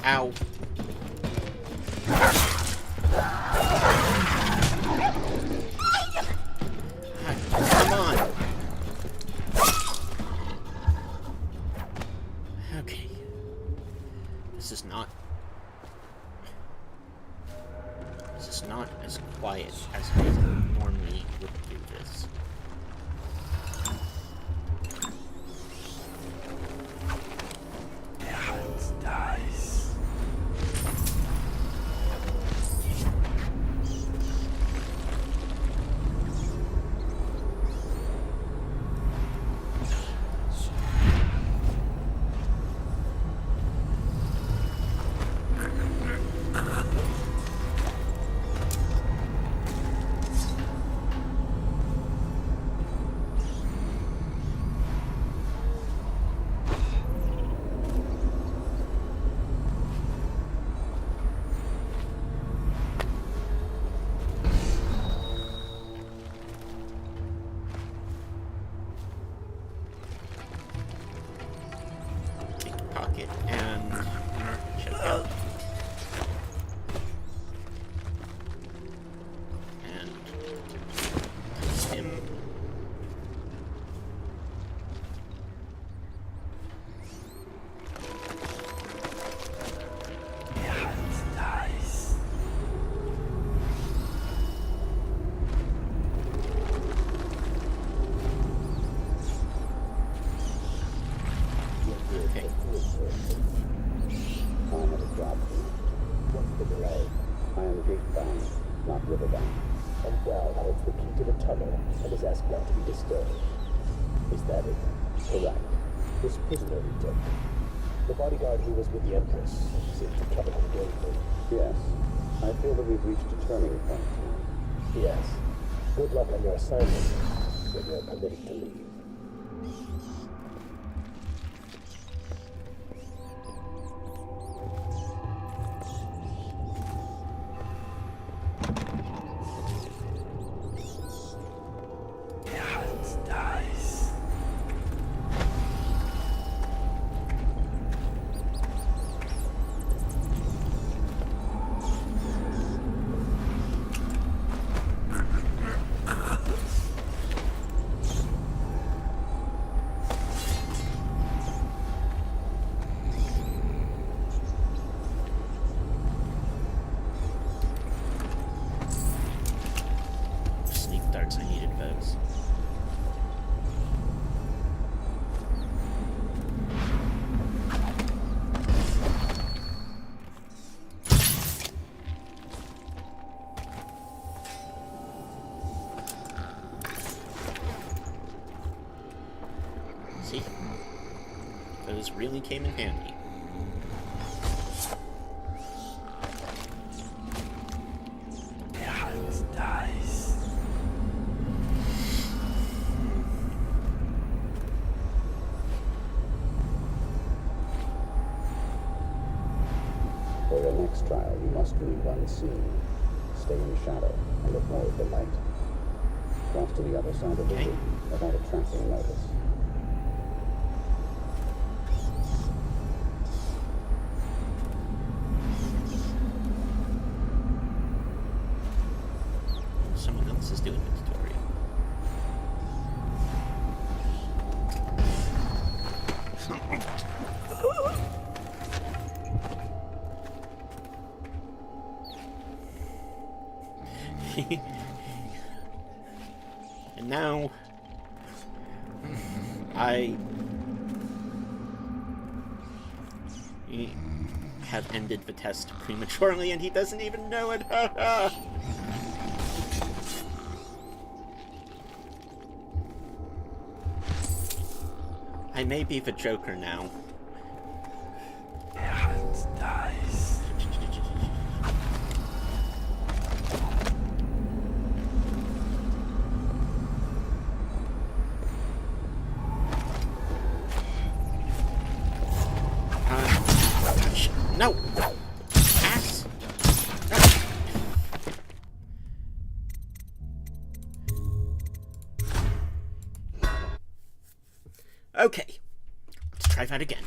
Ow. as quiet as I normally would do this. Dice. Pocket and check out. And him. Dice. Okay. I have a job for you. What's the delay? I am gate-bound, not river-bound. And Val holds the key to the tunnel and is asked not to be disturbed. Is that it? Correct. This prisoner we took. The bodyguard who was with the Empress seemed to trouble him greatly. Yes. I feel that we've reached a turning point tonight. Yes. Good luck on your assignment when you're permitted to leave. Dice. Sneak darts, I needed those. See? Those really came in handy. Dice. For your next trial, you must move unseen. Stay in shadow and avoid the light. Cross to the other side of the room without attracting notice. Someone else is doing the tutorial. And now I have ended the test prematurely and he doesn't even know it. I may be the Joker now. Dice. No! Ass! Okay. Let's try that again.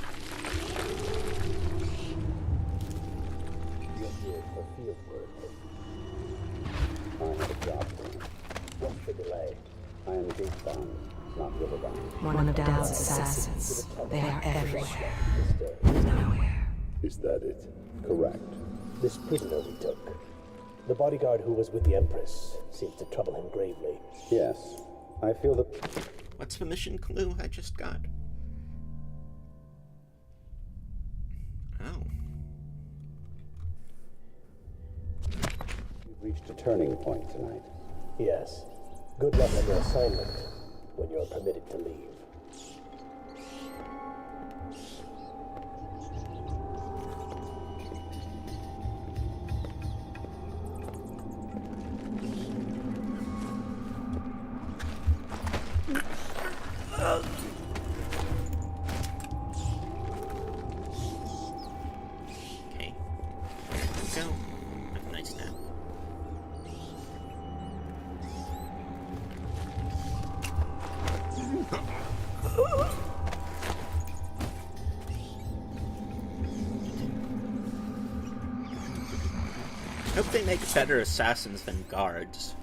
You're here for field work. I have a job for you. What's the delay? I am gate-bound, not river-bound. One of Dowd's assassins. They are everywhere. Is that it? Correct. This prisoner we took. The bodyguard who was with the Empress seems to trouble him gravely. Yes, I feel that... What's the mission clue I just got? Oh. You've reached a turning point tonight. Yes. Good luck on your assignment when you're permitted to leave. Okay. There we go. Have a nice nap. Hope they make better assassins than guards.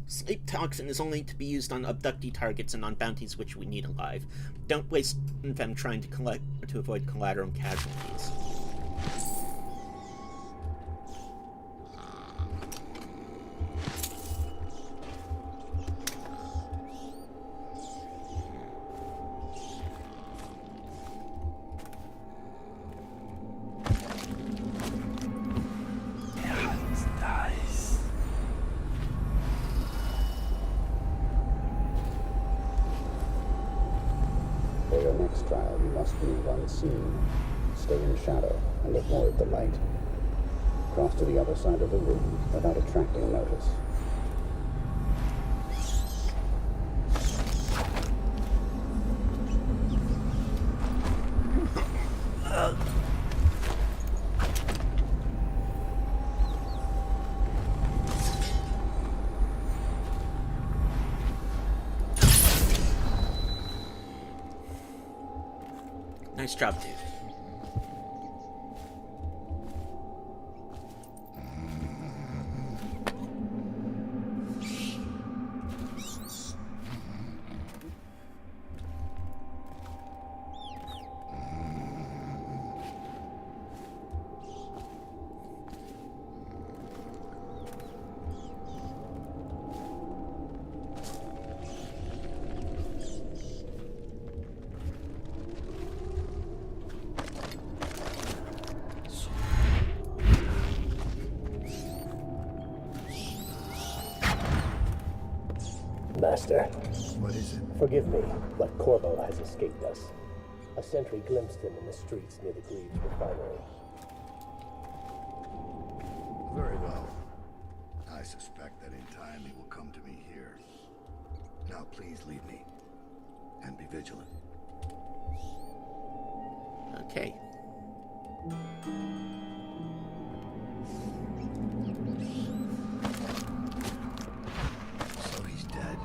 Sleep toxin is only to be used on abductee targets and on bounties which we need alive. Don't waste them trying to avoid collateral casualties. For your next trial, you must move unseen. Stay in shadow and avoid the light. Cross to the other side of the room without attracting notice. Nice job, dude. Master. What is it? Forgive me, but Corvo has escaped us. A sentry glimpsed him in the streets near the Greaves refinery. Very well. I suspect that in time he will come to me here. Now please leave me. And be vigilant. Okay. So he's dead.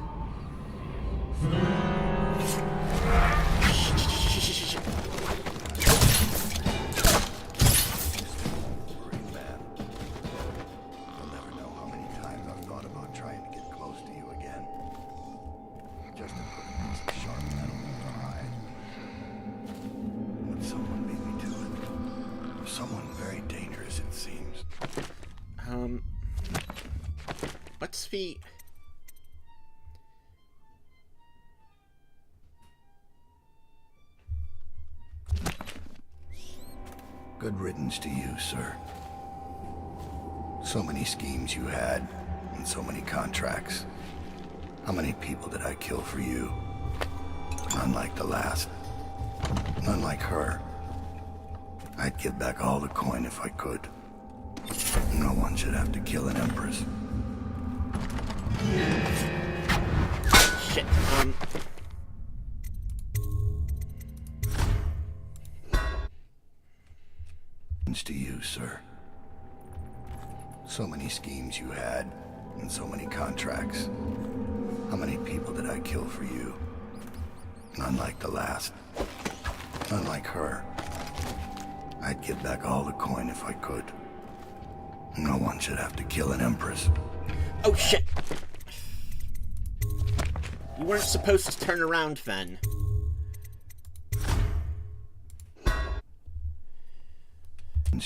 Wolverine man. You'll never know how many times I've thought about trying to get close to you again. Just to put a piece of sharp metal in your eye. But someone beat me to it. Someone very dangerous, it seems. What's the... Good riddance to you, sir. So many schemes you had, and so many contracts. How many people did I kill for you? None like the last. None like her. I'd give back all the coin if I could. No one should have to kill an empress. Shit, To you, sir. So many schemes you had, and so many contracts. How many people did I kill for you? None like the last. None like her. I'd give back all the coin if I could. No one should have to kill an empress. Oh shit! You weren't supposed to turn around then.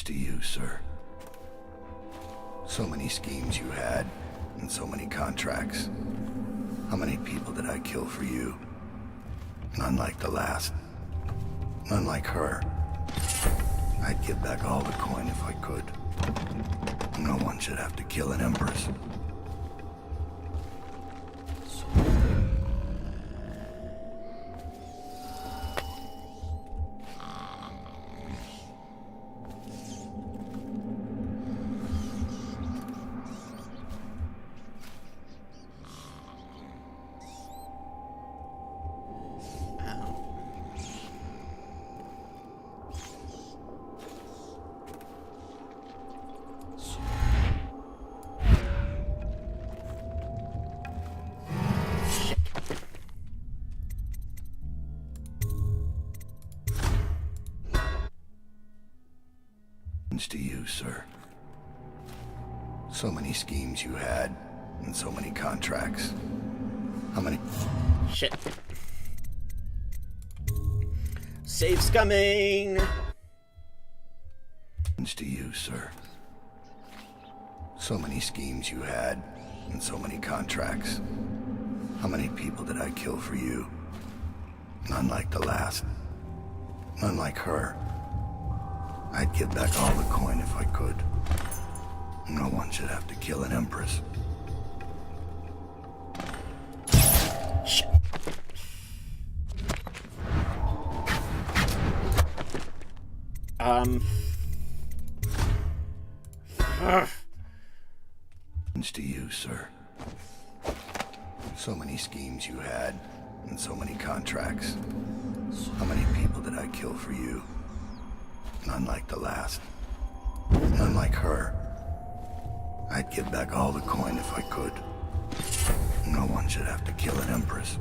To you, sir. So many schemes you had, and so many contracts. How many people did I kill for you? None like the last. None like her. I'd give back all the coin if I could. No one should have to kill an empress. To you, sir. So many schemes you had, and so many contracts. How many? Shit. Save's coming! To you, sir. So many schemes you had, and so many contracts. How many people did I kill for you? None like the last. None like her. I'd give back all the coin if I could. No one should have to kill an empress. Shit. To you, sir. So many schemes you had, and so many contracts. How many people did I kill for you? None like the last. None like her. I'd give back all the coin if I could. No one should have to kill an empress.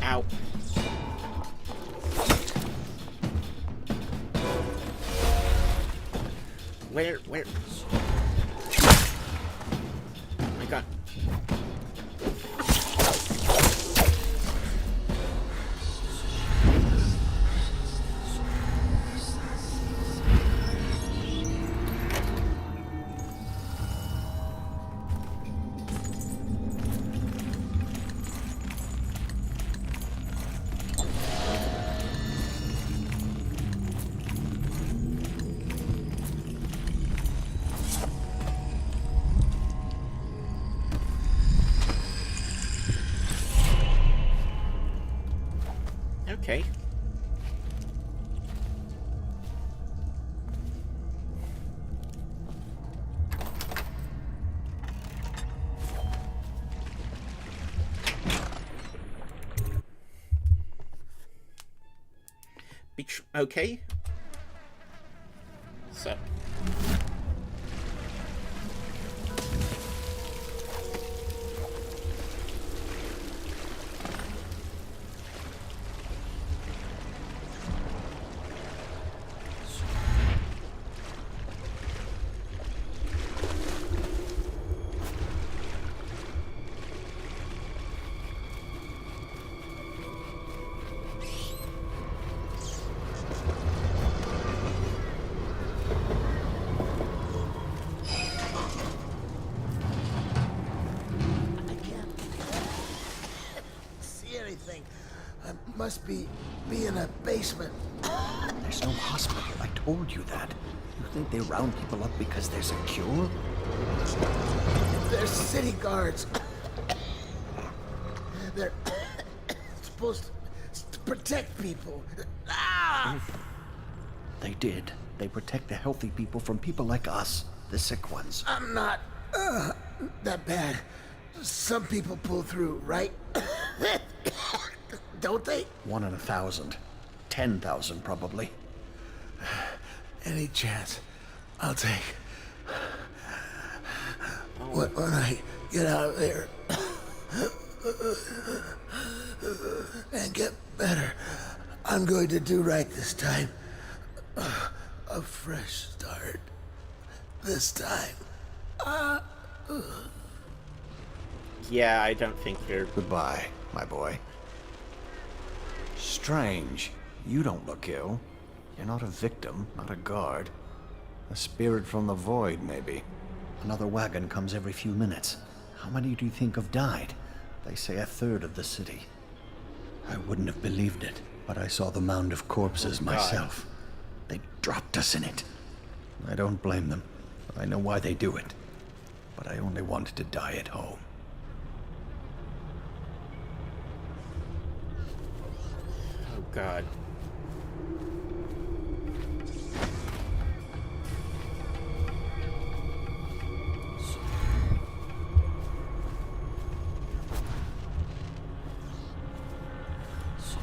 Ow. Where? Oh my god. Okay. Okay. So. Must be in a basement. There's no hospital. I told you that. You think they round people up because there's a cure? There's city guards. They're supposed to protect people. Ah! They did. They protect the healthy people from people like us, the sick ones. I'm not that bad. Some people pull through, right? Don't they? 1 in 1,000. 10,000, probably. Any chance I'll take. When I get out of there and get better, I'm going to do right this time. A fresh start. This time. Yeah, I don't think you're... Goodbye, my boy. Strange. You don't look ill. You're not a victim, not a guard. A spirit from the void, maybe. Another wagon comes every few minutes. How many do you think have died? They say 1/3 of the city. I wouldn't have believed it, but I saw the mound of corpses myself. They dropped us in it. I don't blame them. I know why they do it. But I only wanted to die at home. Oh, God.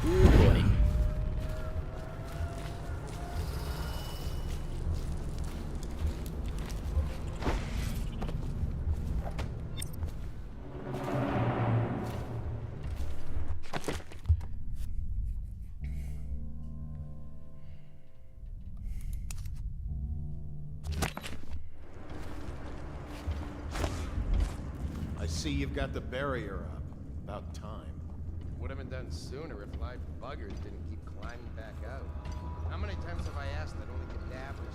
Ooh, boy. I see you've got the barrier up. About time. Would have been done sooner if live buggers didn't keep climbing back out. How many times have I asked that only cadavers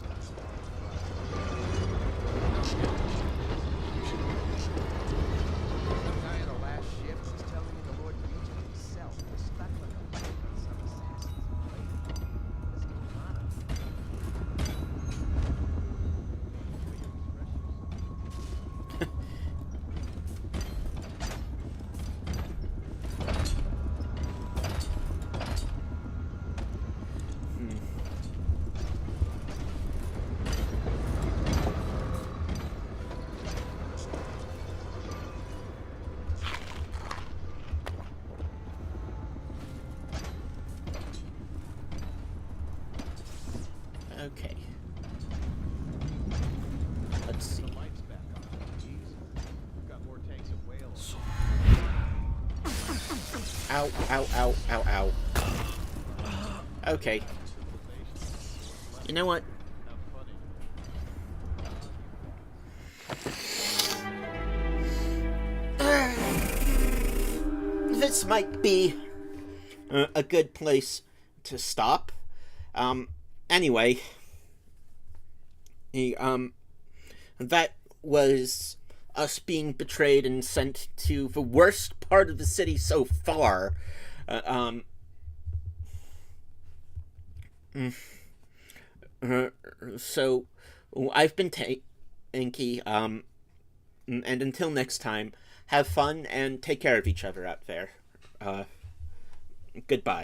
Some guy in the last shift is telling me the Lord Regent himself was stuck with him on some assassin's blade. What's going on up there? Okay. Let's see. Ow, ow, ow, ow, ow. Okay. You know what? This might be a good place to stop. Anyway, that was us being betrayed and sent to the worst part of the city so far. So I've been Tanky, and until next time, have fun and take care of each other out there. Goodbye.